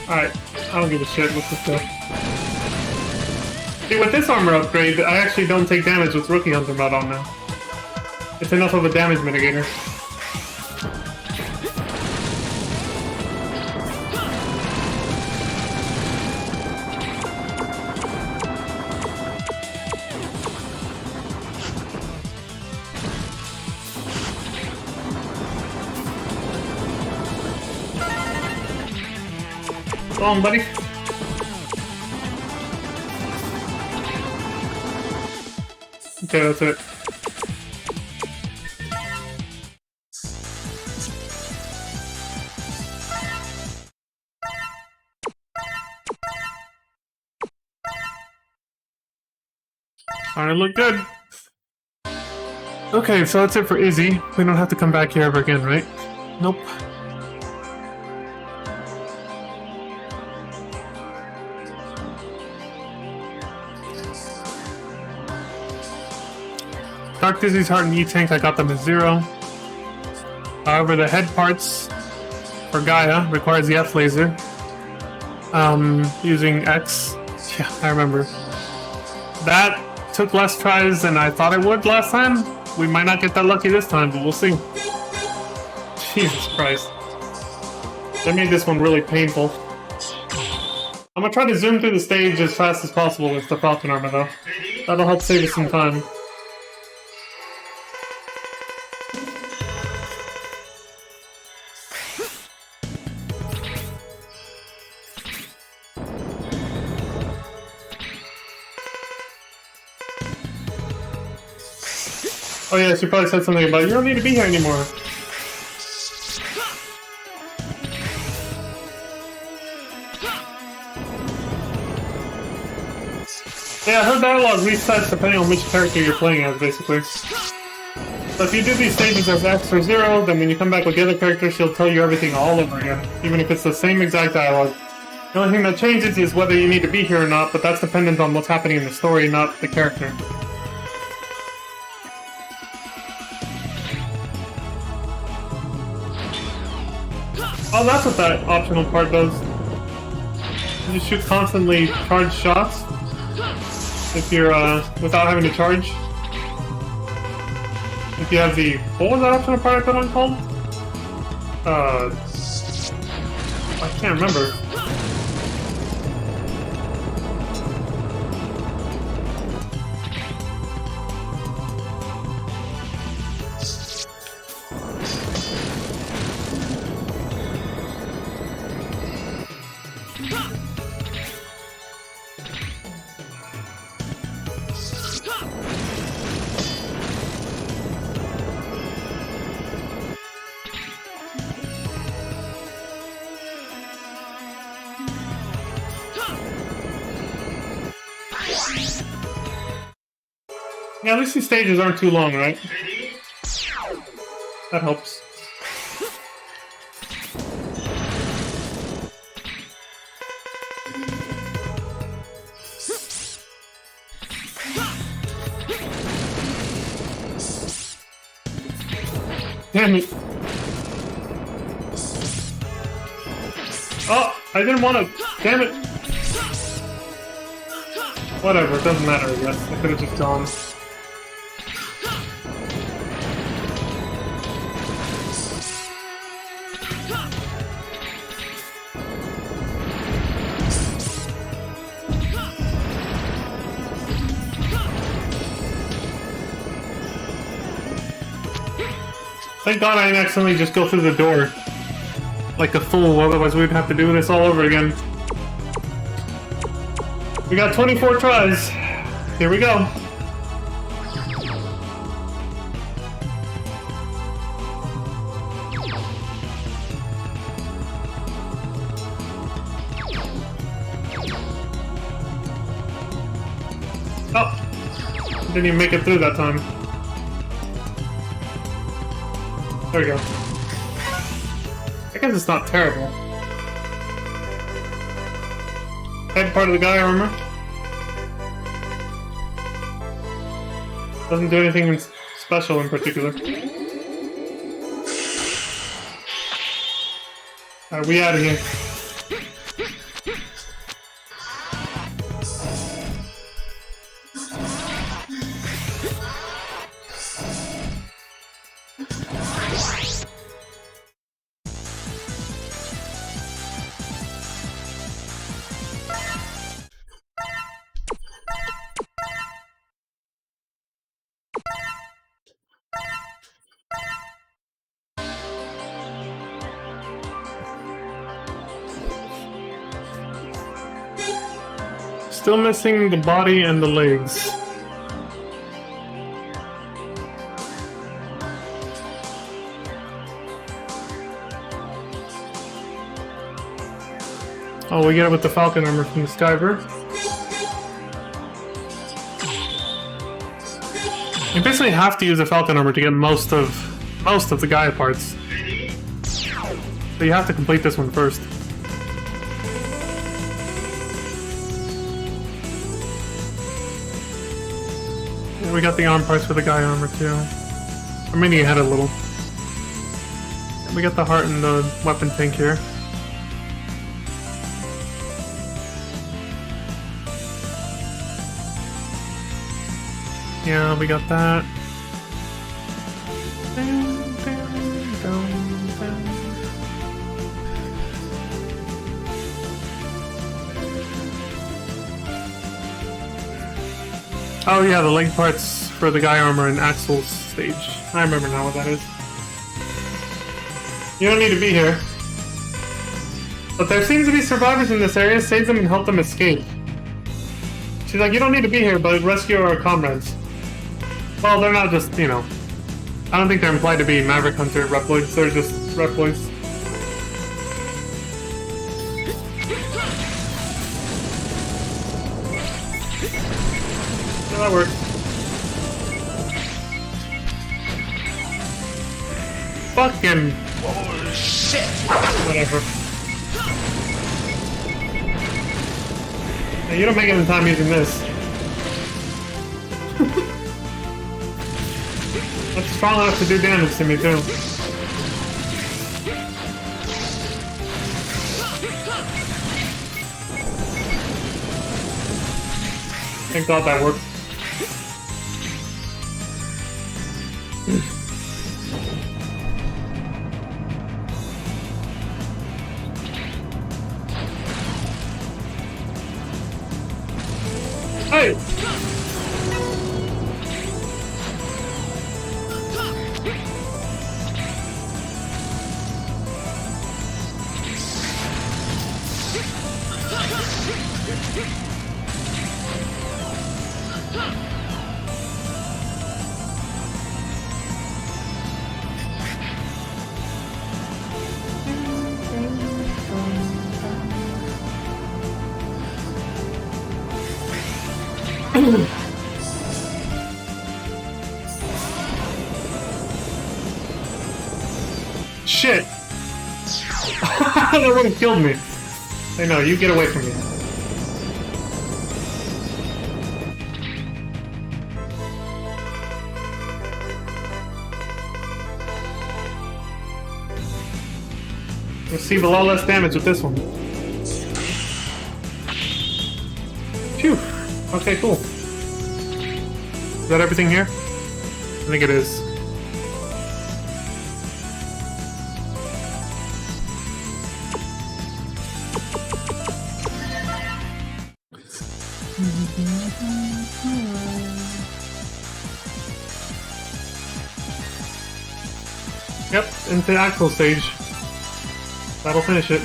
Alright, I don't give a shit, let's just go. See, with this armor upgrade, I actually don't take damage with Rookie Hunter mod on now. It's enough of a damage mitigator. Go on, buddy. Okay, that's it. Alright, look good. Okay, so that's it for Izzy. We don't have to come back here ever again, right? Nope. Dark Dizzy's Heart and E-Tank, I got them at 0. However, the head parts for Gaia requires the F laser. Using X. Yeah, I remember. That took less tries than I thought it would last time. We might not get that lucky this time, but we'll see. Jesus Christ. They made this one really painful. I'm gonna try to zoom through the stage as fast as possible with the Falcon armor, though. That'll help save us some time. Oh yeah, she probably said something about you don't need to be here anymore. Yeah, her dialogue resets depending on which character you're playing as, basically. So if you do these stages as X or 0, then when you come back with the other character, she'll tell you everything all over again, even if it's the same exact dialogue. The only thing that changes is whether you need to be here or not, but that's dependent on what's happening in the story, not the character. Oh, that's what that optional part does. You shoot constantly charged shots if you're without having to charge. If you have the what was that optional part I put on called? I can't remember. Yeah, at least these stages aren't too long, right? That helps. Damn it. Oh, I didn't want to. Damn it. Whatever, it doesn't matter, I guess. I could have just gone. Thank God I didn't accidentally just go through the door like a fool, otherwise we'd have to do this all over again. We got 24 tries. Here we go. Oh! Didn't even make it through that time. There we go. I guess it's not terrible. Head part of the guy armor. Doesn't do anything special in particular. Alright, we out of here. Still missing the body and the legs. Oh, we get it with the Falcon armor from the Skyver. You basically have to use a Falcon armor to get most of the Gaia parts. So you have to complete this one first. Yeah, we got the arm parts for the Gaia armor too. I'm reading ahead a little. And we got the heart and the weapon tank here. Yeah, we got that. Oh yeah, the leg parts for the Gaia armor in Axel's stage. I remember now what that is. You don't need to be here. But there seems to be survivors in this area. Save them and help them escape. She's like, you don't need to be here, but rescue our comrades. Well, they're not just, you know... I don't think they're implied to be Maverick Hunter Reploids. They're just Reploids. Yeah, that works. Fucking... Oh shit! whatever. Hey, you don't make it in time using this. That's strong enough to do damage to me too. Thank God that worked. Hey! Shit! That would have killed me. Hey, no, you get away from me. Receive a lot less damage with this one. Phew. Okay, cool. Is that everything here? I think it is. Yep, into the actual stage. That'll finish it.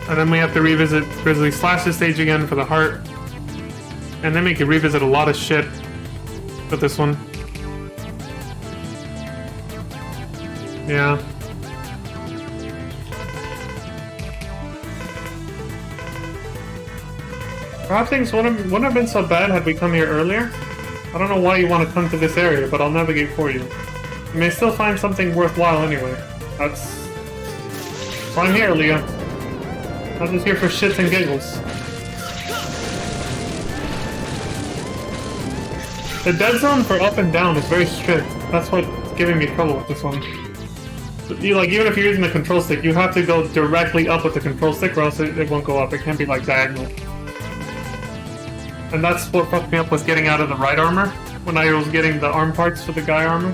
And then we have to revisit Grizzly Slash's stage again for the heart. And then we can revisit a lot of shit with this one. Yeah. Perhaps things wouldn't have been so bad had we come here earlier. I don't know why you want to come to this area, but I'll navigate for you. You may still find something worthwhile anyway. That's why I'm here, Leah. I'm just here for shits and giggles. The dead zone for up and down is very strict. That's what's giving me trouble with this one. You, like, even if you're using the control stick, you have to go directly up with the control stick or else it won't go up. It can't be like diagonal. And that's what fucked me up was getting out of the right armor when I was getting the arm parts for the Gaia armor.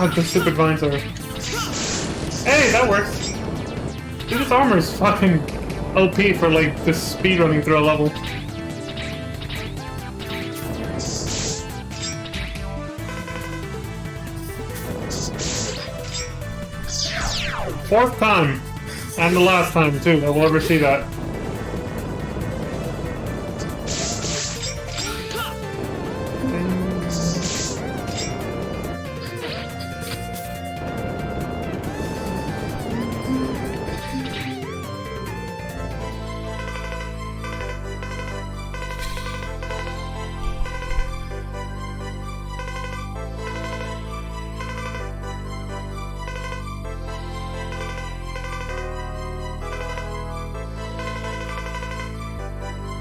Oh, the stupid vines are... Hey, that works! Dude, this armor is fucking OP for like just speed running through a level. Fourth time, and the last time too, that we'll ever see that.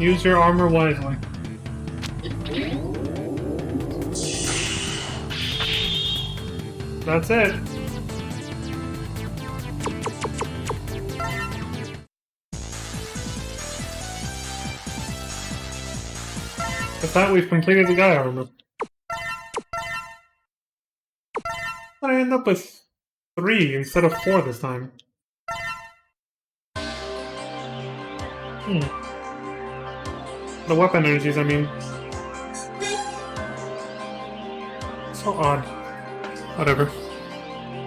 Use your armor wisely. That's it. With that, we've completed the guy armor. But I end up with 3 instead of 4 this time. The weapon energies, I mean. So odd. Whatever.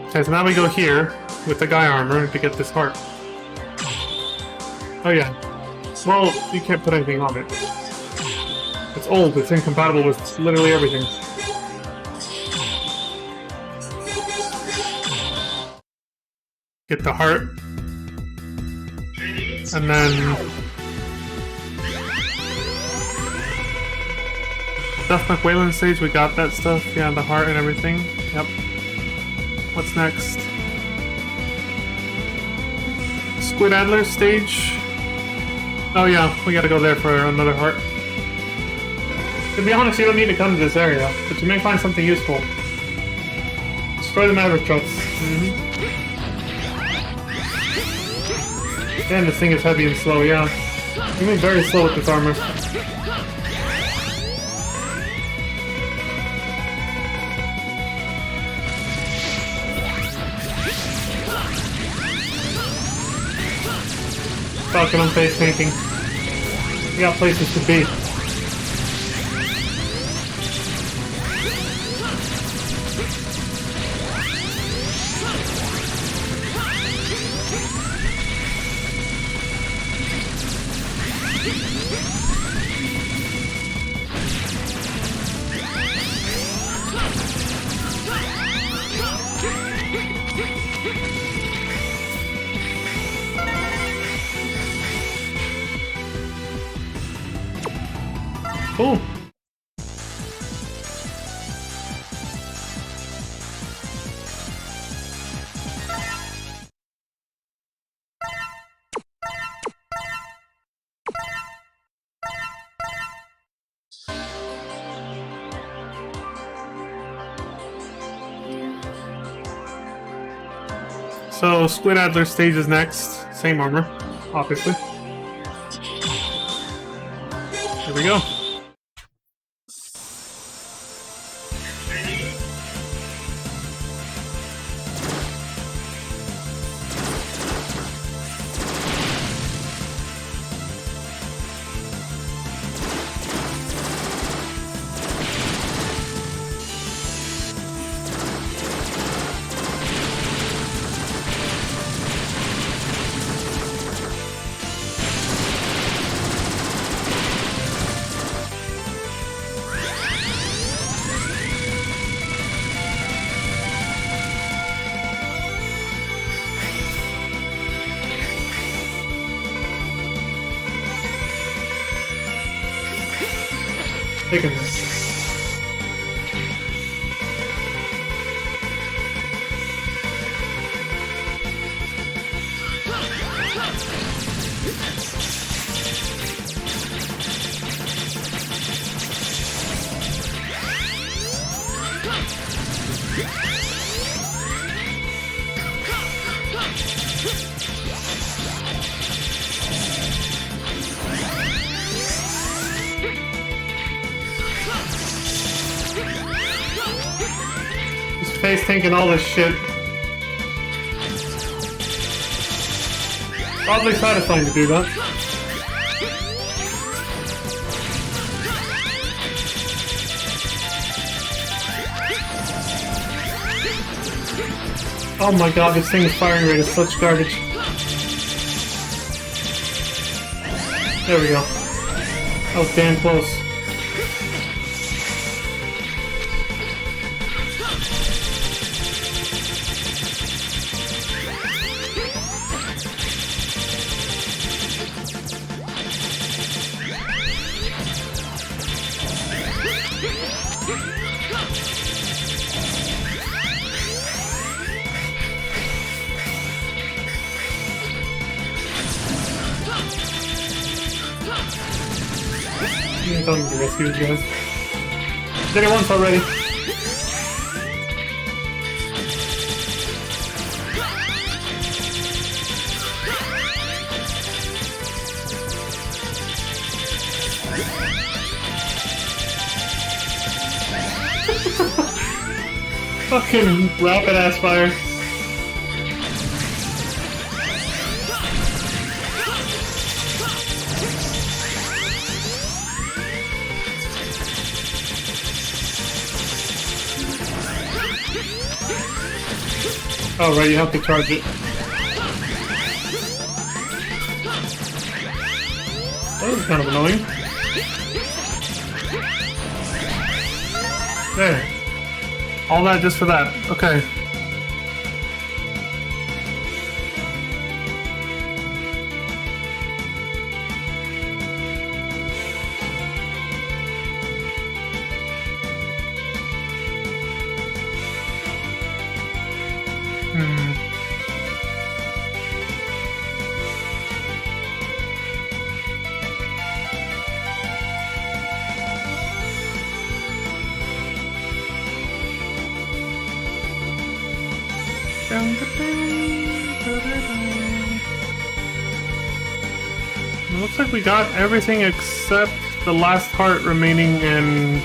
Okay, so now we go here with the guy armor to get this heart. Oh yeah. Well, you can't put anything on it. It's old, it's incompatible with literally everything. Get the heart. And then... Duff McWhalen stage, we got that stuff. Yeah, the heart and everything. Yep. What's next? Squid Adler stage. Oh yeah, we gotta go there for another heart. To be honest, you don't need to come to this area, but you may find something useful. Destroy the Maverick trucks. Damn, this thing is heavy and slow, yeah. You move very slow with this armor. Falcon on face painting. We got places to be. Cool. So, Squid Adler stage is next. Same armor, obviously. Here we go. Taking this. Face tanking all this shit. Oddly satisfying to do that. Oh my god, this thing's firing rate is such garbage. There we go. That was damn close. I'm telling you to rescue these guys. Did it once already. Fucking rapid ass fire. Oh right, you have to charge it. That was kind of annoying. There. All that just for that. Okay. It looks like we got everything except the last heart remaining in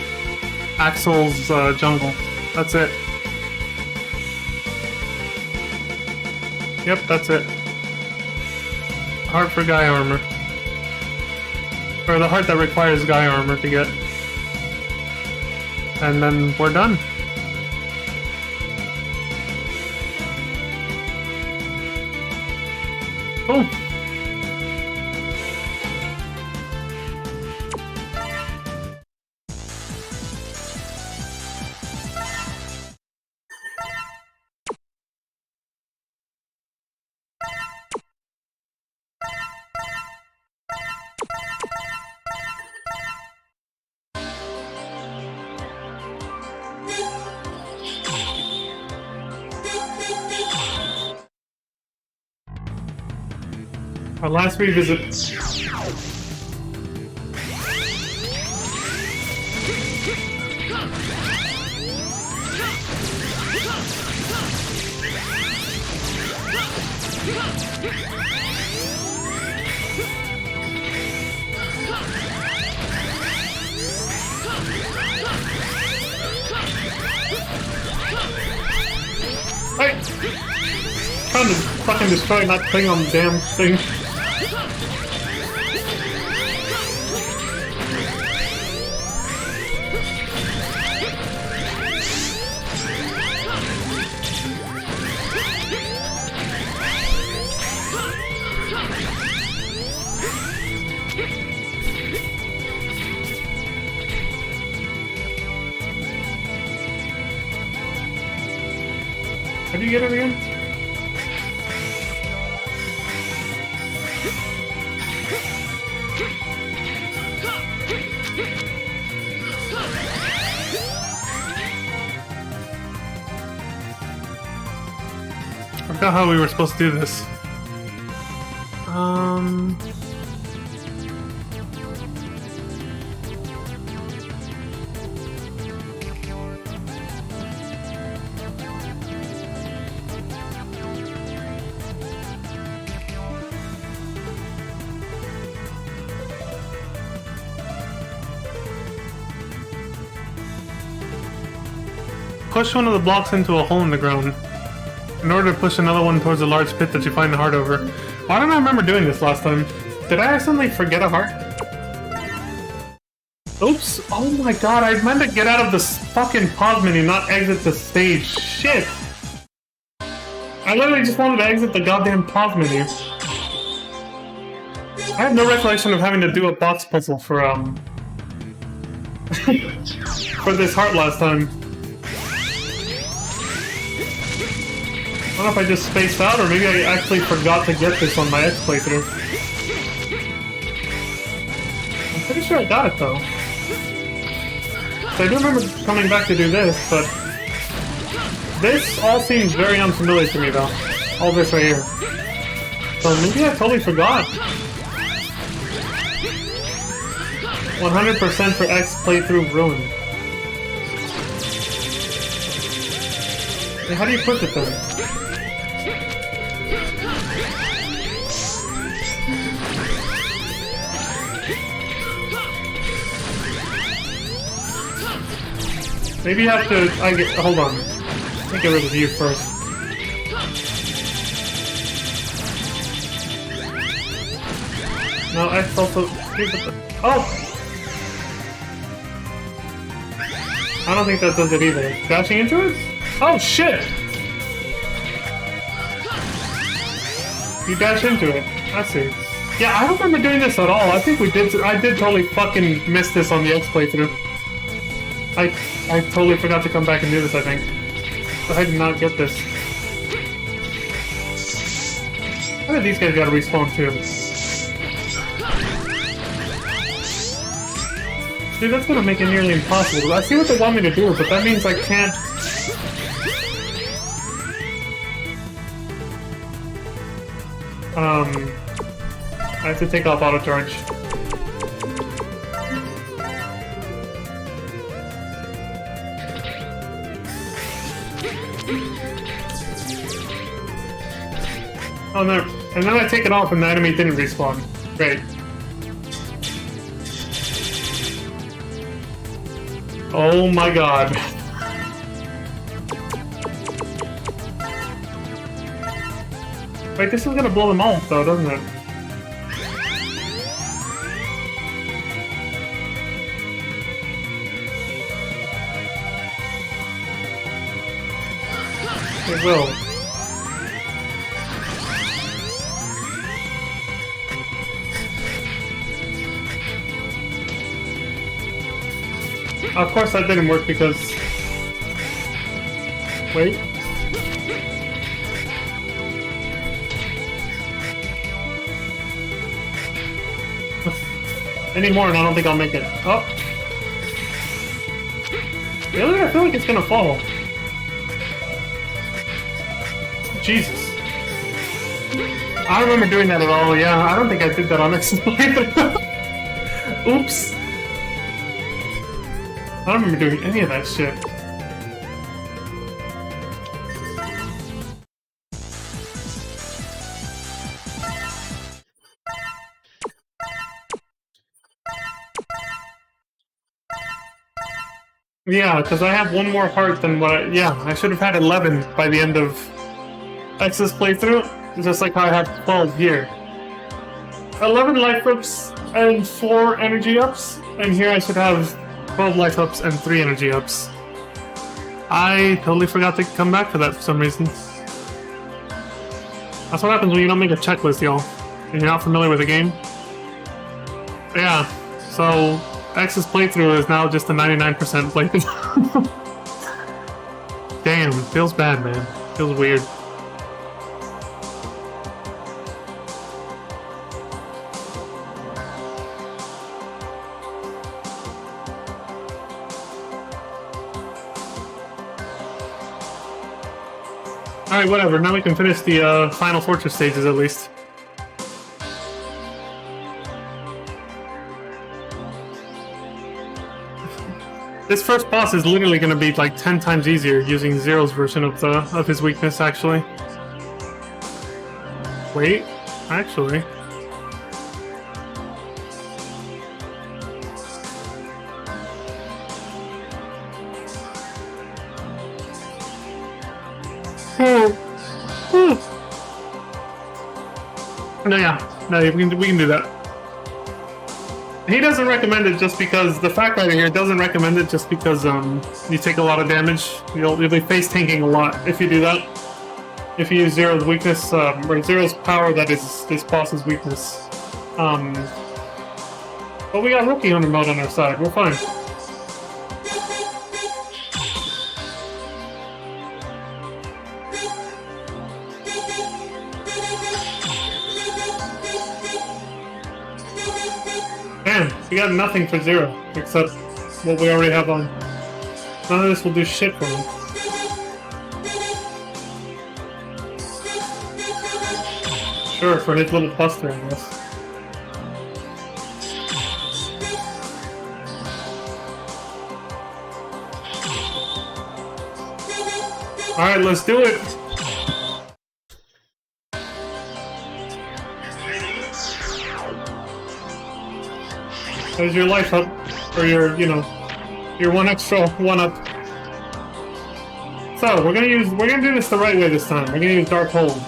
Axel's jungle. That's it. Yep, that's it. Heart for Guy armor. Or the heart that requires Guy armor to get. And then we're done. Cool. Our last revisit. Hey! Trying to fucking destroy that thing on the damn thing. How do you get it again? I forgot how we were supposed to do this. Push one of the blocks into a hole in the ground. In order to push another one towards a large pit that you find the heart over, Why don't I remember doing this last time? Did I accidentally forget a heart? Oops! Oh my god, I meant to get out of this fucking pause menu, not exit the stage. Shit! I literally just wanted to exit the goddamn pause menu. I have no recollection of having to do a box puzzle for, for this heart last time. I don't know if I just spaced out, or maybe I actually forgot to get this on my X playthrough. I'm pretty sure I got it, though. So I do remember coming back to do this, but... this all seems very unfamiliar to me, though. All this right here. So maybe I totally forgot. 100% for X playthrough ruined. Hey, how do you push it then? Maybe you have to... hold on. Let me get rid of you first. No, X also... oh! I don't think that does it either. Dashing into it? Oh shit! You dash into it. I see. Yeah, I don't remember doing this at all. I think I did totally fucking miss this on the X playthrough. I totally forgot to come back and do this, I think. I did not get this. How did these guys gotta respawn too? Dude, that's gonna make it nearly impossible. I see what they want me to do, but that means I can't... I have to take off auto charge. Oh no, and then I take it off and the enemy didn't respawn. Great. Oh my god. Wait, this is gonna blow them off though, doesn't it? It will. Of course that didn't work because... wait. Any more and I don't think I'll make it. Oh! Really? I feel like it's gonna fall. Jesus. I don't remember doing that at all, yeah. I don't think I did that on accident. Oops. I don't remember doing any of that shit. Yeah, because I have one more heart than what I... yeah, I should have had 11 by the end of X's playthrough, just like how I have 12 here. 11 life ups and 4 energy ups, and here I should have 12 life ups and 3 energy ups. I totally forgot to come back for that for some reason. That's what happens when you don't make a checklist, y'all. And you're not familiar with the game. Yeah, so X's playthrough is now just a 99% playthrough. Damn, feels bad, man. Feels weird. Alright, whatever. Now we can finish the final fortress stages at least. This first boss is literally going to be like 10 times easier using Zero's version of his weakness, actually. Wait, actually. No, yeah. No, we can do that. He doesn't recommend it just because the fact writer here doesn't recommend it just because you take a lot of damage. You'll be face tanking a lot if you do that. If you use Zero's weakness or Zero's power, that is this boss's weakness. But we got Rookie Hunter mode on our side. We're fine. Man, we got nothing for Zero, except what we already have on. None of this will do shit for him. Sure, for his little buster, I guess. Alright, let's do it! There's your life up, or your, you know, your one extra one-up. So, we're gonna do this the right way this time. We're gonna use Dark Hold.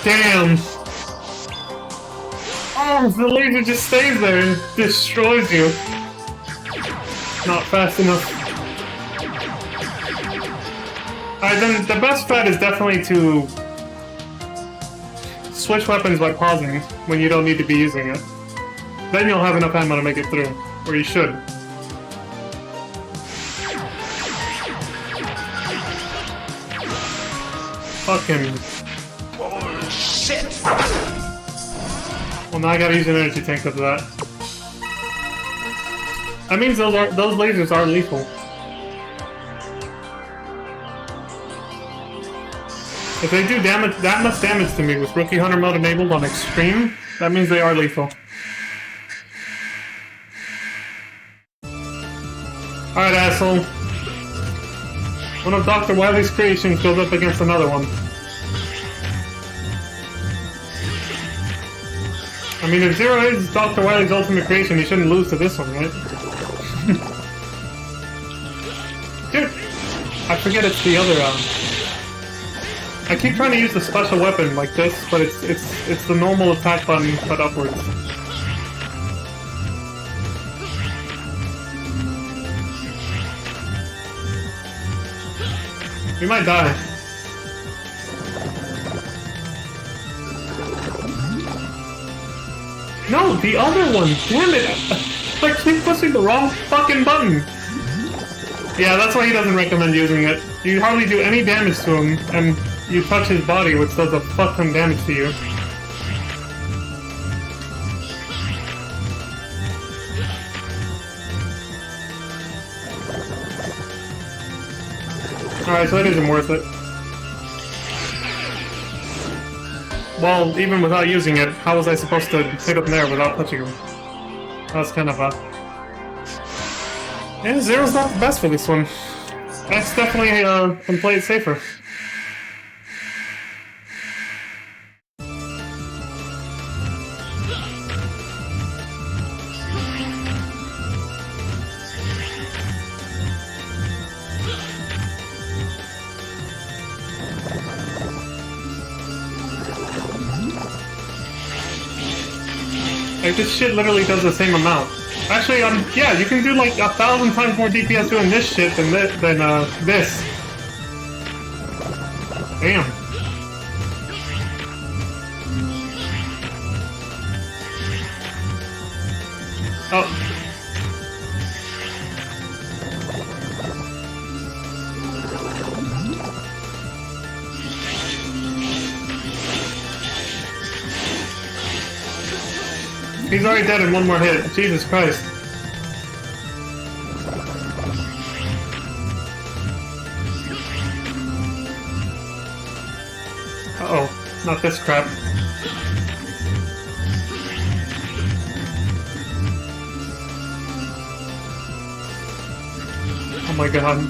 Damn! Oh, the laser just stays there and destroys you. Not fast enough. Alright, then the best bet is definitely to switch weapons by pausing when you don't need to be using it. Then you'll have enough ammo to make it through. Or you should. Fucking... Shit! Well, now I gotta use an energy tank up to that. That means those lasers are lethal. If they do damage, that much damage to me with Rookie Hunter mode enabled on extreme, that means they are lethal. Alright, asshole. One of Dr. Wily's creations goes up against another one. I mean, if Zero is Dr. Wily's ultimate creation, he shouldn't lose to this one, right? Dude, I forget it's the other, I keep trying to use the special weapon like this, but it's the normal attack button, but upwards. We might die. No, the other one! Damn it! I keep pushing the wrong fucking button! Yeah, that's why he doesn't recommend using it. You hardly do any damage to him, and you touch his body, which does a fuck ton damage to you. Alright, so it isn't worth it. Well, even without using it, how was I supposed to hit him there without touching him? That's kind of a... Yeah, Zero's not the best for this one. X definitely can play it safer. Like, this shit literally does the same amount. Actually, yeah, you can do like 1,000 times more DPS doing this shit than this. Damn. Oh. He's already dead in one more hit. Jesus Christ. Not this crap. Oh my god.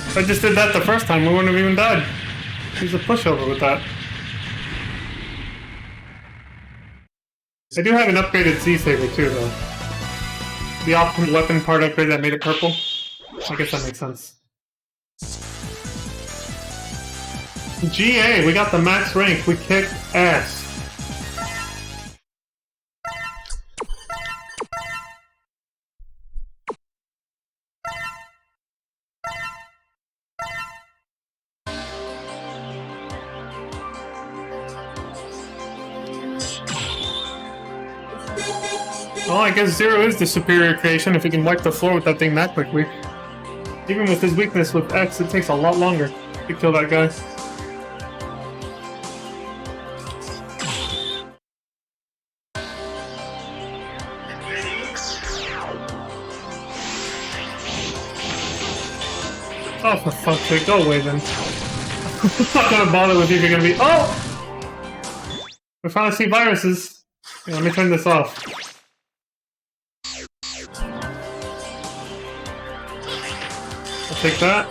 If I just did that the first time, we wouldn't have even died. He's a pushover with that. I do have an upgraded Z-Saber too, though. The optimal weapon part upgrade that made it purple. I guess that makes sense. GA, we got the max rank. We kicked ass. Well, I guess Zero is the superior creation if he can wipe the floor with that thing that quickly. Even with his weakness with X, it takes a lot longer to kill that guy. Oh, for fuck's sake, go away then. I'm not gonna bother with you if you're gonna be- Oh! We finally see viruses. Yeah, let me turn this off. I'll take that.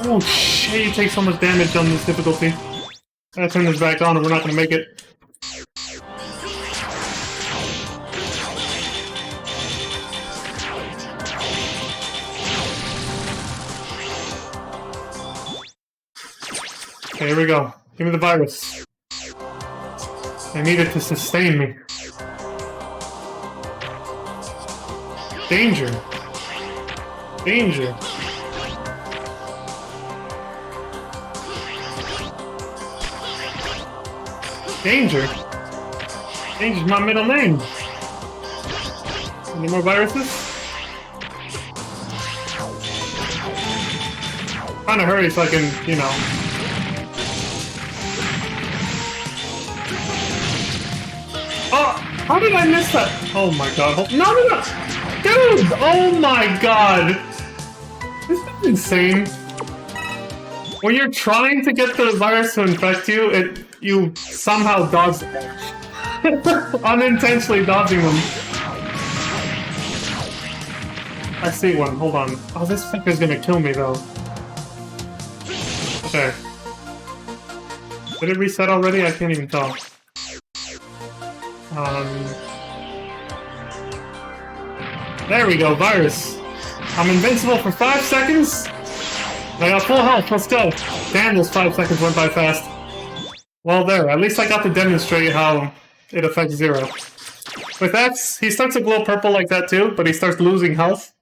Oh shit, you take so much damage on this difficulty. I gotta turn this back on or we're not gonna make it. Okay, here we go. Give me the virus. I need it to sustain me. Danger. Danger. Danger. Danger's my middle name. Any more viruses? Trying to hurry so I can, you know. Oh, how did I miss that? Oh my god. No, no, no! Dude! Oh my god! This is insane. When you're trying to get the virus to infect you, you somehow dodge them. Unintentionally dodging them. I see one, hold on. Oh, this fucker's gonna kill me though. Okay. Did it reset already? I can't even tell. There we go, virus. I'm invincible for 5 seconds. I got full health, let's go. Damn, those 5 seconds went by fast. Well, there, at least I got to demonstrate how it affects Zero. With X, he starts to glow purple like that too, but he starts losing health.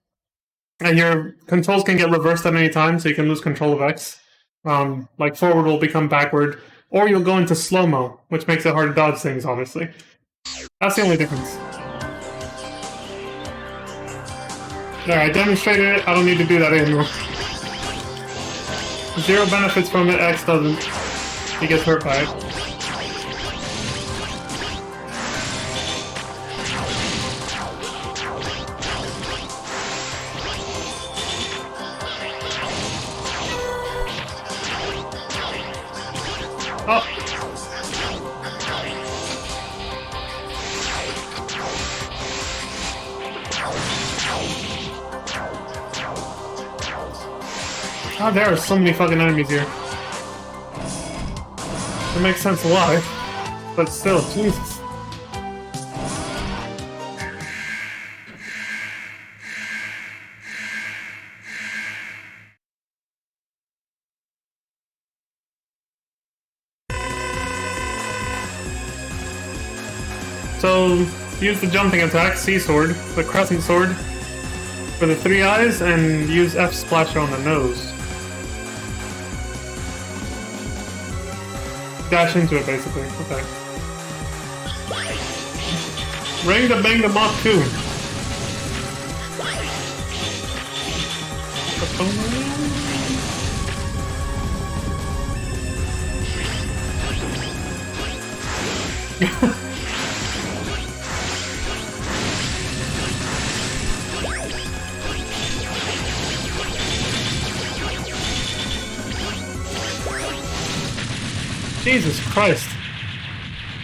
And your controls can get reversed at any time, so you can lose control of X. Like forward will become backward, or you'll go into slow-mo, which makes it hard to dodge things, obviously. That's the only difference. There, I demonstrated it, I don't need to do that anymore. Zero benefits from it, X doesn't. He gets hurt by it. Oh! Oh, there are so many fucking enemies here. It makes sense why, but still, Jesus. So, use the jumping attack, C-Sword, the Crescent Sword, for the 3 eyes, and use F-Splasher on the nose. Dash into it, basically. Okay. Ring the Bang the Mach 2. Jesus Christ.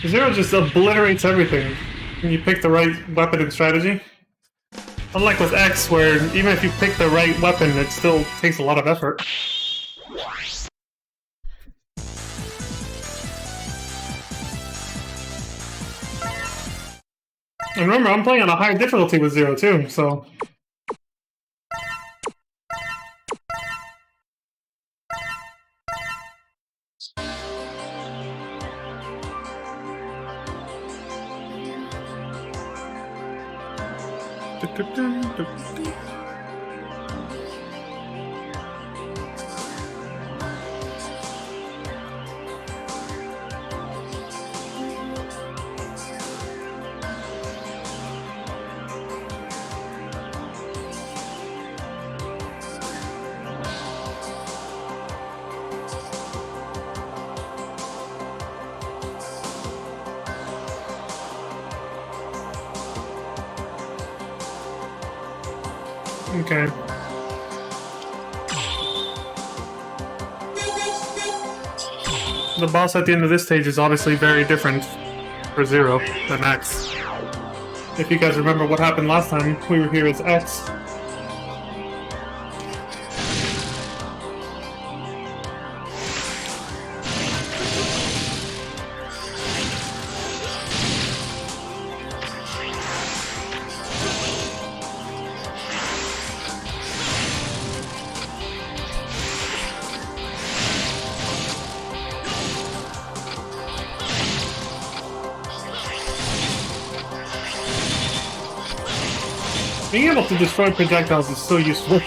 Zero just obliterates everything when you pick the right weapon and strategy. Unlike with X, where even if you pick the right weapon, it still takes a lot of effort. And remember, I'm playing on a higher difficulty with Zero too, so... Okay. The boss at the end of this stage is obviously very different for Zero than X. If you guys remember what happened last time we were here as X. Being able to destroy projectiles is so useful.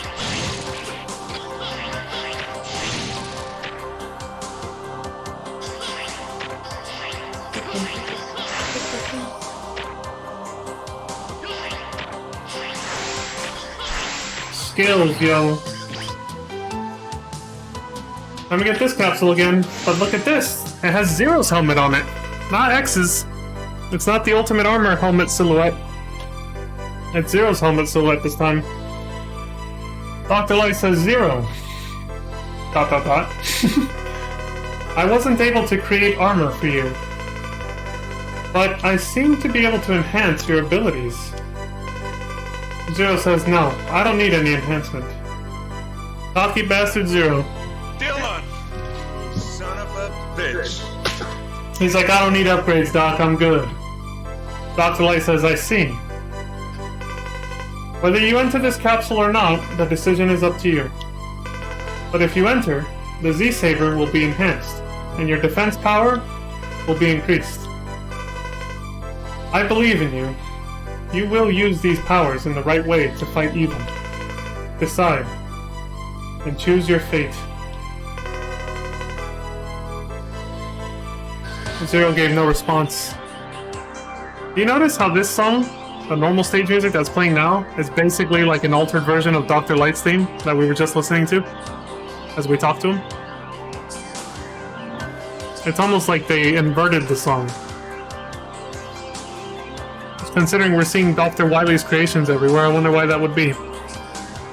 Skills, yo. Let me get this capsule again, but look at this. It has Zero's helmet on it, not X's. It's not the Ultimate Armor helmet silhouette. It's Zero's helmet silhouette this time. Dr. Light says Zero. ... I wasn't able to create armor for you, but I seem to be able to enhance your abilities. Zero says no, I don't need any enhancement. Cocky bastard Zero. Dylan! Son of a bitch. He's like, I don't need upgrades, Doc, I'm good. Dr. Light says, I see. Whether you enter this capsule or not, the decision is up to you. But if you enter, the Z-Saber will be enhanced, and your defense power will be increased. I believe in you. You will use these powers in the right way to fight evil. Decide, and choose your fate. Zero gave no response. Do you notice how this song, the normal stage music that's playing now, is basically like an altered version of Dr. Light's theme that we were just listening to as we talked to him? It's almost like they inverted the song. Considering we're seeing Dr. Wily's creations everywhere, I wonder why that would be.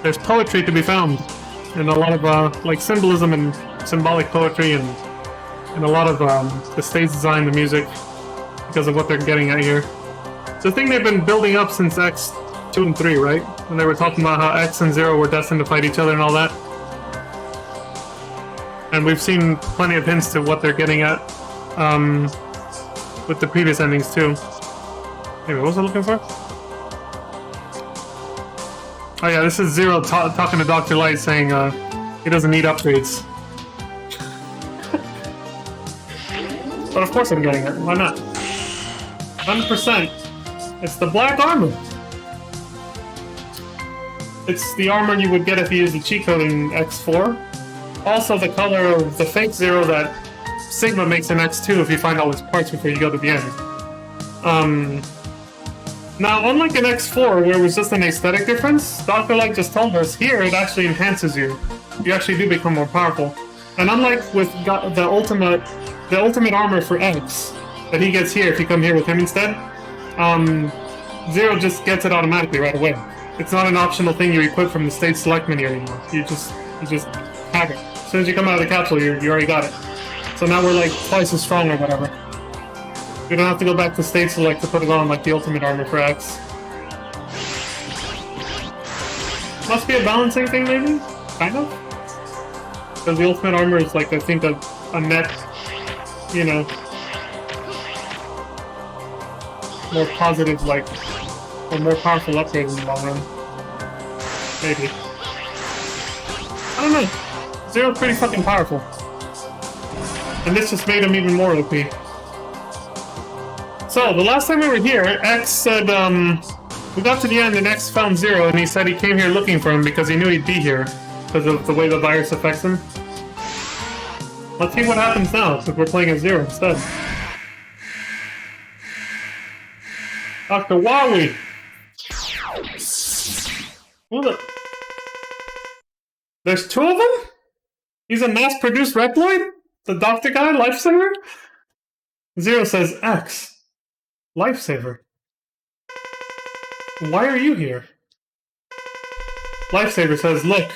There's poetry to be found, and a lot of like symbolism and symbolic poetry, and a lot of the stage design, the music, because of what they're getting at here. It's a thing they've been building up since X 2 and 3, right? When they were talking about how X and Zero were destined to fight each other and all that. And we've seen plenty of hints to what they're getting at with the previous endings too. Anyway, what was I looking for? Oh yeah, this is Zero talking to Dr. Light saying he doesn't need upgrades. But of course I'm getting it, why not? 100%. It's the black armor. It's the armor you would get if you used the cheat code in X4. Also the color of the fake Zero that Sigma makes in X2 if you find all its parts before you go to the end. Now, unlike in X4, where it was just an aesthetic difference, Dr. Light just told us here it actually enhances you. You actually do become more powerful. And unlike with the ultimate armor for X that he gets here if you come here with him instead, Zero just gets it automatically right away. It's not an optional thing you equip from the stage select menu anymore. You just have it. As soon as you come out of the capsule, you already got it. So now we're like twice as strong or whatever. We don't have to go back to State Select to put it on like the ultimate armor for X. Must be a balancing thing, maybe? Kind of? Because the ultimate armor is like, I think, a net, you know, more positive, like, or more powerful upgrade in the long run. Maybe. I don't know. Zero's pretty fucking powerful. And this just made him even more OP. So, the last time we were here, X said, we got to the end and X found Zero, and he said he came here looking for him because he knew he'd be here, because of the way the virus affects him. Let's see what happens now, since we're playing as Zero instead. Dr. Wowie! Who the... There's two of them? He's a mass-produced Reploid? The doctor guy? Lifesaver? Zero says, X. Lifesaver. Why are you here? Lifesaver says, look.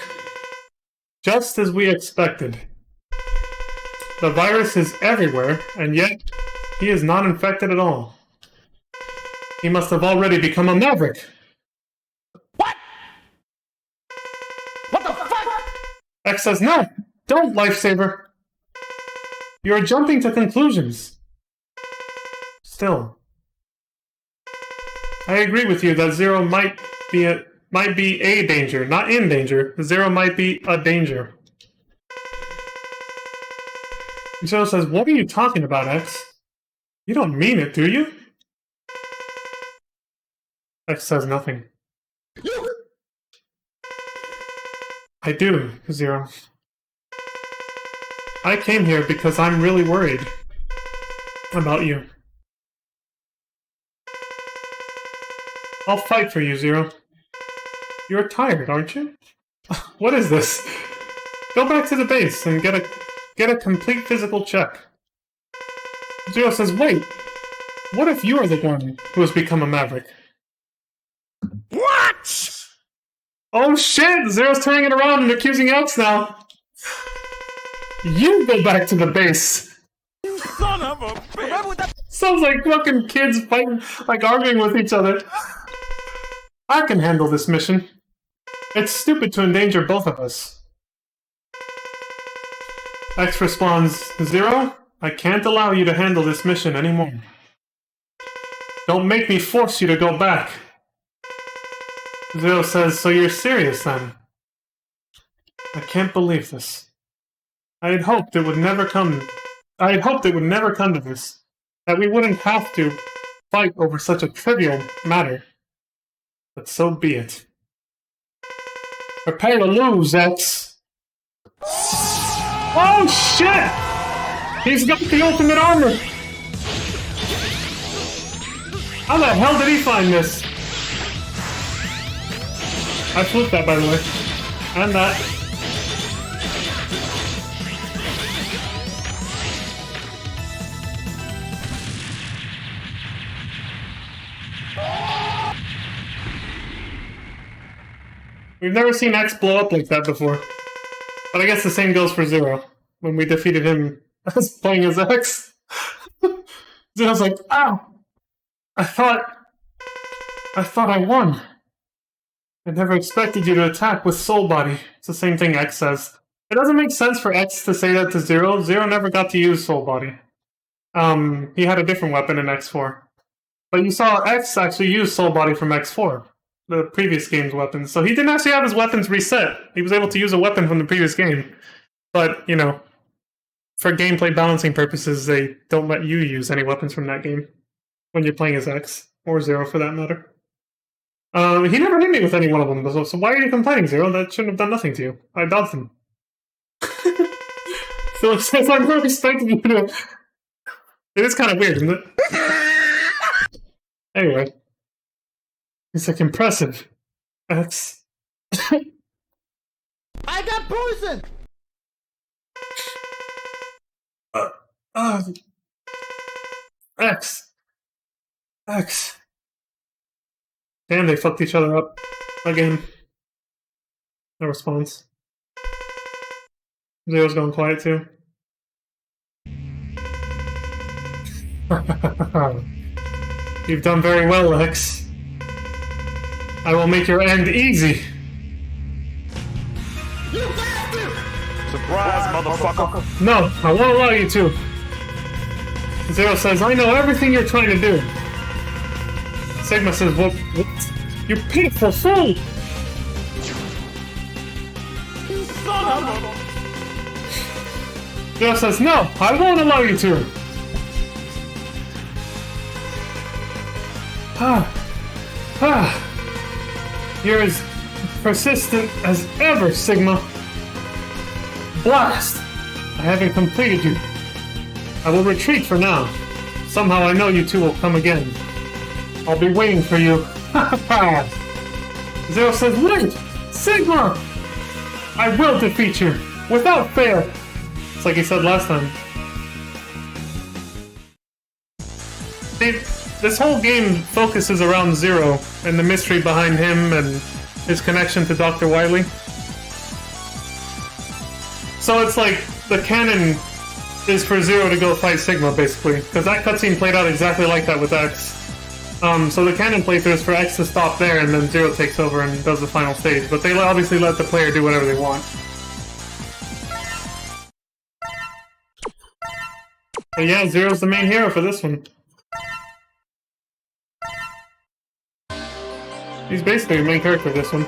Just as we expected. The virus is everywhere, and yet he is not infected at all. He must have already become a maverick. What? What the fuck? X says, no, don't, Lifesaver. You're jumping to conclusions. Still. I agree with you that Zero might be a danger, not in danger. Zero might be a danger. Zero says, what are you talking about, X? You don't mean it, do you? X says nothing. I do, Zero. I came here because I'm really worried about you. I'll fight for you, Zero. You're tired, aren't you? What is this? Go back to the base and get a complete physical check. Zero says, wait, what if you are the one who has become a maverick? What? Oh shit! Zero's turning it around and accusing X now. You go back to the base. Son of a bitch! Sounds like fucking kids fighting, like arguing with each other. I can handle this mission. It's stupid to endanger both of us. X responds, Zero, I can't allow you to handle this mission anymore. Don't make me force you to go back. Zero says, so you're serious then? I can't believe this. I had hoped it would never come to this. That we wouldn't have to fight over such a trivial matter. But so be it. Prepare to lose, X. Oh shit! He's got the ultimate armor! How the hell did he find this? I flipped that, by the way. And that. We've never seen X blow up like that before. But I guess the same goes for Zero. When we defeated him as playing as X. Zero's like, ow! I thought I won. I never expected you to attack with Soul Body. It's the same thing X says. It doesn't make sense for X to say that to Zero. Zero never got to use Soul Body. He had a different weapon in X4. But you saw X actually use Soul Body from X4. The previous game's weapons. So he didn't actually have his weapons reset. He was able to use a weapon from the previous game. But, you know, for gameplay balancing purposes, they don't let you use any weapons from that game when you're playing as X, or Zero for that matter. He never hit me with any one of them, so why are you complaining, Zero? That shouldn't have done nothing to you. I dodged him. So it says I'm not expecting you to... It is kind of weird, isn't it? Anyway. It's like impressive. X. I got poison! X. X. Damn, they fucked each other up. Again. No response. Zero's going quiet too. You've done very well, Lex. I will make your end easy. You bastard! Surprise, motherfucker. No, I won't allow you to. Zero says, I know everything you're trying to do. Sigma says, what? You pitiful fool! Zero says, no, I won't allow you to. You're as persistent as ever, Sigma. Blast! I haven't completed you. I will retreat for now. Somehow I know you two will come again. I'll be waiting for you. Zero says, wait! Sigma! I will defeat you, without fail! It's like he said last time. See, this whole game focuses around Zero, and the mystery behind him and his connection to Dr. Wily. So it's like, the canon is for Zero to go fight Sigma, basically. Because that cutscene played out exactly like that with X. So the canon playthrough is for X to stop there, and then Zero takes over and does the final stage. But they obviously let the player do whatever they want. But yeah, Zero's the main hero for this one. He's basically the main character of this one.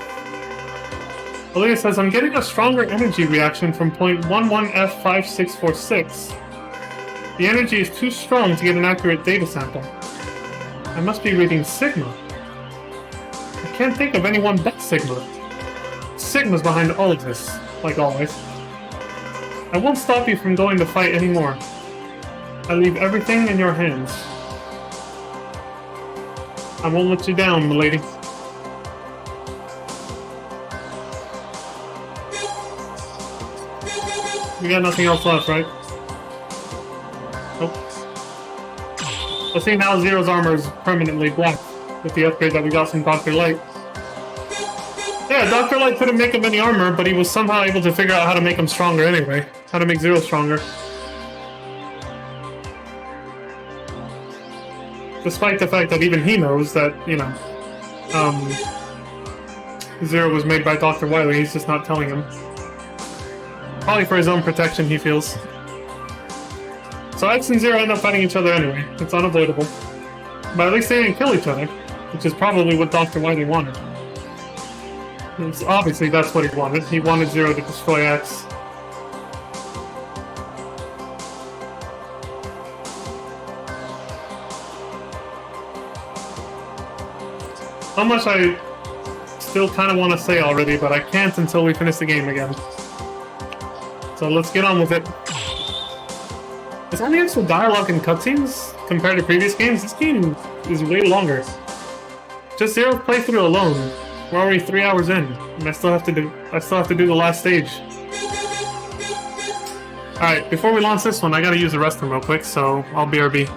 Aaliyah says, I'm getting a stronger energy reaction from point 11F5646. The energy is too strong to get an accurate data sample. I must be reading Sigma. I can't think of anyone but Sigma. Sigma's behind all of this, like always. I won't stop you from going to fight anymore. I leave everything in your hands. I won't let you down, milady. We got nothing else left, right? Nope. Let's see now Zero's armor is permanently black with the upgrade that we got from Dr. Light. Yeah, Dr. Light couldn't make him any armor, but he was somehow able to figure out how to make him stronger anyway. How to make Zero stronger. Despite the fact that even he knows that, you know, Zero was made by Dr. Wily, he's just not telling him. Probably for his own protection, he feels. So X and Zero end up fighting each other anyway. It's unavoidable. But at least they didn't kill each other, which is probably what Dr. Wily wanted. Obviously, that's what he wanted. He wanted Zero to destroy X. How much I still kind of want to say already, but I can't until we finish the game again. So let's get on with it. Is there any extra dialogue and cutscenes compared to previous games? This game is way longer. Just Zero's playthrough alone. We're already 3 hours in, and I still have to do the last stage. Alright, before we launch this one, I gotta use the restroom real quick, so I'll BRB.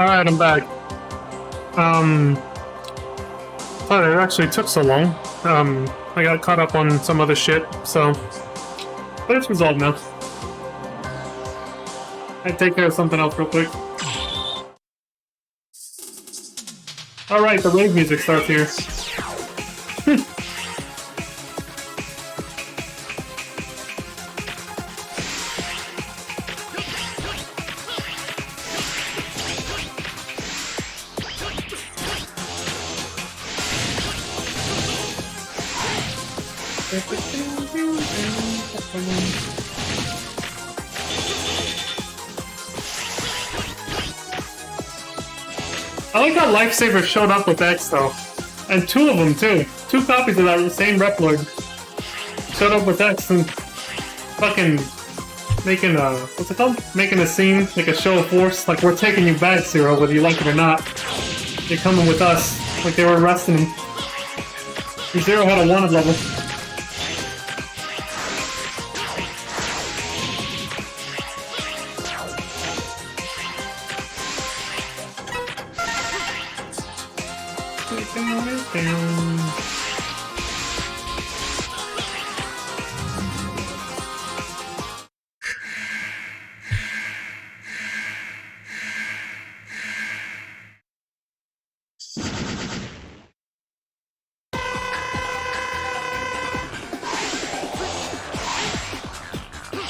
Alright, I'm back. Sorry, it actually took so long. I got caught up on some other shit, so... But it's resolved now. I'd take care of something else real quick. Alright, the rave music starts here. I like how Lifesaver showed up with X though. And two of them too. Two copies of that same Replord showed up with X and fucking making a, what's it called? Making a scene, like a show of force. Like, we're taking you back, Zero, whether you like it or not. You're coming with us. Like they were arresting him. And Zero had a wanted level.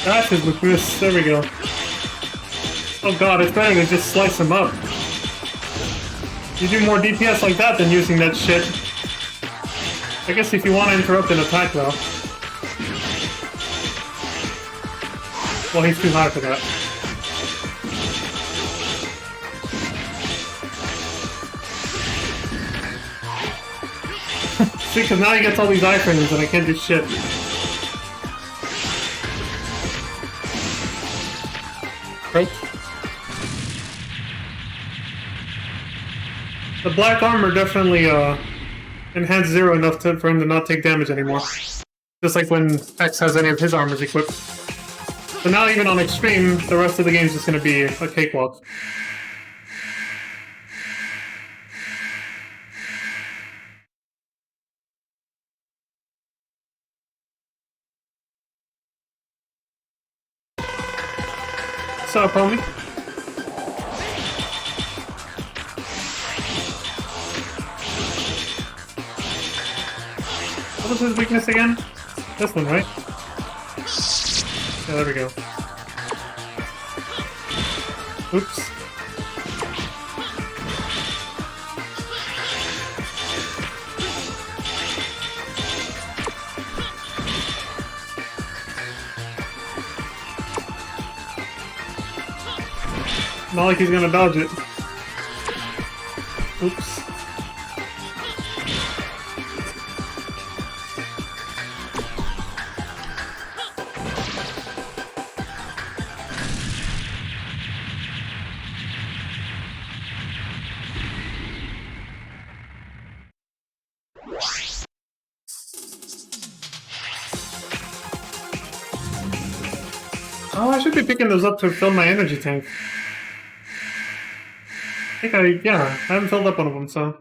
That is with this. There we go. Oh god, it's better to just slice them up. You do more DPS like that than using that shit. I guess if you want to interrupt an attack though. Well, he's too high for that. See, because now he gets all these iframes and I can't do shit. Right? The black armor definitely enhanced Zero enough for him to not take damage anymore. Just like when X has any of his armors equipped. So now even on Extreme, the rest of the game is just going to be a cakewalk. What's up, homie? What was his weakness again? This one, right? Yeah, there we go. Oops. Not like he's gonna dodge it. Oops. Oh, I should be picking those up to fill my energy tank. I think yeah, I haven't filled up one of them, so...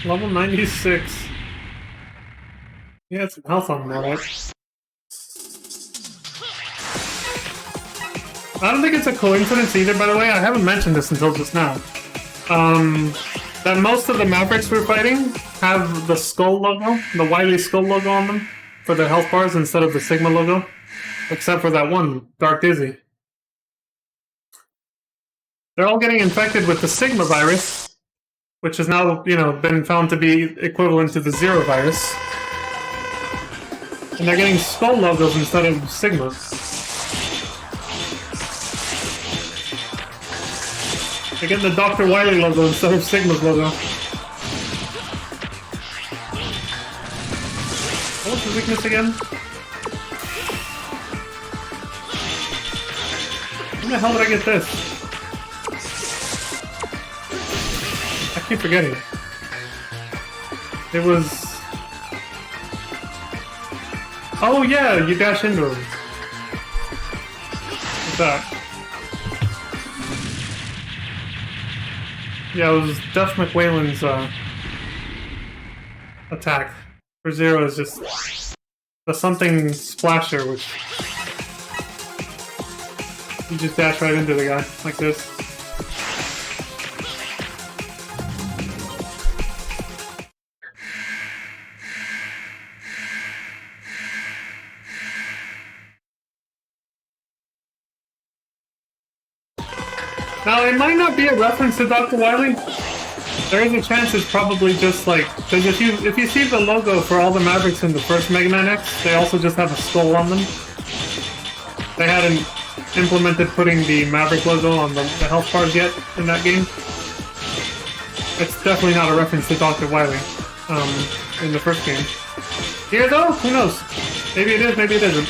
Level 96. He had some health on him, alright. I don't think it's a coincidence either, by the way. I haven't mentioned this until just now. That most of the Mavericks we're fighting have the skull logo, the Wily skull logo on them for their health bars instead of the Sigma logo. Except for that one, Dark Dizzy. They're all getting infected with the Sigma virus. which has now, been found to be equivalent to the Zero virus. And they're getting skull logos instead of Sigma. They're getting the Dr. Wily logo instead of Sigma's logo. What was the weakness again? When the hell did I get this? I keep forgetting. It was... Oh yeah, you dash into him. What's that? Yeah, it was Duff McWhalen's attack. For Zero is just the something splasher, which you just dash right into the guy like this. Now, it might not be a reference to Dr. Wily. There is a chance it's probably just like... Because if you see the logo for all the Mavericks in the first Mega Man X, they also just have a skull on them. They hadn't implemented putting the Maverick logo on the health bars yet in that game. It's definitely not a reference to Dr. Wily in the first game. Here though? Who knows? Maybe it is, maybe it isn't.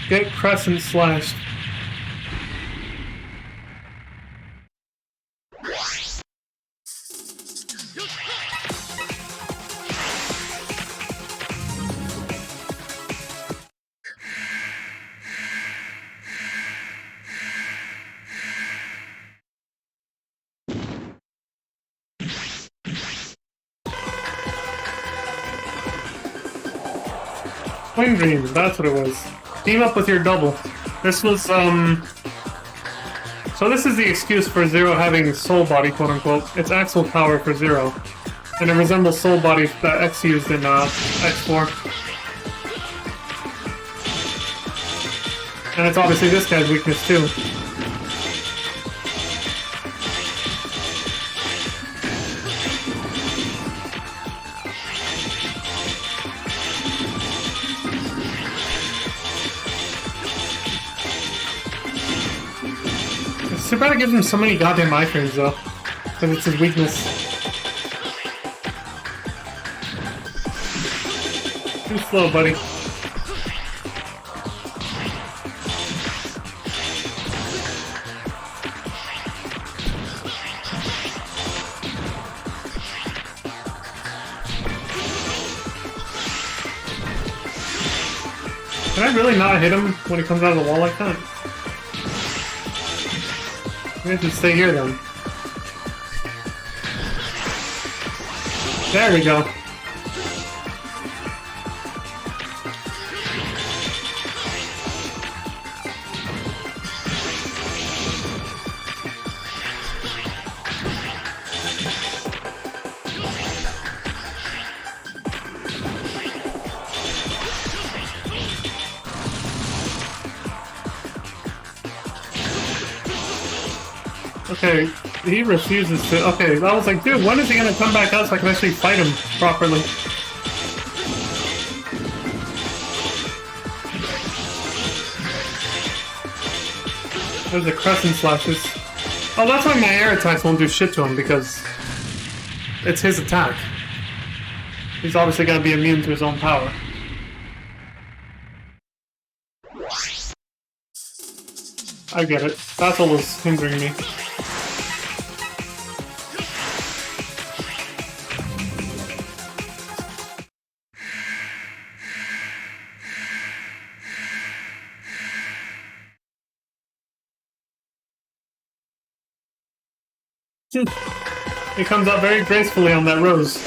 Get Crescent slashed. Twin Dreams, that's what it was. Team up with your double. This was, So this is the excuse for Zero having Soul Body, quote-unquote. It's Axel power for Zero. And it resembles Soul Body that X used in, X4. And it's obviously this guy's weakness, too. It's too bad it gives him so many goddamn iframes, though. Because it's his weakness. Too slow, buddy. Can I really not hit him when he comes out of the wall like that? We have to stay here then. There we go. Okay, he refuses to... Okay, I was like, dude, when is he gonna come back out so I can actually fight him properly? There's the Crescent Slashes. Oh, that's why my air attacks won't do shit to him, because it's his attack. He's obviously gonna be immune to his own power. I get it. That's what was hindering me. He comes out very gracefully on that rose.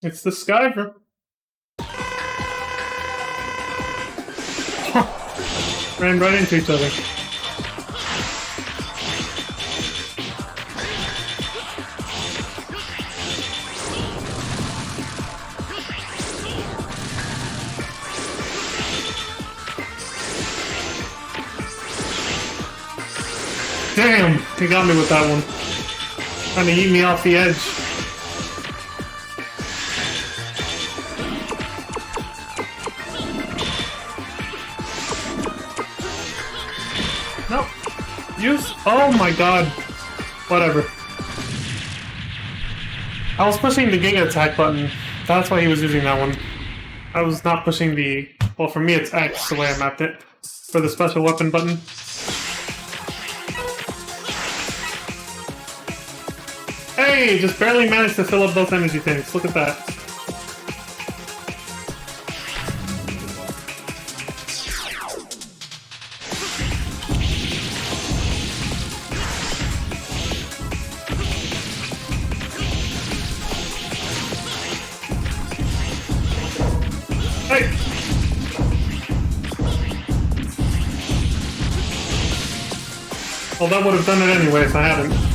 It's the Skyver. Ran right into each other. Damn, he got me with that one. Trying to eat me off the edge. Nope. Use. Oh my god. Whatever. I was pushing the Giga Attack button. That's why he was using that one. I was not pushing the. Well, for me it's X the way I mapped it. For the special weapon button. Hey, just barely managed to fill up both energy tanks. Look at that. Hey! Well, that would have done it anyway if I hadn't.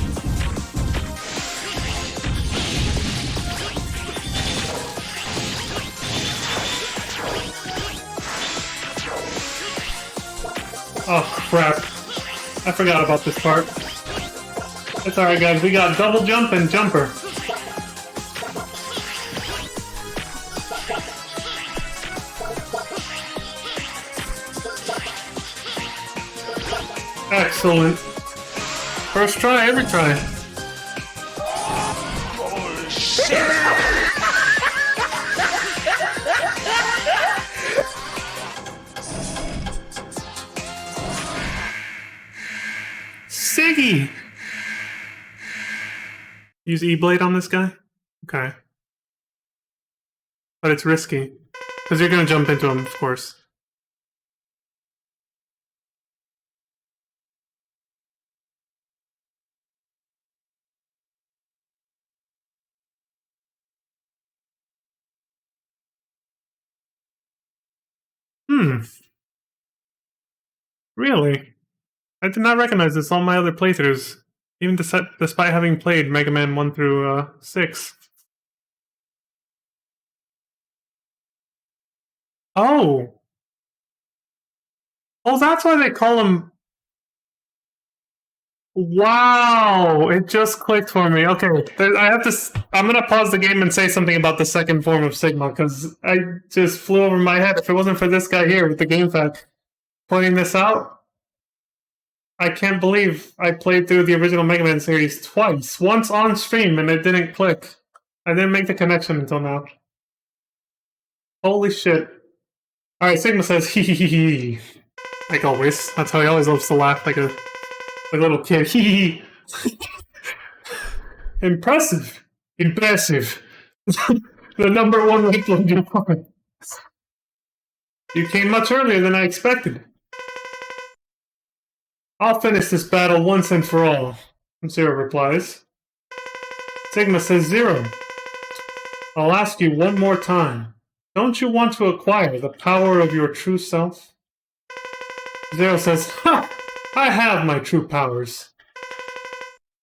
Oh crap. I forgot about this part. It's alright guys, we got double jump and jumper. Excellent. First try, every try. Siggy! Use E-Blade on this guy? Okay. But it's risky. Because you're gonna jump into him, of course. Really? I did not recognize this on my other playthroughs, even despite having played Mega Man 1 through 6. Oh! Oh, that's why they call him... Wow! It just clicked for me. Okay, I have to... I'm gonna pause the game and say something about the second form of Sigma, because I just flew over my head. If it wasn't for this guy here with the GameFAQ pointing this out, I can't believe I played through the original Mega Man series twice. Once on stream and it didn't click. I didn't make the connection until now. Holy shit. Alright, Sigma says hee hee hee hee. Like always. That's how he always loves to laugh like a little kid. Hee hee. Impressive. Impressive. The #1 ranked Japan. You came much earlier than I expected. I'll finish this battle once and for all, Zero replies. Sigma says, Zero, I'll ask you one more time. Don't you want to acquire the power of your true self? Zero says, Ha! I have my true powers.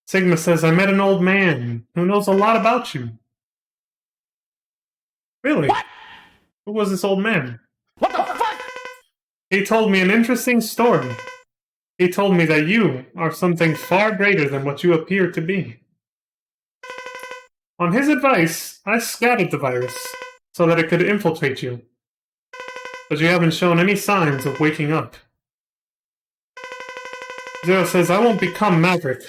Sigma says, I met an old man who knows a lot about you. Really? What? Who was this old man? What the fuck? He told me an interesting story. He told me that you are something far greater than what you appear to be. On his advice, I scattered the virus so that it could infiltrate you. But you haven't shown any signs of waking up. Zero says, I won't become Maverick.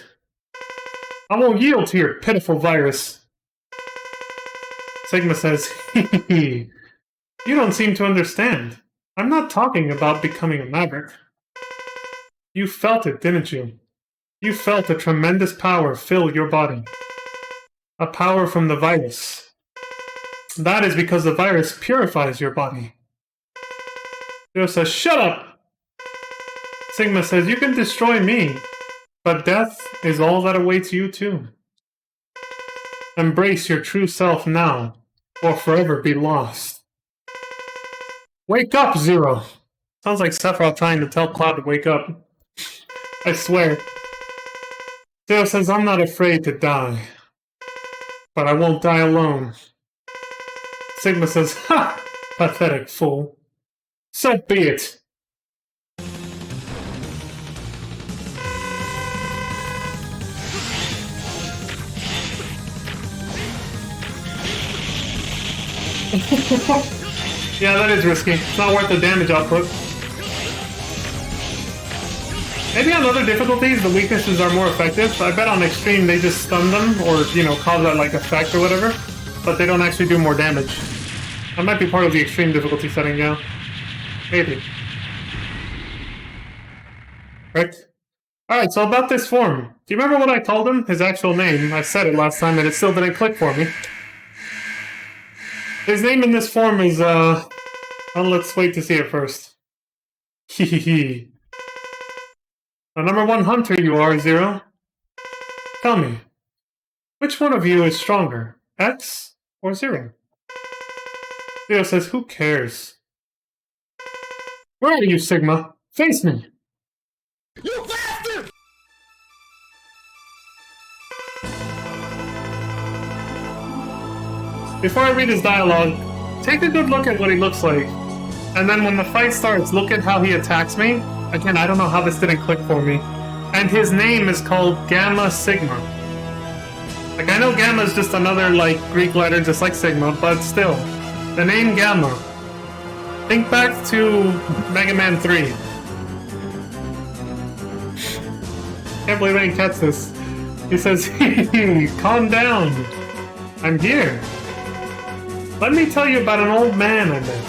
I won't yield to your pitiful virus. Sigma says, hee. You don't seem to understand. I'm not talking about becoming a Maverick. You felt it, didn't you? You felt a tremendous power fill your body. A power from the virus. That is because the virus purifies your body. Zero says, shut up! Sigma says, you can destroy me, but death is all that awaits you too. Embrace your true self now, or forever be lost. Wake up, Zero! Sounds like Sephiroth trying to tell Cloud to wake up. I swear. Zero says, I'm not afraid to die. But I won't die alone. Sigma says, ha! Pathetic fool. So be it. Yeah, that is risky. It's not worth the damage output. Maybe on other difficulties, the weaknesses are more effective. I bet on Extreme they just stun them, or, you know, cause that, like, effect or whatever. But they don't actually do more damage. That might be part of the Extreme difficulty setting, yeah. Maybe. Right? Alright, so about this form. Do you remember what I called him? His actual name. I said it last time and it still didn't click for me. His name in this form is, well, let's wait to see it first. Hehehe. The #1 hunter you are, Zero. Tell me, which one of you is stronger, X or Zero? Zero says, who cares? Where are you, Sigma? Face me! You bastard! Before I read his dialogue, take a good look at what he looks like. And then when the fight starts, look at how he attacks me. Again, I don't know how this didn't click for me. And his name is called Gamma Sigma. Like, I know Gamma is just another, like, Greek letter just like Sigma, but still. The name Gamma. Think back to Mega Man 3. Can't believe I didn't catch this. He says, calm down. I'm here. Let me tell you about an old man I met.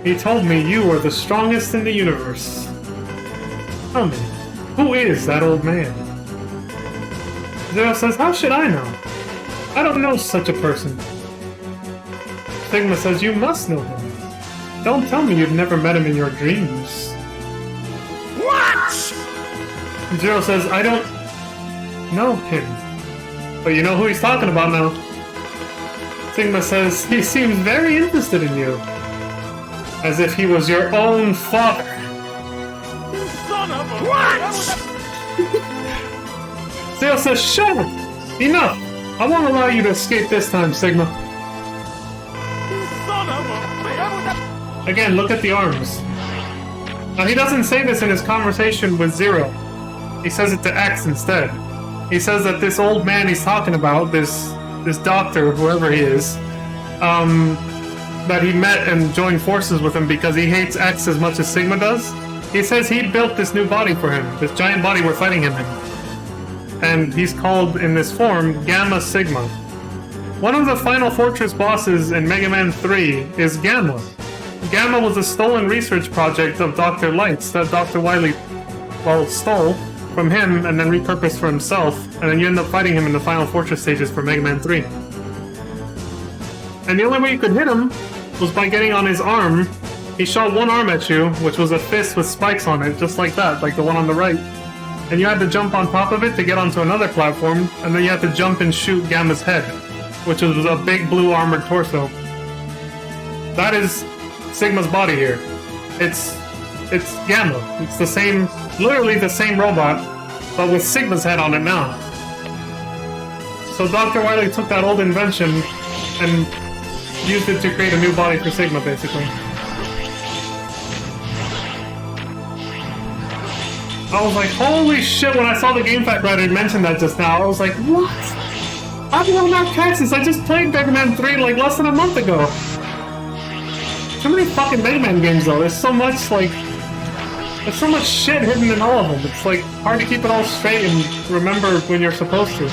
He told me you were the strongest in the universe. Tell me, who is that old man? Zero says, how should I know? I don't know such a person. Sigma says, you must know him. Don't tell me you've never met him in your dreams. What? Zero says, I don't know him. But you know who he's talking about now. Sigma says, he seems very interested in you. As if he was your own father. Son of a... What? Zero says, shut up! Enough! I won't allow you to escape this time, Sigma. Son of a... Again, look at the arms. Now, he doesn't say this in his conversation with Zero. He says it to X instead. He says that this old man he's talking about, this doctor, whoever he is, that he met and joined forces with him because he hates X as much as Sigma does. He says he built this new body for him, this giant body we're fighting him in. And he's called, in this form, Gamma Sigma. One of the final fortress bosses in Mega Man 3 is Gamma. Gamma was a stolen research project of Dr. Lights that Dr. Wily, well, stole from him and then repurposed for himself, and then you end up fighting him in the final fortress stages for Mega Man 3. And the only way you could hit him was by getting on his arm. He shot one arm at you, which was a fist with spikes on it, just like that, like the one on the right. And you had to jump on top of it to get onto another platform, and then you had to jump and shoot Gamma's head, which was a big blue armored torso. That is Sigma's body here. It's Gamma. It's the same, literally the same robot, but with Sigma's head on it now. So Dr. Wily took that old invention and used it to create a new body for Sigma, basically. I was like, holy shit, when I saw the GameFAQ writer mention that just now, I was like, what? How did I not catch this? I just played Mega Man 3 like less than a month ago. Too many fucking Mega Man games though, there's so much like... There's so much shit hidden in all of them. It's like hard to keep it all straight and remember when you're supposed to.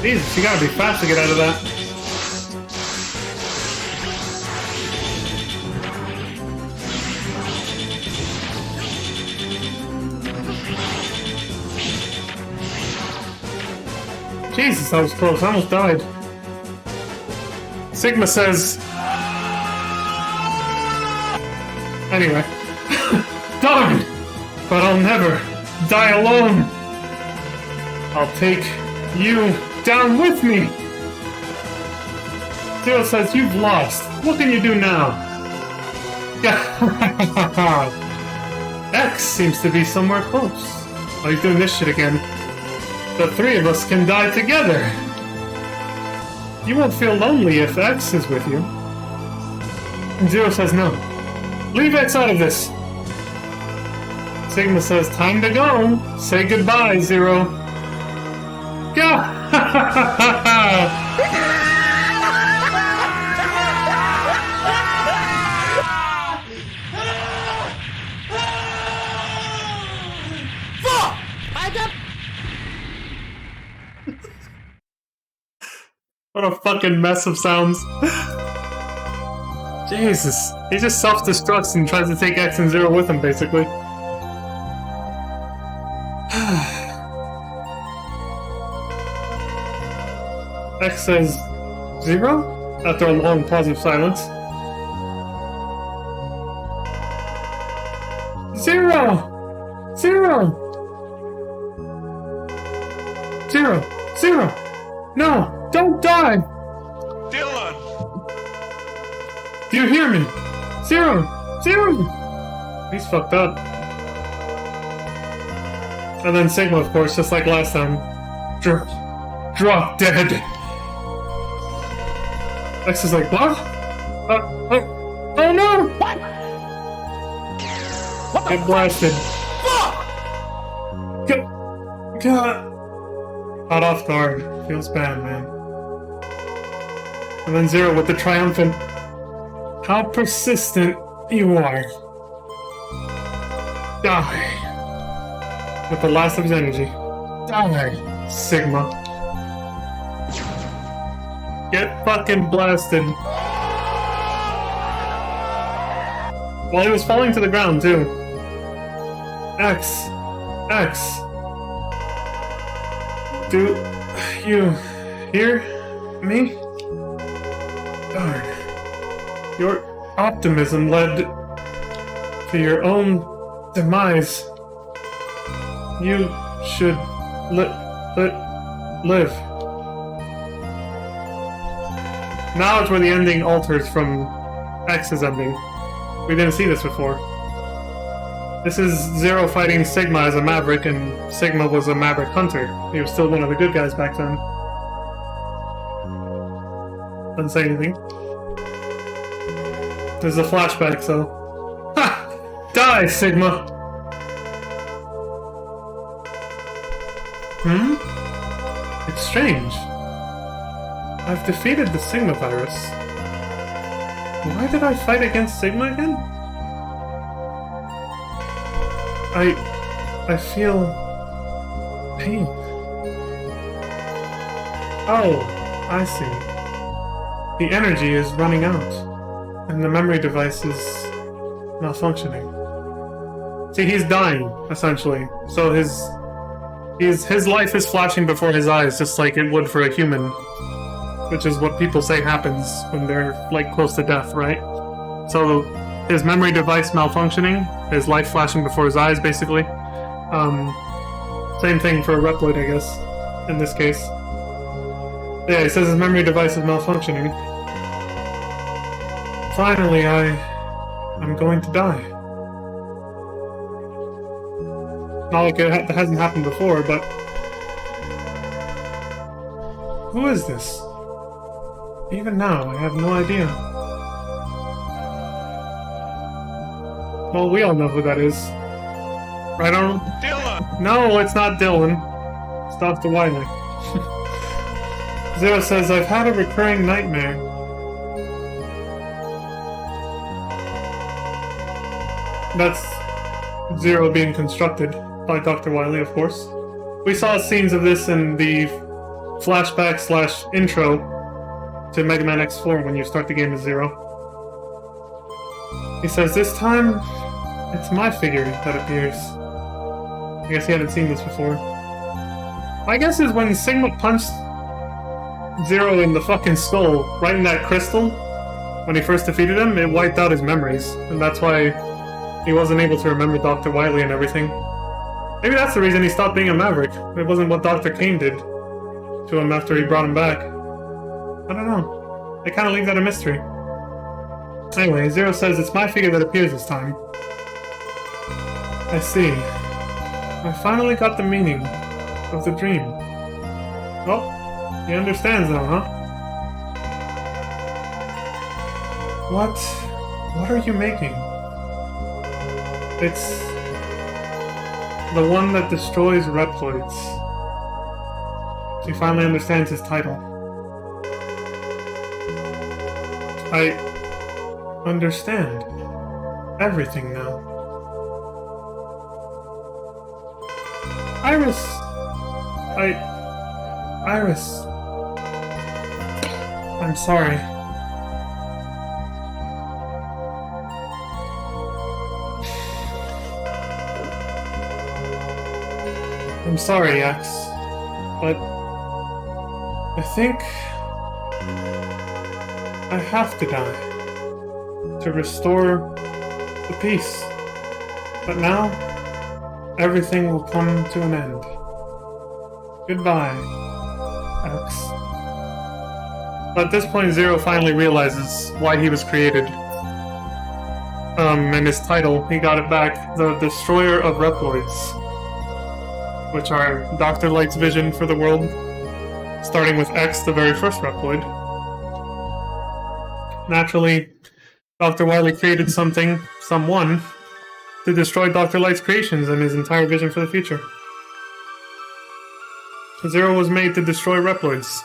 Jesus, you gotta be fast to get out of that. Jesus, that was close. I almost died. Sigma says... Anyway. Darn! But I'll never die alone! I'll take you down with me! Zero says you've lost. What can you do now? X seems to be somewhere close. Oh, he's doing this shit again. The three of us can die together. You won't feel lonely if X is with you. And Zero says no. Leave X out of this. Sigma says time to go. Say goodbye, Zero. Go! What a fucking mess of sounds. Jesus. He just self-destructs and tries to take X and Zero with him, basically. X says, Zero? After a long pause of silence. Zero! Zero! Zero! Zero! No! Don't die! Dylan! Do you hear me? Zero! Zero! He's fucked up. And then Sigma, of course, just like last time. Drop dead! X is like, what? Oh no! What? Get blasted. God. Caught off guard. Feels bad, man. And then Zero with the triumphant, how persistent you are. Die. With the last of his energy. Die, Sigma. Get fucking blasted. While he was falling to the ground, too. X. Do you hear me? Darn. Your optimism led to your own demise. You should live. Now it's where the ending alters from X's ending. We didn't see this before. This is Zero fighting Sigma as a Maverick, and Sigma was a Maverick Hunter. He was still one of the good guys back then. Doesn't say anything. There's a flashback, so... Ha! Die, Sigma! It's strange. I've defeated the Sigma virus. Why did I fight against Sigma again? I feel pain. Oh, I see. The energy is running out, and the memory device is malfunctioning. See, he's dying, essentially. So his life is flashing before his eyes, just like it would for a human. Which is what people say happens when they're, like, close to death, right? So, his memory device malfunctioning, his life flashing before his eyes, basically. Same thing for a Reploid, I guess, in this case. Yeah, he says his memory device is malfunctioning. Finally, I'm going to die. Not like it hasn't happened before, but... Who is this? Even now, I have no idea. Well, we all know who that is. Right, Arnold? Dylan! No, it's not Dylan. It's Dr. Wily. Zero says, I've had a recurring nightmare. That's Zero being constructed by Dr. Wily, of course. We saw scenes of this in the flashback/intro to Mega Man X4 when you start the game as Zero. He says, this time, it's my figure that appears. I guess he hadn't seen this before. My guess is when Sigma punched Zero in the fucking skull, right in that crystal, when he first defeated him, it wiped out his memories. And that's why He wasn't able to remember Dr. Wily and everything. Maybe that's the reason he stopped being a Maverick. It wasn't what Dr. Kane did to him after he brought him back. I don't know. They kind of leave that a mystery. Anyway, Zero says it's my figure that appears this time. I see. I finally got the meaning of the dream. Oh, he understands now, huh? What are you making? It's the one that destroys Reploids. He finally understands his title. I understand everything now. Iris! Iris. I'm sorry. I'm sorry, X, but I think I have to die to restore the peace. But now, everything will come to an end. Goodbye, X. At this point, Zero finally realizes why he was created. And his title, he got it back, the Destroyer of Reploids, which are Dr. Light's vision for the world, starting with X, the very first Reploid. Naturally, Dr. Wily created someone, to destroy Dr. Light's creations and his entire vision for the future. Zero was made to destroy Reploids,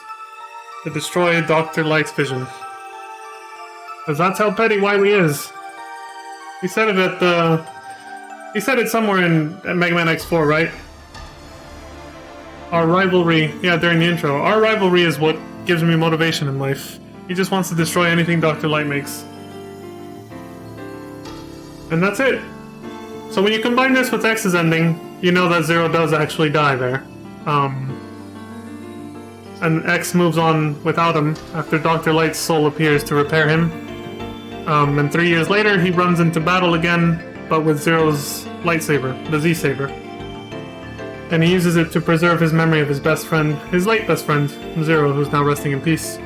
to destroy Dr. Light's vision. Because that's how petty Wily is. He said it he said it somewhere in Mega Man X4, right? Our rivalry, yeah, during the intro. Our rivalry is what gives me motivation in life. He just wants to destroy anything Dr. Light makes. And that's it. So when you combine this with X's ending, you know that Zero does actually die there. And X moves on without him after Dr. Light's soul appears to repair him. And 3 years later, he runs into battle again, but with Zero's lightsaber, the Z-Saber. And he uses it to preserve his memory of his best friend, his late best friend, Zero, who's now resting in peace.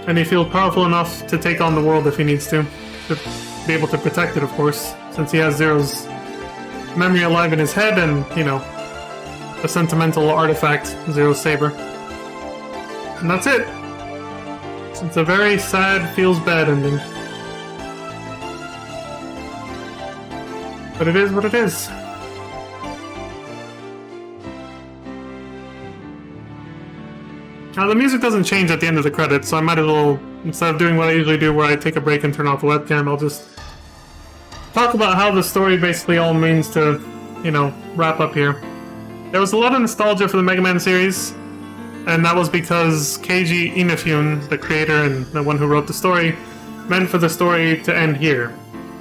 And he feels powerful enough to take on the world if he needs to be able to protect it, of course, since he has Zero's memory alive in his head and, you know, a sentimental artifact, Zero's saber. And that's it. It's a very sad, feels bad ending. But it is what it is. Now the music doesn't change at the end of the credits, so I might as well, instead of doing what I usually do where I take a break and turn off the webcam, I'll just talk about how the story basically all means to, you know, wrap up here. There was a lot of nostalgia for the Mega Man series, and that was because Keiji Inafune, the creator and the one who wrote the story, meant for the story to end here.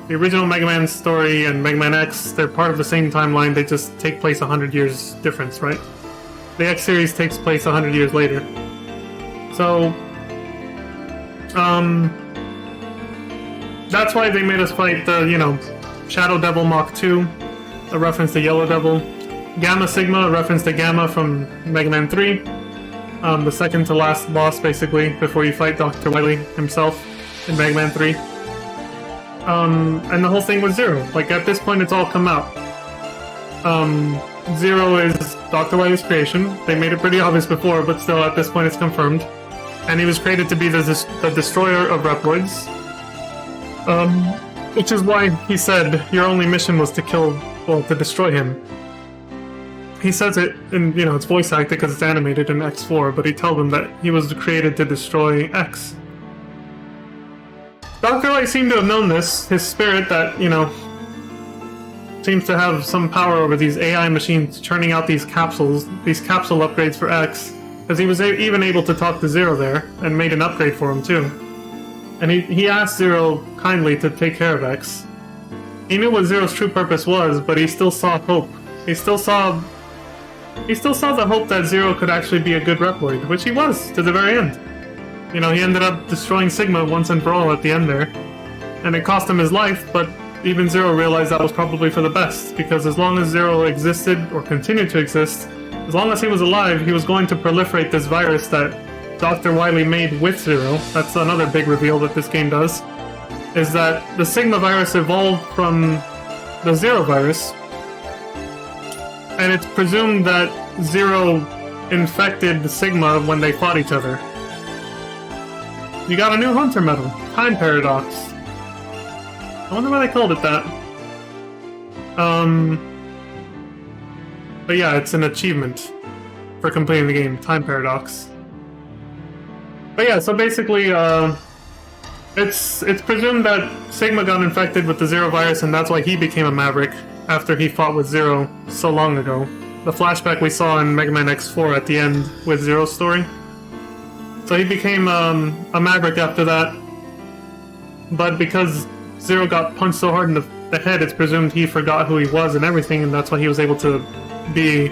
The original Mega Man story and Mega Man X, they're part of the same timeline, they just take place 100 years difference, right? The X series takes place 100 years later. So, that's why they made us fight the, you know, Shadow Devil Mach 2, a reference to Yellow Devil, Gamma Sigma, a reference to Gamma from Mega Man 3, the second to last boss, basically, before you fight Dr. Wily himself in Mega Man 3. And the whole thing was Zero. Like, at this point, it's all come out. Zero is Dr. Wily's creation. They made it pretty obvious before, but still, at this point, it's confirmed. And he was created to be the destroyer of Reploids. Which is why he said your only mission was to to destroy him. He says it in, you know, it's voice acted because it's animated in X4, but he told them that he was created to destroy X. Dr. Light seemed to have known this, his spirit that, you know, seems to have some power over these AI machines churning out these capsule upgrades for X, because he was even able to talk to Zero there, and made an upgrade for him too. And he asked Zero kindly to take care of X. He knew what Zero's true purpose was, but he still saw hope. He still saw the hope that Zero could actually be a good Reploid, which he was, to the very end. You know, he ended up destroying Sigma once and for all at the end there. and it cost him his life, but even Zero realized that was probably for the best, because as long as Zero existed, or continued to exist, as long as he was alive, he was going to proliferate this virus that Dr. Wily made with Zero. That's another big reveal that this game does, is that the Sigma virus evolved from the Zero virus, and it's presumed that Zero infected Sigma when they fought each other. You got a new Hunter medal, Time Paradox. I wonder why they called it that. But yeah, it's an achievement for completing the game, Time Paradox. But yeah, so basically, it's presumed that Sigma got infected with the Zero virus, and that's why he became a Maverick after he fought with Zero so long ago. The flashback we saw in Mega Man X4 at the end with Zero's story. So he became a Maverick after that, but because Zero got punched so hard in the head, it's presumed he forgot who he was and everything, and that's why he was able to be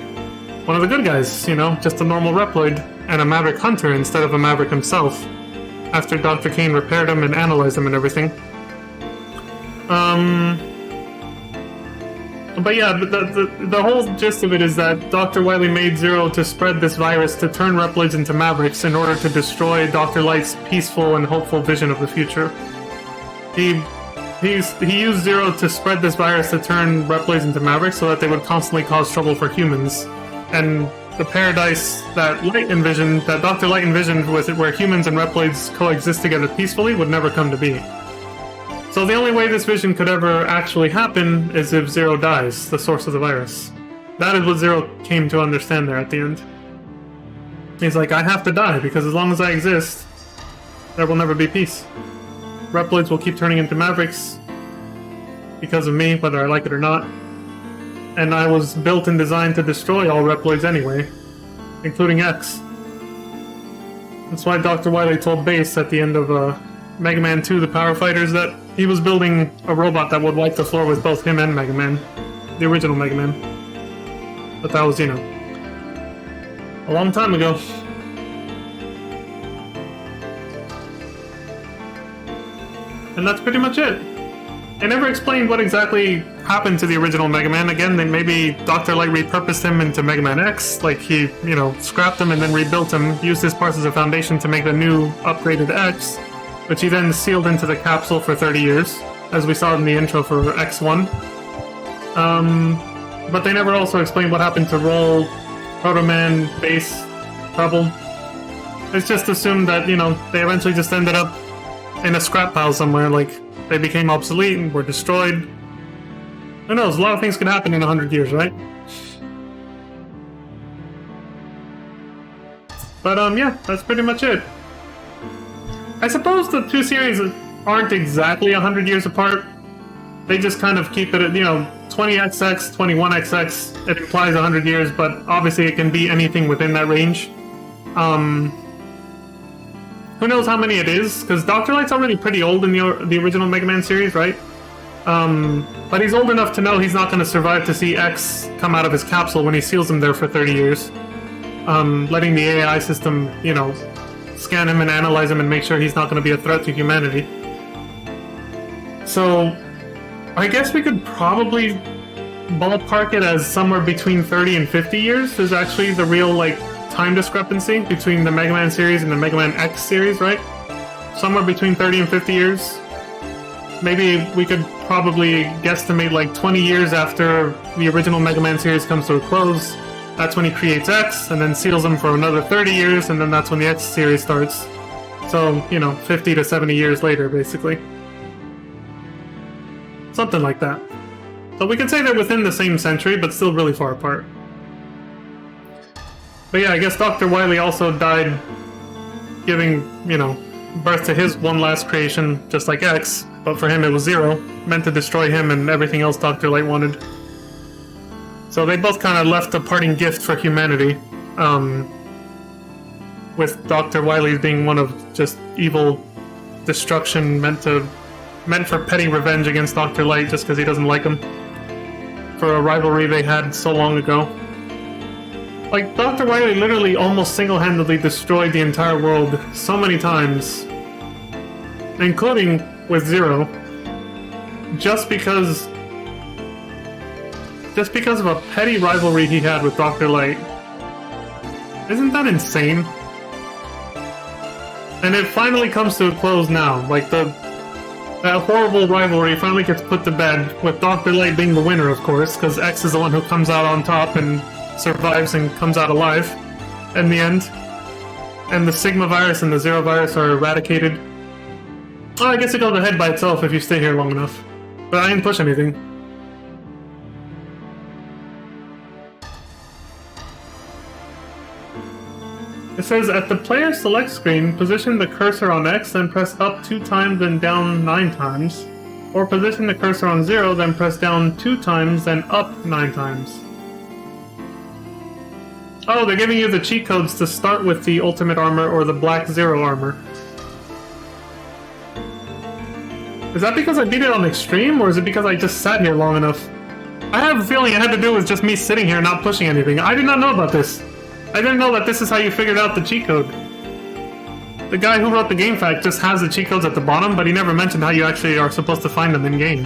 one of the good guys, you know, just a normal Reploid and a Maverick Hunter instead of a Maverick himself, after Dr. Kane repaired him and analyzed him and everything. But yeah, the whole gist of it is that Dr. Wily made Zero to spread this virus to turn Reploids into Mavericks in order to destroy Dr. Light's peaceful and hopeful vision of the future. He used Zero to spread this virus to turn Reploids into Mavericks so that they would constantly cause trouble for humans. And the paradise that Dr. Light envisioned with it, where humans and Reploids coexist together peacefully, would never come to be. So the only way this vision could ever actually happen is if Zero dies, the source of the virus. That is what Zero came to understand there at the end. He's like, I have to die, because as long as I exist, there will never be peace. Reploids will keep turning into Mavericks because of me, whether I like it or not. And I was built and designed to destroy all Reploids anyway, including X. That's why Dr. Wily told Base at the end of Mega Man 2, the Power Fighters, that he was building a robot that would wipe the floor with both him and Mega Man. The original Mega Man. But that was, you know, a long time ago. And that's pretty much it. They never explained what exactly happened to the original Mega Man. Again, maybe Dr. Light repurposed him into Mega Man X, like he, you know, scrapped him and then rebuilt him, used his parts as a foundation to make the new upgraded X, which he then sealed into the capsule for 30 years, as we saw in the intro for X1. But they never also explained what happened to Roll, Proto Man, Base, Trouble. It's just assumed that, you know, they eventually just ended up in a scrap pile somewhere, like they became obsolete and were destroyed. Who knows, a lot of things could happen in 100 years, right? But yeah, that's pretty much it. I suppose the two series aren't exactly 100 years apart. They just kind of keep it at, you know, 20XX, 21XX. It implies 100 years, but obviously it can be anything within that range. Who knows how many it is? Because Dr. Light's already pretty old in the original Mega Man series, right? But he's old enough to know he's not going to survive to see X come out of his capsule when he seals him there for 30 years. Letting the AI system, you know, scan him and analyze him and make sure he's not going to be a threat to humanity. So, I guess we could probably ballpark it as somewhere between 30 and 50 years is actually the real, like, time discrepancy between the Mega Man series and the Mega Man X series, right? Somewhere between 30 and 50 years. Maybe we could probably guesstimate like 20 years after the original Mega Man series comes to a close. That's when he creates X, and then seals him for another 30 years, and then that's when the X series starts. So, you know, 50 to 70 years later, basically. Something like that. So we could say they're within the same century, but still really far apart. But yeah, I guess Dr. Wily also died giving, you know, birth to his one last creation, just like X, but for him it was Zero, meant to destroy him and everything else Dr. Light wanted. So they both kind of left a parting gift for humanity, with Dr. Wily being one of just evil destruction meant for petty revenge against Dr. Light just because he doesn't like him, for a rivalry they had so long ago. Like, Dr. Wily literally almost single-handedly destroyed the entire world so many times, including with Zero, just because of a petty rivalry he had with Dr. Light. Isn't that insane? And it finally comes to a close now. Like, that horrible rivalry finally gets put to bed, with Dr. Light being the winner, of course, because X is the one who comes out on top and survives and comes out alive in the end. And the Sigma virus and the Zero virus are eradicated. Well, I guess it goes ahead by itself if you stay here long enough. But I didn't push anything. It says, at the player select screen, position the cursor on X, then press up 2 times, then down 9 times. Or position the cursor on 0, then press down 2 times, then up 9 times. Oh, they're giving you the cheat codes to start with the Ultimate Armor or the Black Zero Armor. Is that because I beat it on Extreme, or is it because I just sat here long enough? I have a feeling it had to do with just me sitting here not pushing anything. I did not know about this. I didn't know that this is how you figured out the cheat code. The guy who wrote the game fact just has the cheat codes at the bottom, but he never mentioned how you actually are supposed to find them in-game.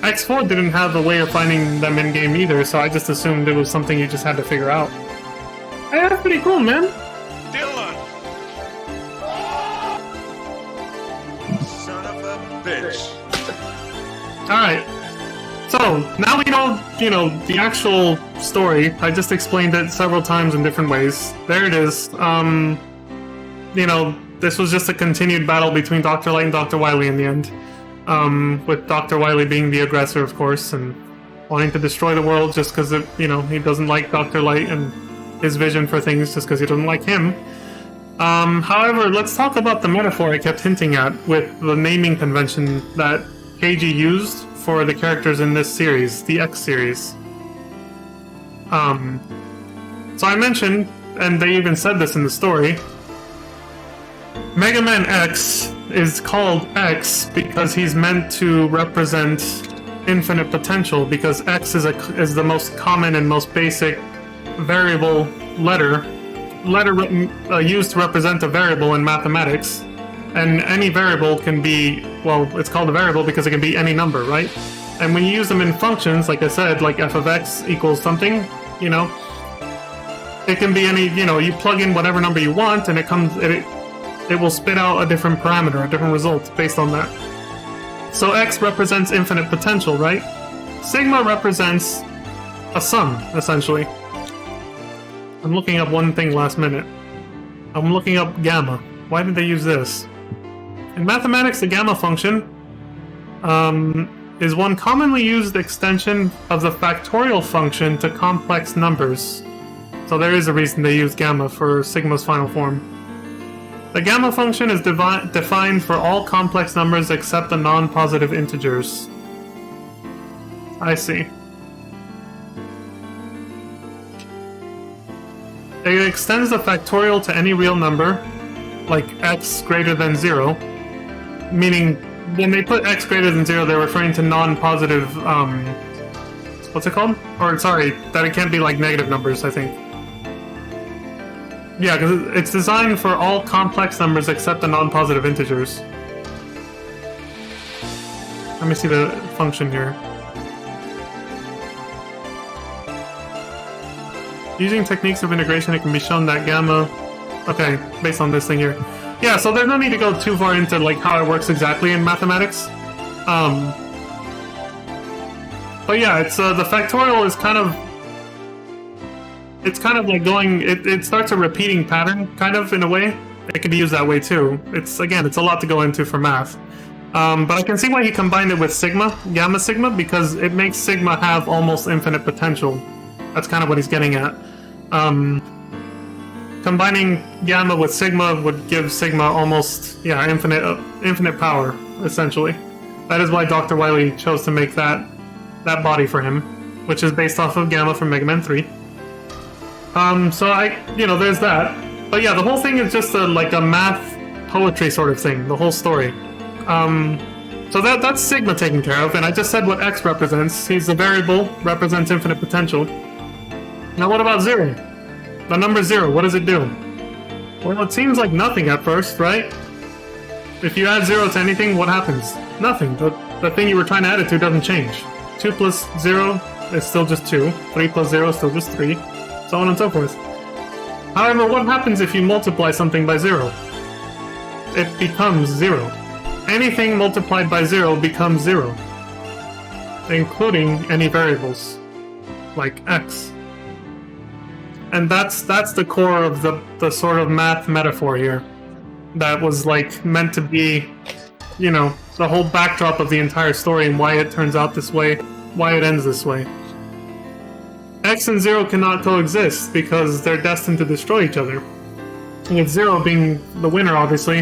X4 didn't have a way of finding them in-game either, so I just assumed it was something you just had to figure out. Hey, that's pretty cool, man. Dylan! Son of a bitch. Alright. So, now we know, the actual story. I just explained it several times in different ways. There it is. This was just a continued battle between Dr. Light and Dr. Wily in the end. With Dr. Wily being the aggressor, of course, and wanting to destroy the world just because, he doesn't like Dr. Light and his vision for things just because he doesn't like him. However, let's talk about the metaphor I kept hinting at with the naming convention that Keiji used for the characters in this series, the X series. So I mentioned, and they even said this in the story, Mega Man X is called X because he's meant to represent infinite potential, because X is the most common and most basic variable letter used to represent a variable in mathematics. And any variable can be, well, it's called a variable because it can be any number, right? And when you use them in functions, like I said, like f of x equals something, it can be any, you plug in whatever number you want, and it will spit out a different parameter, a different result based on that. So X represents infinite potential, right? Sigma represents a sum, essentially. I'm looking up one thing last minute. I'm looking up gamma. Why did they use this? In mathematics, the gamma function is one commonly used extension of the factorial function to complex numbers. So there is a reason they use gamma for sigma's final form. The gamma function is defined for all complex numbers except the non-positive integers. I see. It extends the factorial to any real number, like x greater than 0, meaning when they put x greater than 0, they're referring to non-positive, what's it called? Or, sorry, that it can't be like negative numbers, I think. Yeah, because it's designed for all complex numbers except the non-positive integers. Let me see the function here. Using techniques of integration, it can be shown that gamma... Okay, based on this thing here. Yeah, so there's no need to go too far into like how it works exactly in mathematics. But yeah, it's the factorial is kind of... It's kind of like going... It starts a repeating pattern, kind of, in a way. It can be used that way too. It's a lot to go into for math. But I can see why he combined it with sigma, gamma sigma, because it makes sigma have almost infinite potential. That's kind of what he's getting at. Combining gamma with sigma would give sigma almost, infinite power, essentially. That is why Dr. Wily chose to make that body for him, which is based off of gamma from Mega Man 3. So there's that. But yeah, the whole thing is just a math poetry sort of thing, the whole story. So that's sigma taken care of, and I just said what x represents. He's a variable, represents infinite potential. Now what about 0? The number 0, what does it do? Well, it seems like nothing at first, right? If you add 0 to anything, what happens? Nothing. The the thing you were trying to add it to doesn't change. 2 plus 0 is still just 2. 3 plus 0 is still just 3. So on and so forth. However, what happens if you multiply something by 0? It becomes 0. Anything multiplied by 0 becomes 0. Including any variables. Like x. And that's the core of the sort of math metaphor here. That was like meant to be, you know, the whole backdrop of the entire story and why it turns out this way, why it ends this way. X and 0 cannot coexist because they're destined to destroy each other. With 0 being the winner, obviously.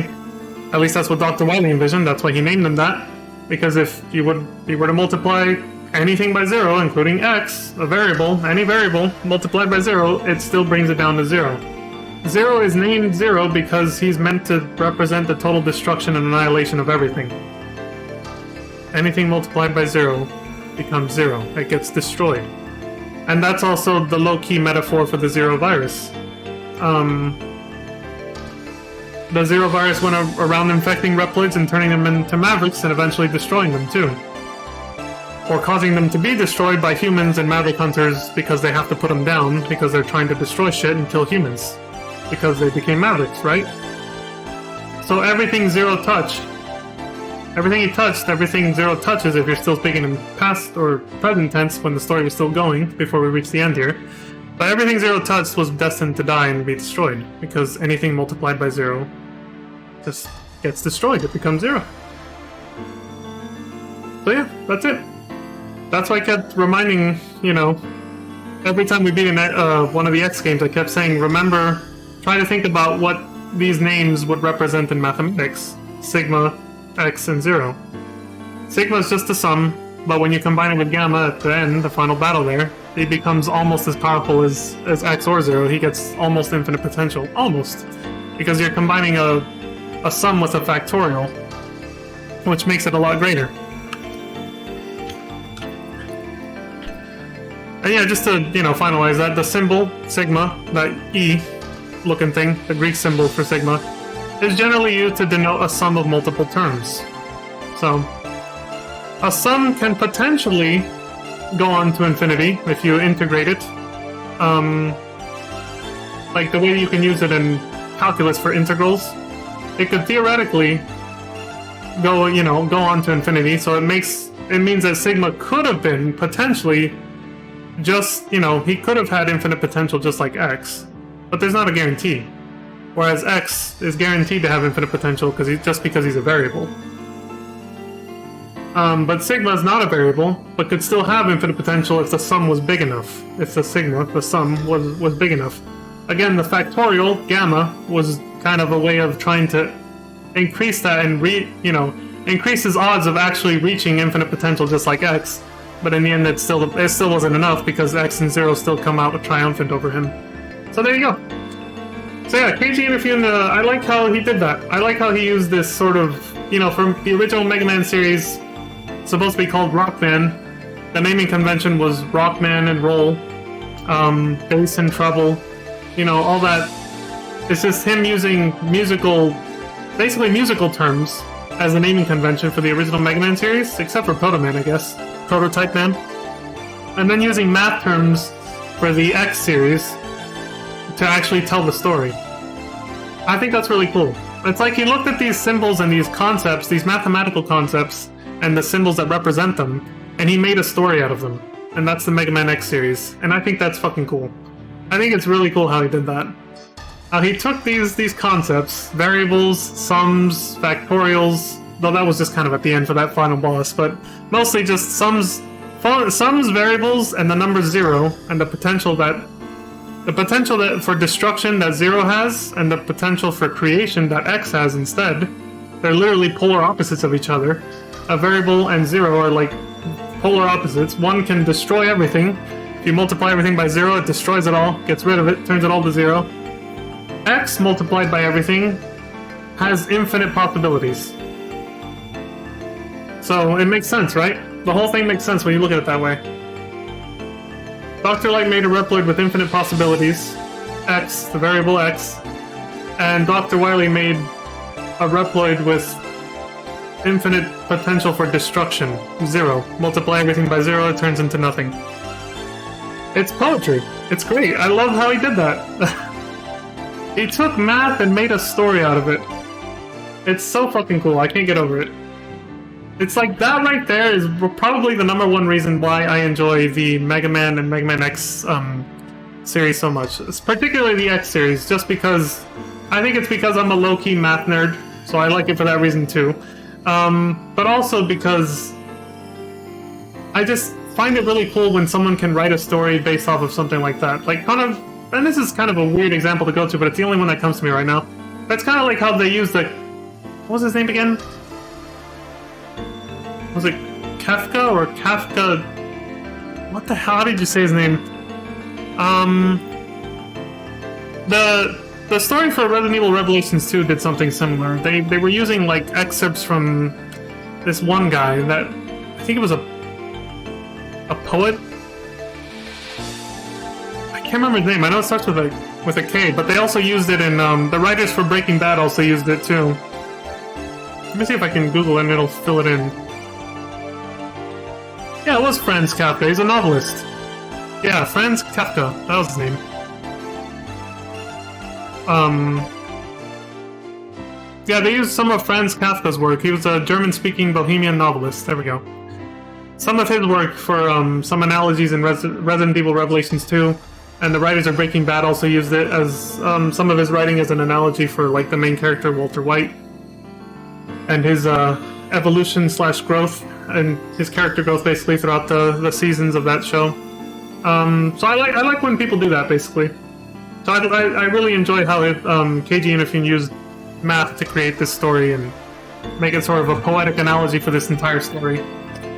At least that's what Dr. Wily envisioned, that's why he named them that. Because if you were to multiply anything by 0, including x, a variable, any variable, multiplied by 0, it still brings it down to 0. 0 is named 0 because he's meant to represent the total destruction and annihilation of everything. Anything multiplied by 0 becomes 0. It gets destroyed. And that's also the low-key metaphor for the Zero virus. The Zero virus went around infecting Reploids and turning them into Mavericks and eventually destroying them too. Or causing them to be destroyed by humans and Maverick Hunters because they have to put them down because they're trying to destroy shit and kill humans. Because they became Mavericks, right? So everything Zero touched, everything he touched, everything Zero touches, if you're still speaking in past or present tense when the story was still going, before we reach the end here, but everything Zero touched was destined to die and be destroyed, because anything multiplied by 0 just gets destroyed, it becomes 0. So yeah, that's it. That's why I kept reminding, you know, every time we beat one of the X games, I kept saying, remember, try to think about what these names would represent in mathematics. Sigma, X, and 0. Sigma is just a sum, but when you combine it with Gamma at the end, the final battle there, he becomes almost as powerful as X or 0. He gets almost infinite potential. Almost. Because you're combining a sum with a factorial, which makes it a lot greater. And yeah, just to, you know, finalize that, the symbol, sigma, that E looking thing, the Greek symbol for sigma, is generally used to denote a sum of multiple terms. So, a sum can potentially go on to infinity if you integrate it. Like the way you can use it in calculus for integrals, it could theoretically go on to infinity, so it means that sigma could have been potentially just, you know, he could have had infinite potential just like X, but there's not a guarantee. Whereas X is guaranteed to have infinite potential because because he's a variable. But sigma is not a variable, but could still have infinite potential if the sum was big enough. If the sigma, the sum, was big enough. Again, the factorial, gamma, was kind of a way of trying to increase that and increase his odds of actually reaching infinite potential just like X. But in the end, it still wasn't enough because X and 0 still come out triumphant over him. So there you go. So yeah, Keiji Inafune, I like how he did that. I like how he used this sort of, you know, from the original Mega Man series, supposed to be called Rockman. The naming convention was Rockman and Roll, Bass and Treble, you know, all that. It's just him using basically musical terms as the naming convention for the original Mega Man series, except for Proto Man, I guess. Prototype Man. And then using math terms for the X series to actually tell the story. I think that's really cool. It's like he looked at these symbols and these concepts, these mathematical concepts, and the symbols that represent them, and he made a story out of them. And that's the Mega Man X series. And I think that's fucking cool. I think it's really cool how he did that. He took these concepts, variables, sums, factorials, though that was just kind of at the end for that final boss, but mostly just sums, variables, and the number 0, and the potential that for destruction that 0 has, and the potential for creation that X has instead. They're literally polar opposites of each other. A variable and 0 are like polar opposites. One can destroy everything. If you multiply everything by 0, it destroys it all, gets rid of it, turns it all to 0. X multiplied by everything has infinite possibilities. So it makes sense, right? The whole thing makes sense when you look at it that way. Dr. Light made a Reploid with infinite possibilities, X, the variable X, and Dr. Wily made a Reploid with infinite potential for destruction. 0. Multiply everything by 0, it turns into nothing. It's poetry. It's great. I love how he did that. He took math and made a story out of it. It's so fucking cool. I can't get over it. It's like that right there is probably the #1 reason why I enjoy the Mega Man and Mega Man X series so much. It's particularly the X series, just because I think it's because I'm a low-key math nerd, so I like it for that reason too. But also because I just find it really cool when someone can write a story based off of something like that. Like kind of, and this is kind of a weird example to go to, but it's the only one that comes to me right now. That's kind of like how they use the, what was his name again? Was it Kafka or Kafka? What the hell? How did you say his name? The story for Resident Evil Revelations 2 did something similar. They were using like excerpts from this one guy that I think it was a poet. I can't remember his name. I know it starts with a K, but they also used it in the writers for Breaking Bad also used it too. Let me see if I can Google it and it'll fill it in. Yeah, it was Franz Kafka. He's a novelist. Yeah, Franz Kafka. That was his name. Yeah, they used some of Franz Kafka's work. He was a German-speaking Bohemian novelist. There we go. Some of his work for some analogies in Resident Evil Revelations 2, and the writers of Breaking Bad also used it as some of his writing as an analogy for like the main character Walter White and his evolution/growth and his character growth basically throughout the seasons of that show. So I like when people do that basically. So I really enjoy how KG Inafune used math to create this story and make it sort of a poetic analogy for this entire story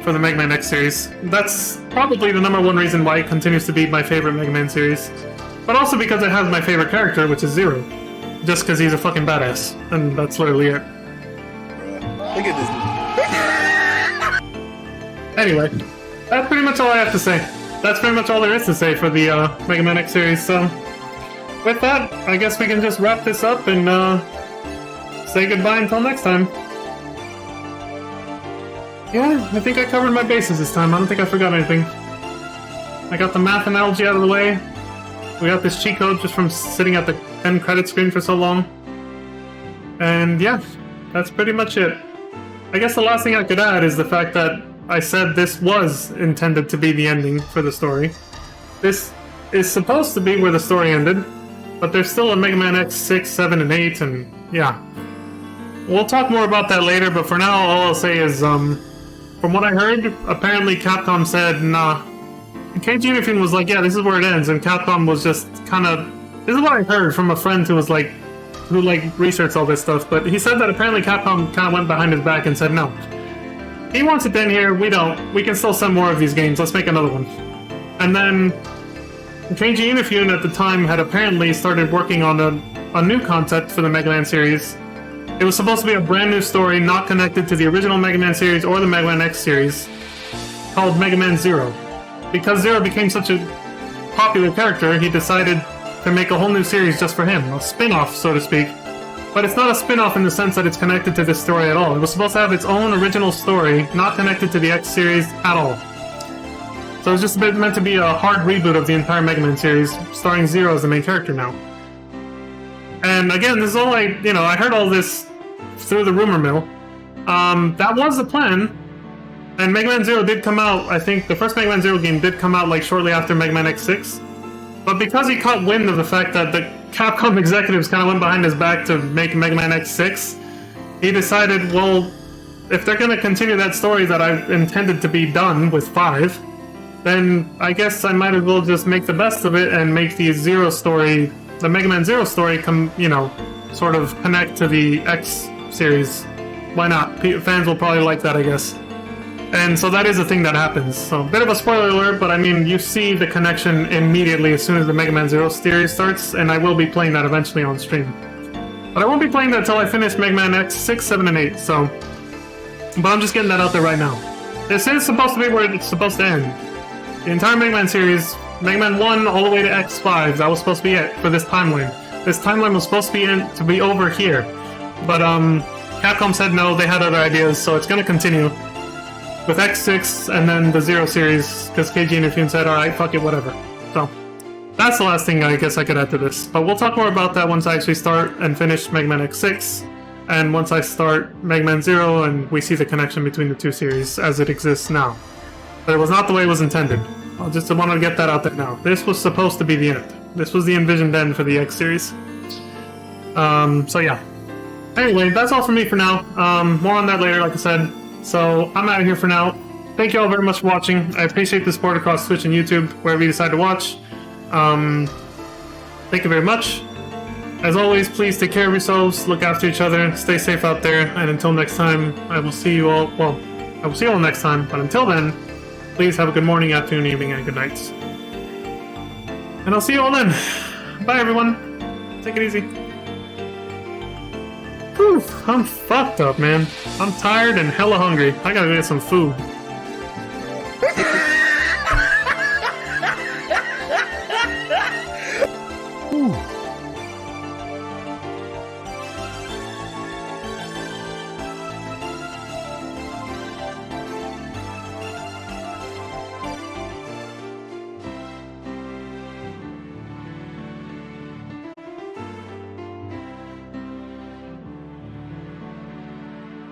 for the Mega Man X series. That's probably the #1 reason why it continues to be my favorite Mega Man series. But also because it has my favorite character, which is Zero. Just because he's a fucking badass. And that's literally it. Look at this. Anyway, that's pretty much all I have to say. That's pretty much all there is to say for the Mega Man X series, so with that, I guess we can just wrap this up and say goodbye until next time. Yeah, I think I covered my bases this time. I don't think I forgot anything. I got the math analogy out of the way. We got this cheat code just from sitting at the end credit screen for so long. And yeah, that's pretty much it. I guess the last thing I could add is the fact that I said this was intended to be the ending for the story. This is supposed to be where the story ended, but there's still a Mega Man X 6, 7, and 8, and yeah. We'll talk more about that later, but for now, all I'll say is, from what I heard, apparently Capcom said, nah. KG Inafune was like, yeah, this is where it ends, and Capcom was just kind of... This is what I heard from a friend who was like... who researched all this stuff, but he said that apparently Capcom kind of went behind his back and said, no. He wants it in here, we don't. We can still send more of these games, let's make another one. And then... KG Inafune at the time had apparently started working on a new concept for the Mega Man series. It was supposed to be a brand new story not connected to the original Mega Man series or the Mega Man X series, called Mega Man Zero. Because Zero became such a popular character, he decided to make a whole new series just for him, a spin-off, so to speak. But it's not a spin-off in the sense that it's connected to this story at all. It was supposed to have its own original story, not connected to the X series at all. So it's just meant to be a hard reboot of the entire Mega Man series, starring Zero as the main character now. And again, this is all I heard all this through the rumor mill. That was the plan. And Mega Man Zero did come out, I think the first Mega Man Zero game did come out like shortly after Mega Man X6. But because he caught wind of the fact that the Capcom executives kind of went behind his back to make Mega Man X6, he decided, well, if they're going to continue that story that I intended to be done with 5, then I guess I might as well just make the best of it and make the Zero story, the Mega Man Zero story, sort of connect to the X series. Why not? Fans will probably like that, I guess. And so that is a thing that happens. So, bit of a spoiler alert, but I mean, you see the connection immediately as soon as the Mega Man Zero series starts, and I will be playing that eventually on stream. But I won't be playing that until I finish Mega Man X 6, 7, and 8, so... But I'm just getting that out there right now. This is supposed to be where it's supposed to end. The entire Mega Man series, Mega Man 1 all the way to X5, that was supposed to be it for this timeline. This timeline was supposed to be over here. But, Capcom said no, they had other ideas, so it's gonna continue with X6 and then the Zero series, because KG and Inafune said, alright, fuck it, whatever. So, that's the last thing I guess I could add to this. But we'll talk more about that once I actually start and finish Mega Man X6, and once I start Mega Man Zero and we see the connection between the two series as it exists now. But it was not the way it was intended. I just wanted to get that out there now. This was supposed to be the end. This was the envisioned end for the X series. So yeah. Anyway, that's all for me for now. More on that later, like I said. So I'm out of here for now. Thank you all very much for watching. I appreciate the support across Twitch and YouTube, wherever you decide to watch. Thank you very much. As always, please take care of yourselves, look after each other, stay safe out there, and until next time, I will see you all, well, I will see you all next time, but until then, please have a good morning, afternoon, evening, and good night. And I'll see you all then. Bye, everyone. Take it easy. Whew, I'm fucked up, man. I'm tired and hella hungry. I gotta go get some food.